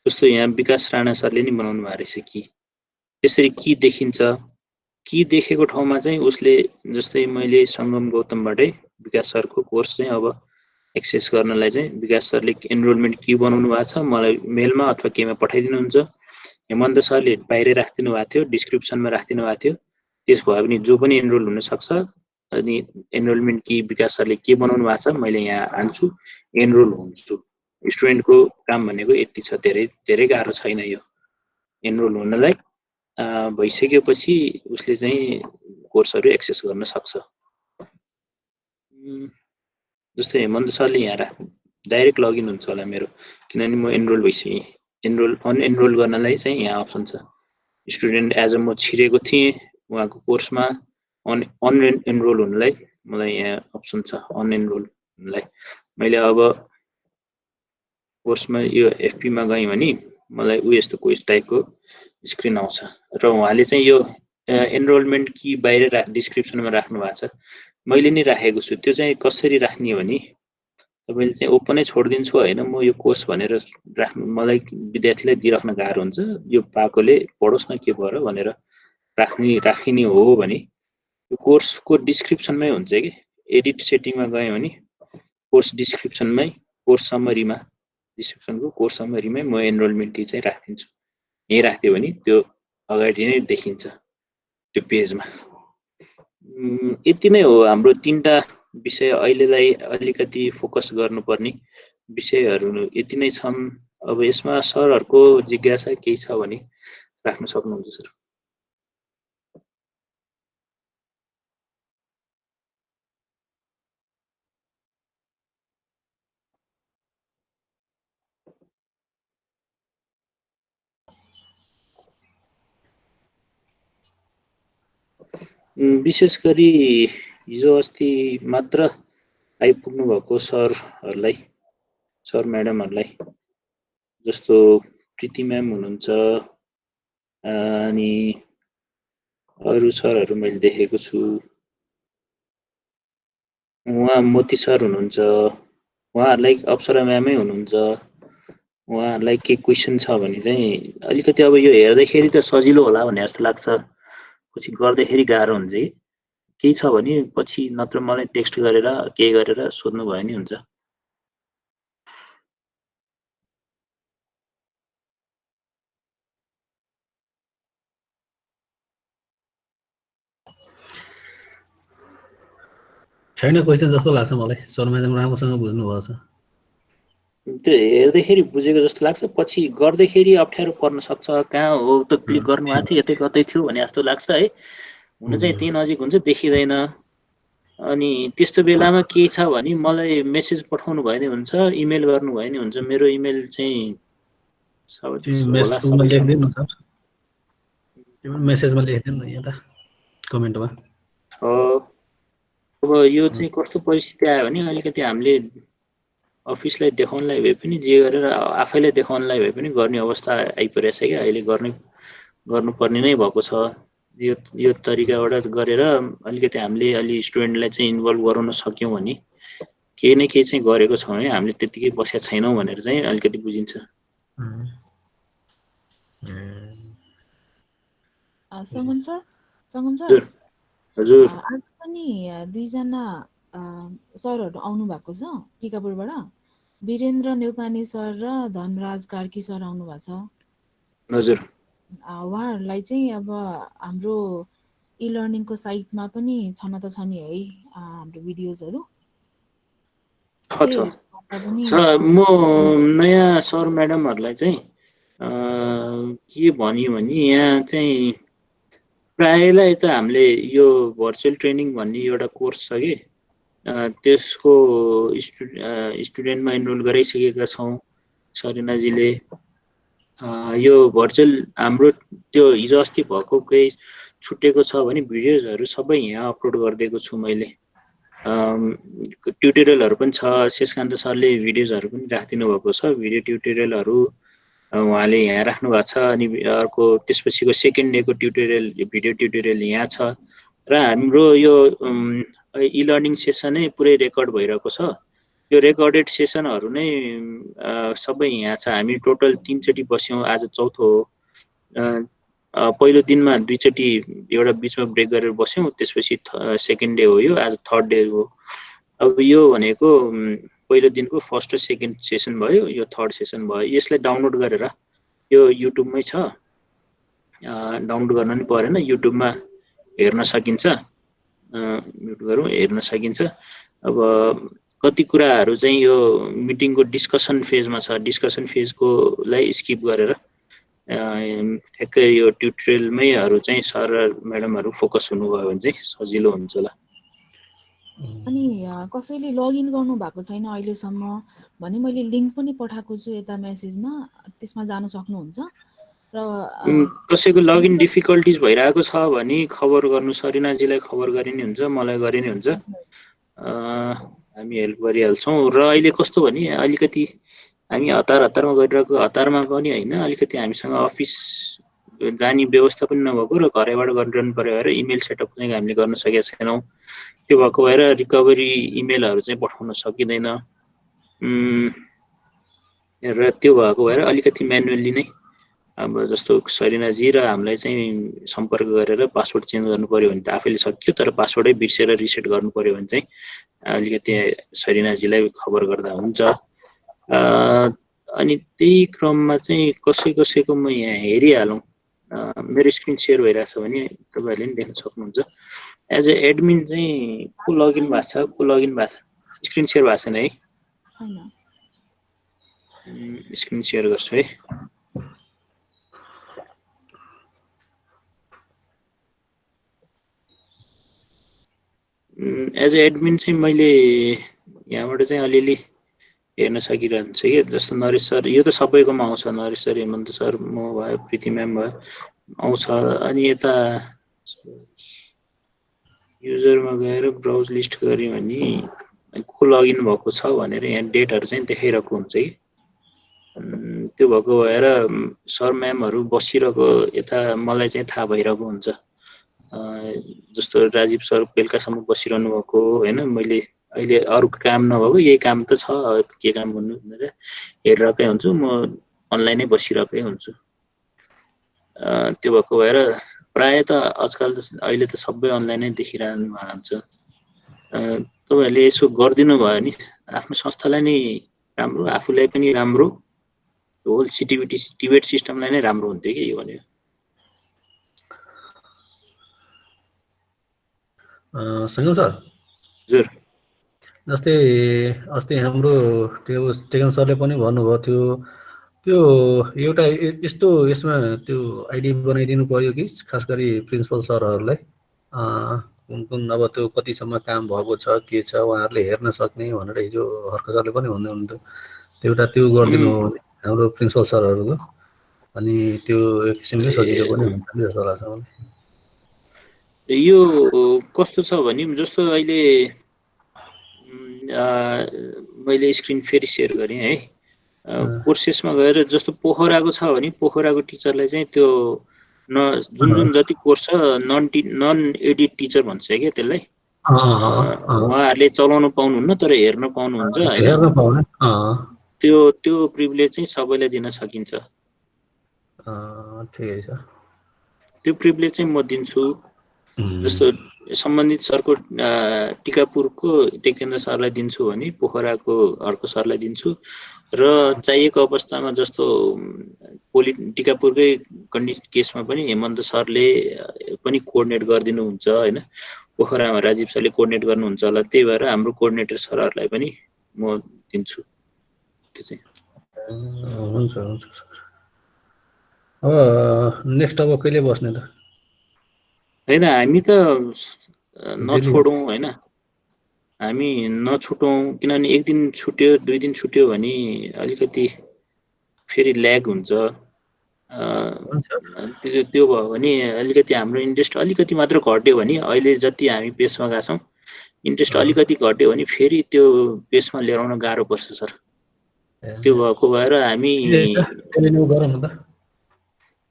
जस्तो यहाँ विकास राणा सरले नि बनाउनु भएको रहेछ की। त्यसरी की देखिन्छ। की देखेको ठाउँमा चाहिँ उसले जस्तै मैले सङ्गम गौतमबाटै विकास सरको कोर्स चाहिँ अब एक्सेस गर्नलाई चाहिँ विकास सरले एनरोलमेन्ट की बनाउनु भएको छ। मलाई मेलमा अथवा केमा पठाइदिनुहुन्छ। हेमन्त सरले बाहिर राखिदिनु भएको थियो, डिस्क्रिप्सनमा राखिदिनु भएको थियो। त्यस भयो भने जो पनि एनरोल हुन सक्छ। अनि एनरोलमेन्ट की विकास सरले के बनाउनु भएको छ मैले यहाँ हाल्छु, एनरोल हुन्छु। स्टुडेन्टको काम भनेको यति छ, धेरै गाह्रो छैन। यो एनरोल हुनलाई भइसकेपछि उसले चाहिँ कोर्सहरू एक्सेस गर्न सक्छ। जस्तै हेमन्त सरले यहाँ डाइरेक्ट लगइन हुन्छ होला मेरो, किनभने म एनरोल भइसकेँ। अनएनरोल गर्नलाई चाहिँ यहाँ अप्सन छ। स्टुडेन्ट एज अ म छिरेको थिएँ उहाँको कोर्समा। अनएनरोल हुनलाई मलाई यहाँ अप्सन छ अनएनरोल हुनलाई। मैले अब कोर्समा यो एफपीमा गएँ भने मलाई यस्तो टाइपको स्क्रिन आउँछ र उहाँले चाहिँ यो एनरोलमेन्ट कि बाहिर डिस्क्रिप्सनमा राख्नु भएको छ, मैले नै राखेको छु। त्यो चाहिँ कसरी राख्ने हो भने तपाईँले चाहिँ ओपनै छोडिदिन्छु होइन, म यो कोर्स भनेर राख्नु मलाई विद्यार्थीलाई दिइराख्न गाह्रो हुन्छ, यो पाएकोले पढोस् न के भयो भनेर राखिने हो भने यो कोर्सको डिस्क्रिप्सनमै हुन्छ कि एडिट सेटिङमा गयो भने कोर्स डिस्क्रिप्सनमै कोर्स समरीमा डिस्क्रिप्सनको कोर्स समरीमै म एनरोलमेन्ट फी चाहिँ राखिदिन्छु। यहीँ राखिदियो भने त्यो अगाडि नै देखिन्छ त्यो पेजमा। यति नै हो हाम्रो 3टा विषय अहिलेलाई अलिकति फोकस गर्नुपर्ने विषयहरू यति नै छन्। अब यसमा सरहरूको जिज्ञासा केही छ भने राख्न सक्नुहुन्छ सर। विशेष गरी हिजो अस्ति मात्र आइपुग्नु भएको सरहरूलाई, सर म्याडमहरूलाई जस्तो प्रीति म्याम हुनुहुन्छ अनि अरू सरहरू मैले देखेको छु, उहाँ मोती सर हुनुहुन्छ, उहाँहरूलाई अप्सरा म्यामै हुनुहुन्छ, उहाँहरूलाई के क्वेसन छ भने चाहिँ अलिकति अब यो हेर्दाखेरि त सजिलो होला भन्ने जस्तो लाग्छ, पछि गर्दाखेरि गाह्रो हुन्छ कि केही छ भने पछि नत्र मलाई टेक्स्ट गरेर केही गरेर सोध्नु भयो नि हुन्छ। छैन क्वेसन जस्तो लाग्छ मलाई, सर म्याडम राम्रोसँग बुझ्नु भएको छ। त्यो हेर्दाखेरि बुझेको जस्तो लाग्छ, पछि गर्दाखेरि अप्ठ्यारो पर्न सक्छ, कहाँ हो त क्लिक गर्नु भएको थियो यतै कतै थियो भने जस्तो लाग्छ है। हुन चाहिँ त्यही नजिक हुन्छ देखिँदैन, अनि त्यस्तो बेलामा के छ भने मलाई मेसेज पठाउनु भयो नि हुन्छ, इमेल गर्नु भयो नि हुन्छ। मेरो इमेल चाहिँ मेसेजमा लेखिदिनु न यहाँ कमेन्टमा। अब यो चाहिँ कस्तो परिस्थिति आयो भने अलिकति हामीले अफिसलाई देखाउनलाई भए पनि जे गरेर आफैलाई देखाउनलाई भए पनि गर्ने अवस्था आइपरेछ क्या, अहिले गर्नुपर्ने नै भएको छ। यो तरिकाबाट गरेर अलिकति हामीले अलि स्टुडेन्टलाई चाहिँ इन्भल्भ गराउन सक्यौँ भने केही न केही चाहिँ गरेको छौँ है, हामीले त्यतिकै बसेका छैनौँ भनेर चाहिँ अलिकति बुझिन्छ। सङ्गम सर हजुर आज पनि 2 जना सरहरू आउनु भएको छ टिकापुरबाट, वीरेन्द्र नेउपाने सर र धनराज कार्की सर आउनु भएको छ। हजुर उहाँहरूलाई चाहिँ अब हाम्रो इ लर्निङको साइटमा पनि छन त छ नि है हाम्रो भिडियोजहरू। म नयाँ सर म्याडमहरूलाई चाहिँ के भन्यो भने यहाँ चाहिँ प्रायलाई त हामीले यो भर्चुअल ट्रेनिङ भन्ने एउटा कोर्स छ कि त्यसको स्टुडेन्टमा इनरोल गराइसकेका छौँ सरिनाजीले। यो भर्चुअल हाम्रो त्यो हिजो अस्ति भएको केही छुटेको छ भने भिडियोजहरू सबै यहाँ अपलोड गरिदिएको छु मैले। ट्युटोरियलहरू पनि छ, शेषकान्त सरले भिडियोजहरू पनि राखिदिनु भएको छ, भिडियो ट्युटोरियलहरू उहाँले यहाँ राख्नु भएको छ। अनि अर्को त्यसपछिको सेकेन्ड डेको ट्युटोरियल भिडियो ट्युटोरियल यहाँ छ र हाम्रो यो इ लर्निङ सेसनै पुरै रेकर्ड भइरहेको छ। यो रेकर्डेड सेसनहरू नै सबै यहाँ छ। हामी टोटल 3 चोटि बस्यौँ, आज चौथो हो। पहिलो दिनमा 2 चोटि एउटा बिचमा ब्रेक गरेर बस्यौँ, त्यसपछि सेकेन्ड डे हो, यो आज थर्ड डे हो। अब यो भनेको पहिलो दिनको फर्स्ट र सेकेन्ड सेसन भयो, यो थर्ड सेसन भयो। यसलाई डाउनलोड गरेर यो युट्युबमै छ, डाउनलोड गर्न नि परेन, युट्युबमा हेर्न सकिन्छ। म्युट गरौँ, हेर्न सकिन्छ। अब कति कुराहरू चाहिँ यो मिटिङको डिस्कसन फेजमा छ, डिस्कसन फेजकोलाई स्किप गरेर ठ्याक्कै यो ट्युटोरियलमैहरू चाहिँ सर र म्याडमहरू फोकस हुनुभयो भने चाहिँ सजिलो हुन्छ होला। अनि कसैले लगइन गर्नु भएको छैन अहिलेसम्म भने मैले लिङ्क पनि पठाएको छु यता मेसेजमा, त्यसमा जान सक्नुहुन्छ। र कसैको लगइन डिफिकल्टिज भइरहेको छ भने खबर गर्नु, सरिनाजीलाई खबर गरे नि हुन्छ, मलाई गरे नि हुन्छ, हामी हेल्प गरिहाल्छौँ। र अहिले कस्तो भने अलिकति हामी हतारमा गरिरहेको हतारमा पनि होइन, अलिकति हामीसँग अफिस जाने व्यवस्था पनि नभएको र घरैबाट गरिरहनु पर्यो भएर इमेल सेटअप चाहिँ हामीले गर्न सकेका छैनौँ। त्यो भएको भएर रिकभरी इमेलहरू चाहिँ पठाउन सकिँदैन र त्यो भएको भएर अलिकति म्यानुअली नै अब जस्तो सरिनाजी र हामीलाई चाहिँ सम्पर्क गरेर पासवर्ड चेन्ज गर्नु पर्यो भने त आफैले सक्यो, तर पासवर्डै बिर्सेर रिसेट गर्नु पर्यो भने चाहिँ अलिकति सरिनाजीलाई खबर गर्दा हुन्छ। अनि त्यही क्रममा चाहिँ कसैको म यहाँ हेरिहालौँ, मेरो स्क्रिन सेयर भइरहेको छ भने तपाईँहरूले पनि देख्न सक्नुहुन्छ। एज ए एडमिन चाहिँ को लगइन भएको छ, को लगइन भएको छ? स्क्रिन सेयर भएको छैन है? स्क्रिन सेयर गर्छु है। एज ए एडमिन चाहिँ मैले यहाँबाट चाहिँ अलिअलि हेर्न सकिरहन्छ कि, जस्तो नरेश सर, यो त सबैकोमा आउँछ, नरेश सर, हेमन्त सर, म भयो, प्रीति म्याम भयो, आउँछ। अनि यता युजरमा गएर ब्राउज लिस्ट गऱ्यो भने को लगइन भएको छ भनेर यहाँ डेटहरू चाहिँ देखाइरहेको हुन्छ कि। त्यो भएको भएर सर म्यामहरू बसिरहेको यता मलाई चाहिँ थाहा भइरहेको हुन्छ। जस्तो राजीव सर बेलुकासम्म बसिरहनु भएको होइन, मैले अहिले अरू काम नभएको यही काम त छ, के काम गर्नु भनेर हेरिरहेकै हुन्छु, म अनलाइनै बसिरहेकै हुन्छु। त्यो भएको भएर प्रायः त आजकल त अहिले त सबै अनलाइनै देखिरहनु हुन्छ। तपाईँहरूले यसो गरिदिनु भयो भने आफ्नो संस्थालाई नै राम्रो, आफूलाई पनि राम्रो, होल टिबेट सिस्टमलाई नै राम्रो हुन्थ्यो कि यो भनेको। सङ्गम सर, हजुर, जस्तै अस्ति हाम्रो त्यो टेकन सरले पनि भन्नुभएको थियो, त्यो एउटा यस्तो यसमा त्यो आइडी बनाइदिनु पर्यो कि खास गरी प्रिन्सिपल सरहरूलाई कुन अब त्यो कतिसम्म काम भएको छ के छ उहाँहरूले हेर्न सक्ने भनेर हिजो हर्क सरले पनि भन्दै हुनुहुन्थ्यो। त्यो एउटा त्यो गरिदिनु हो भने हाम्रो प्रिन्सिपल सरहरूको, अनि त्यो एक किसिमले सजिलो पनि हुन्छ नि जस्तो लाग्छ मलाई। यो कस्तो छ भने जस्तो अहिले मैले स्क्रिन फेरि सेयर गरेँ है, कोर्सेसमा गएर जस्तो पोखराको छ भने पोखराको टिचरलाई चाहिँ त्यो जुन जति कोर्स छ नन एडिट टिचर भन्छ क्या त्यसलाई, उहाँहरूले चलाउन पाउनुहुन्न तर हेर्न पाउनुहुन्छ होइन। त्यो प्रिभिलेज चाहिँ सबैलाई दिन सकिन्छ। ठिकै छ, त्यो प्रिभिलेज चाहिँ म दिन्छु। जस्तो सम्बन्धित सरको टिकापुरको टेकेन्द्र सरलाई दिन्छु भने पोखराको अर्को सरलाई दिन्छु, र चाहिएको अवस्थामा जस्तो टिकापुरकै केसमा पनि हेमन्त सरले पनि कोअर्डिनेट गरिदिनुहुन्छ होइन, पोखरामा राजीव सरले कोअर्डिनेट गर्नुहुन्छ होला, त्यही भएर हाम्रो कोअर्डिनेटर सरहरूलाई पनि म दिन्छु। त्यो चाहिँ हुन्छ हुन्छ सर। अब नेक्स्ट अब कहिले बस्ने त? होइन, हामी त नछोडौँ होइन, हामी नछुटौँ, किनभने एक दिन छुट्यो 2 दिन छुट्यो भने अलिकति फेरि ल्याग हुन्छ। त्यो भयो भने अलिकति हाम्रो इन्ट्रेस्ट अलिकति मात्र घट्यो भने, अहिले जति हामी पेसमा गएका छौँ इन्ट्रेस्ट अलिकति घट्यो भने फेरि त्यो पेसमा ल्याउन गाह्रो पर्छ सर। त्यो भएको भएर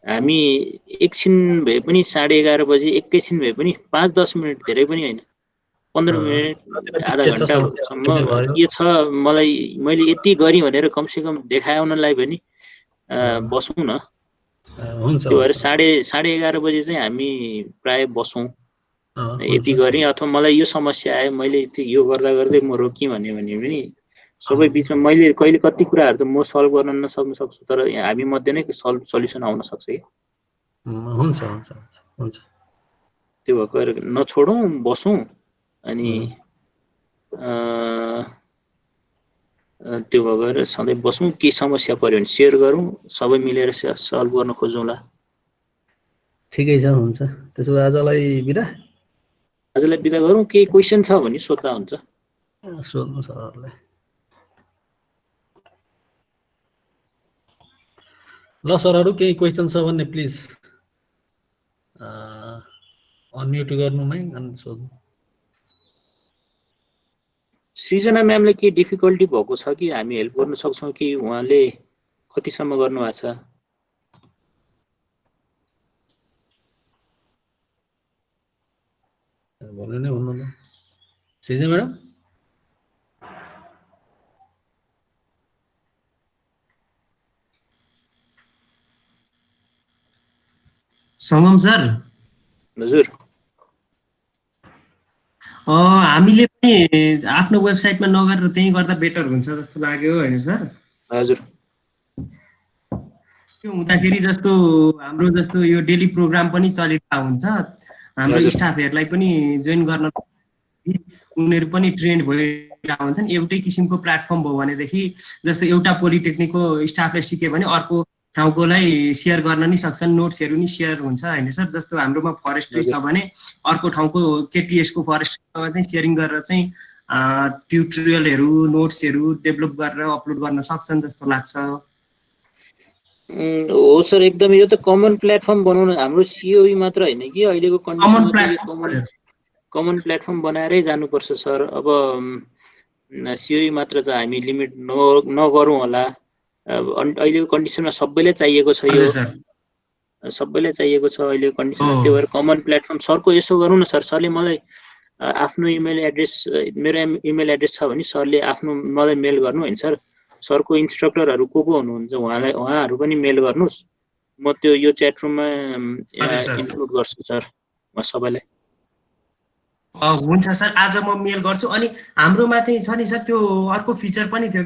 हामी एकछिन भए पनि 11:30 बजे एकैछिन भए पनि 5-10 मिनट, धेरै पनि होइन, 15 मिनट आधा घन्टासम्म के छ मैले यति गरेँ भनेर कमसेकम देखाउनलाई पनि बसौँ न। त्यो भएर 11:30 बजे चाहिँ हामी प्राय बसौँ, यति गरेँ अथवा मलाई यो समस्या आयो मैले यो गर्दा गर्दै म रोकेँ भने पनि सबै बिचमा मैले कहिले कति कुराहरू त म सल्भ गर्न नसक्नु सक्छु, तर हामी मध्ये नै सल्युसन आउन सक्छ कि। हुन्छ हुन्छ हुन्छ। त्यो भएको नछोडौँ, बसौँ, अनि त्यो भएर सधैँ बसौँ, के समस्या पर्यो भने सेयर गरौँ, सबै मिलेर सल्भ गर्न खोजौँला। ठिकै छ, हुन्छ। त्यसो भए आजलाई बिदा गरौँ। केही क्वेसन छ भने सोध्दा हुन्छ, सोध्नु सरहरूलाई। ल सरहरू, केही क्वेसन छ भने प्लिज अनम्युट गर्नुमै अनि सोध्नु। सृजना म्यामले के डिफिकल्टी भएको छ कि हामी हेल्प गर्न सक्छौँ कि उहाँले कतिसम्म गर्नुभएको छ? भन्नु नै हुनु न सृजना म्याडम। सङ्गम सर, हजुर। हामीले पनि आफ्नो वेबसाइटमा नगरेर त्यहीँ गर्दा बेटर हुन्छ जस्तो लाग्यो होइन सर? हजुर। त्यो हुँदाखेरि जस्तो हाम्रो जस्तो यो डेली प्रोग्राम पनि चलिरहेको हुन्छ, हाम्रो स्टाफहरूलाई पनि जोइन गर्न उनीहरू पनि ट्रेन्ड भइरहेको हुन्छन्। एउटै किसिमको प्लेटफर्म भयो भनेदेखि जस्तो एउटा पोलिटेक्निकको स्टाफले सिक्यो भने अर्को ठाउँकोलाई सेयर गर्न नि सक्छन्, नोट्सहरू नि सेयर हुन्छ होइन सर? जस्तो हाम्रोमा फरेस्ट्री छ भने अर्को ठाउँको केटिएसको फरेस्ट्रीसँग चाहिँ सेयरिङ गरेर चाहिँ ट्युटोरियलहरू नोट्सहरू डेभलप गरेर अपलोड गर्न सक्छन् जस्तो लाग्छ। हो सर, एकदम यो त कमन प्लेटफर्म बनाउन हाम्रो सिओई मात्र होइन कि अहिलेको कन्डिसनमा कमन प्लेटफर्म बनाएरै जानुपर्छ सर। अब सिओई मात्र त हामी लिमिट नगरौँ होला। अहिलेको कन्डिसनमा सबैलाई चाहिएको छ, यो सबैलाई चाहिएको छ अहिलेको कन्डिसनमा। त्यो भएर कमन प्लेटफर्म सरको यसो गरौँ न सर। सरले मलाई आफ्नो इमेल एड्रेस, मेरो इमेल एड्रेस छ भने सरले आफ्नो मलाई मेल गर्नु होइन सर। सरको इन्स्ट्रक्टरहरू को हुनुहुन्छ उहाँहरू पनि मेल गर्नुहोस्, म त्यो यो च्याट रुममा इन्क्लुड गर्छु सर म सबैलाई। हुन्छ सर, आज म मेल गर्छु। अनि हाम्रोमा चाहिँ छ नि सर त्यो अर्को फिचर पनि थियो